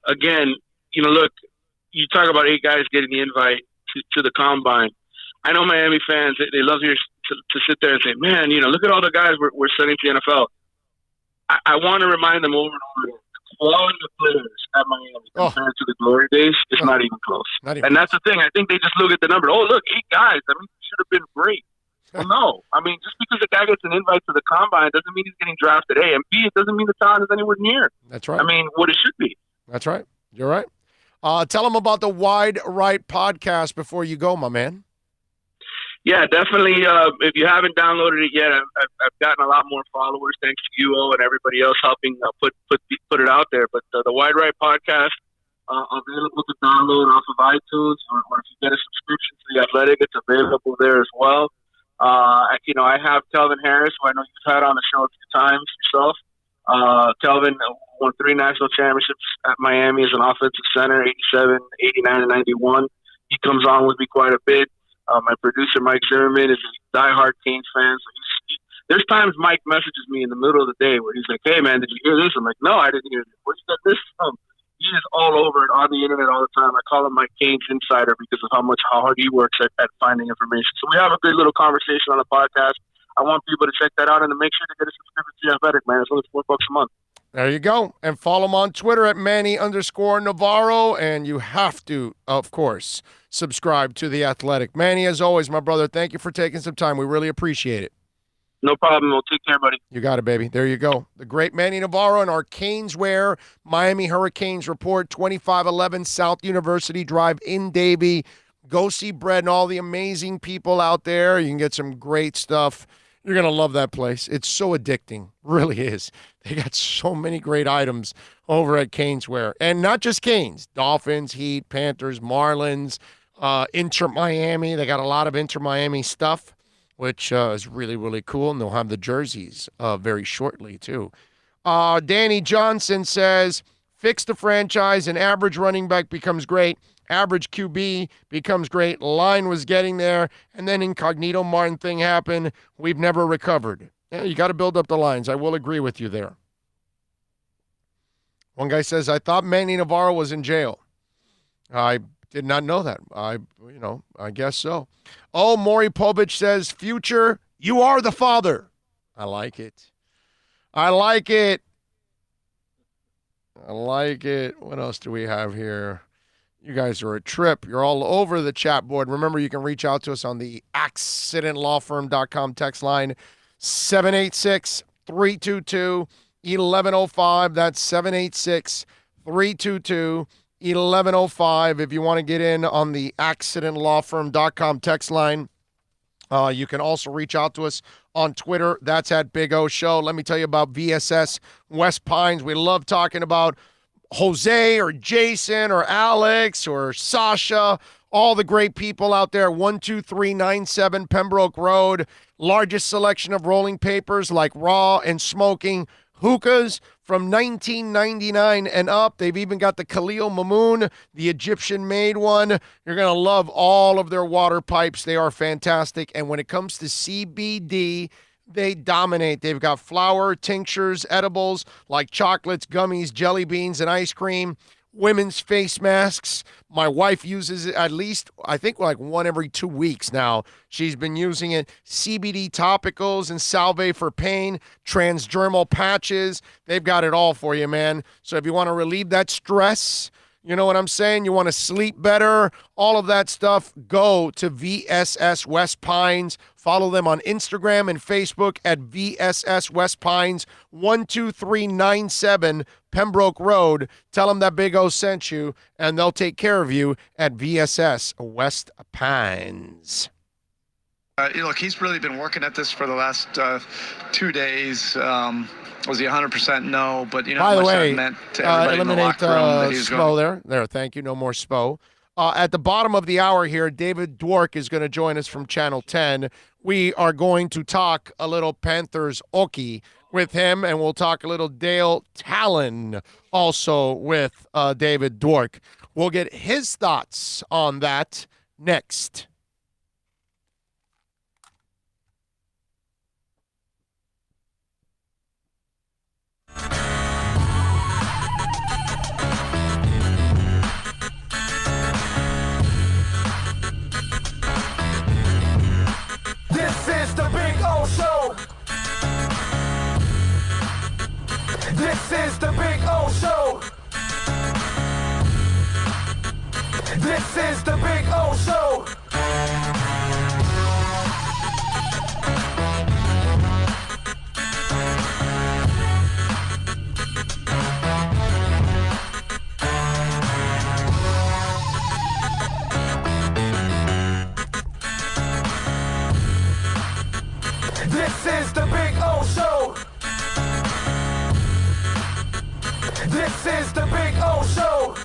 again, look, you talk about 8 guys getting the invite to the Combine. I know Miami fans, they love to sit there and say, man, look at all the guys we're sending to the NFL. I want to remind them over and over again, the quality of players at Miami compared to the glory days is not even close. And that's the thing. I think they just look at the number. Oh, look, 8 guys. I mean, it should have been great. Well, no. I mean, just because a guy gets an invite to the Combine doesn't mean he's getting drafted A. And B, it doesn't mean the talent is anywhere near. That's right. I mean, what it should be. That's right. You're right. Tell them about the Wide Right podcast before you go, my man. Yeah, definitely. If you haven't downloaded it yet, I've gotten a lot more followers thanks to you and everybody else helping put it out there. But the Wide Right podcast, available to download off of iTunes, or if you get a subscription to The Athletic, it's available there as well. I have Kelvin Harris, who I know you've had on the show a few times yourself. Kelvin won 3 national championships at Miami as an offensive center, 87, 89, and 91. He comes on with me quite a bit. My producer, Mike Zimmerman, is a diehard Canes fan. So there's times Mike messages me in the middle of the day where he's like, hey, man, did you hear this? I'm like, no, I didn't hear this. Where you got this from? He is all over it on the internet all the time. I call him my Canes insider because of how hard he works at finding information. So we have a good little conversation on the podcast. I want people to check that out and to make sure to get a subscription to The Athletic, man. It's only $4 a month. There you go. And follow him on Twitter at Manny_Navarro. And you have to, of course, subscribe to The Athletic. Manny, as always, my brother, thank you for taking some time. We really appreciate it. No problem. We'll take care, buddy. You got it, baby. There you go. The great Manny Navarro and our Caneswear Miami Hurricanes report, 2511 South University Drive in Davie. Go see Brett and all the amazing people out there. You can get some great stuff. You're going to love that place. It's so addicting. Really is. They got so many great items over at Caneswear. And not just Canes. Dolphins, Heat, Panthers, Marlins, Inter Miami. They got a lot of Inter Miami stuff, which is really, really cool. And they'll have the jerseys very shortly, too. Danny Johnson says, fix the franchise. An average running back becomes great. Average QB becomes great. Line was getting there, and then Incognito Martin thing happened. We've never recovered. Yeah, you got to build up the lines. I will agree with you there. One guy says, I thought Manny Navarro was in jail. I did not know that. I guess so. Oh, Maury Povich says, future, you are the father. I like it. I like it. I like it. What else do we have here? You guys are a trip. You're all over the chat board. Remember, you can reach out to us on the accidentlawfirm.com text line, 786-322-1105. That's 786-322-1105. If you want to get in on the accidentlawfirm.com text line, you can also reach out to us on Twitter. That's at Big O Show. Let me tell you about VSS West Pines. We love talking about Jose or Jason or Alex or Sasha, all the great people out there. 12397 Pembroke Road. Largest selection of rolling papers like raw and smoking hookahs from 1999 and up. They've even got the Khalil Mamoon, the Egyptian-made one. You're going to love all of their water pipes. They are fantastic. And when it comes to CBD, they dominate. They've got flower, tinctures, edibles like chocolates, gummies, jelly beans, and ice cream. Women's face masks. My wife uses it at least, I think, like one every 2 weeks now. She's been using it. CBD topicals and Salve for pain, transdermal patches. They've got it all for you, man. So if you want to relieve that stress, you know what I'm saying? You want to sleep better, all of that stuff, go to VSS West Pines. Follow them on Instagram and Facebook at VSS West Pines, 12397 Pembroke Road. Tell them that Big O sent you, and they'll take care of you at VSS West Pines. Look, he's really been working at this for the last 2 days. Was he 100% no? But, by the way, meant to everybody eliminate in the locker room that he was Spo there. Thank you. No more Spo. At the bottom of the hour here, David Dwork is going to join us from Channel 10. We are going to talk a little Panthers Okie with him, and we'll talk a little Dale Talon also with David Dwork. We'll get his thoughts on that next. This is the Big O Show. This is the Big O Show. This is the Big O Show. This is the Big O Show. This is the Big O Show.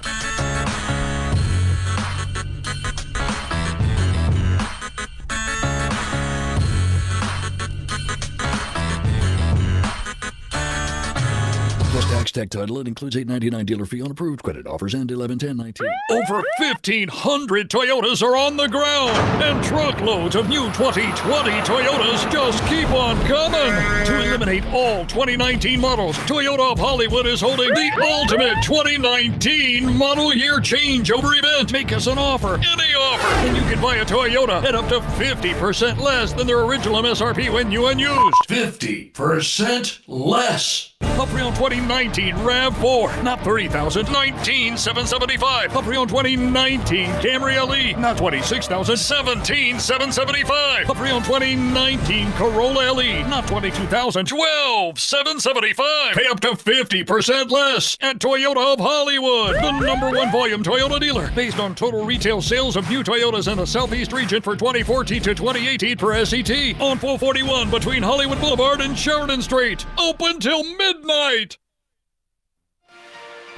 Plus tax, tech title. It includes $8.99 dealer fee on approved credit offers and 11/10/19. Over 1,500 Toyotas are on the ground, and truckloads of new 2020 Toyotas just keep on coming. To eliminate all 2019 models, Toyota of Hollywood is holding the ultimate 2019 model year changeover event. Make us an offer, any offer, and you can buy a Toyota at up to 50% less than their original MSRP when new and used. 50% less. A pre-owned 2019 RAV4, not $30,000, $19,775. A pre-owned 2019 Camry LE, not $26,000, $17,775. A pre-owned 2019 Corolla LE, not $22,000, $12,775. Pay up to 50% less at Toyota of Hollywood, the #1 volume Toyota dealer, based on total retail sales of new Toyotas in the Southeast region for 2014 to 2018 per SET, on 441 between Hollywood Boulevard and Sheridan Street. Open till midnight.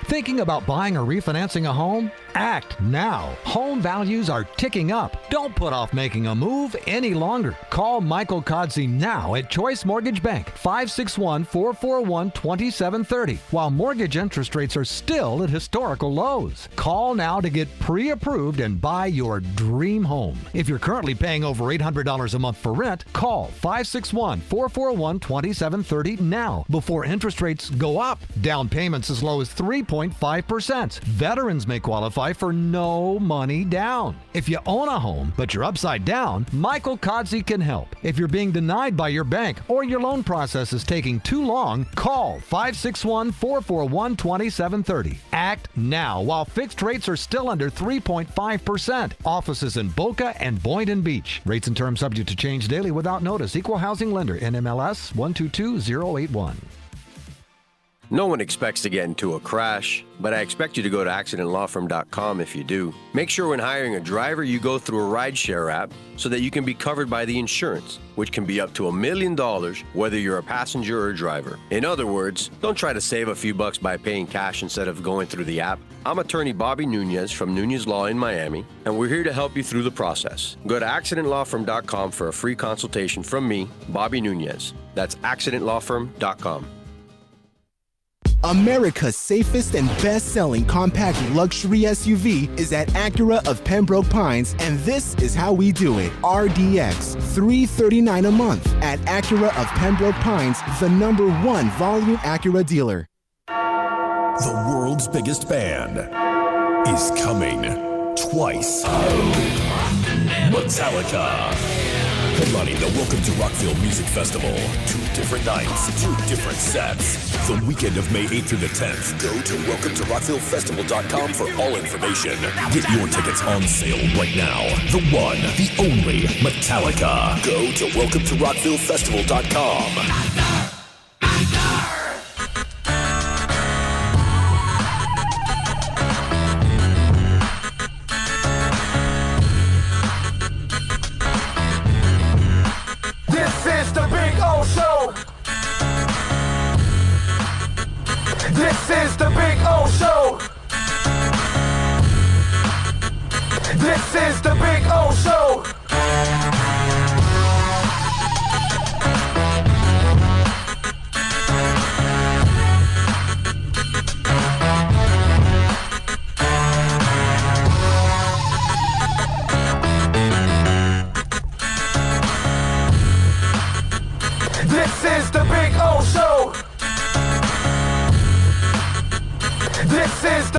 Thinking about buying or refinancing a home? Act now. Home values are ticking up. Don't put off making a move any longer. Call Michael Kodsey now at Choice Mortgage Bank, 561-441-2730, while mortgage interest rates are still at historical lows. Call now to get pre-approved and buy your dream home. If you're currently paying over $800 a month for rent, call 561-441-2730 now before interest rates go up. Down payments as low as 3.5%. Veterans may qualify for no money down. If you own a home, but you're upside down, Michael Kodsey can help. If you're being denied by your bank or your loan process is taking too long, call 561-441-2730. Act now while fixed rates are still under 3.5%. Offices in Boca and Boynton Beach. Rates and terms subject to change daily without notice. Equal housing lender. NMLS 122081. No one expects to get into a crash, but I expect you to go to accidentlawfirm.com if you do. Make sure when hiring a driver, you go through a rideshare app so that you can be covered by the insurance, which can be up to $1 million whether you're a passenger or a driver. In other words, don't try to save a few bucks by paying cash instead of going through the app. I'm attorney Bobby Nunez from Nunez Law in Miami, and we're here to help you through the process. Go to accidentlawfirm.com for a free consultation from me, Bobby Nunez. That's accidentlawfirm.com. America's safest and best-selling compact luxury SUV is at Acura of Pembroke Pines, and this is how we do it. RDX, $339 a month at Acura of Pembroke Pines, the #1 volume Acura dealer. The world's biggest band is coming twice. Metallica. Headlining the Welcome to Rockville Music Festival. 2 different nights, 2 different sets. The weekend of May 8th through the 10th. Go to welcometorockvillefestival.com for all information. Get your tickets on sale right now. The one, the only Metallica. Go to welcometorockvillefestival.com. This is the Big O Show. This is the Big O Show. This is the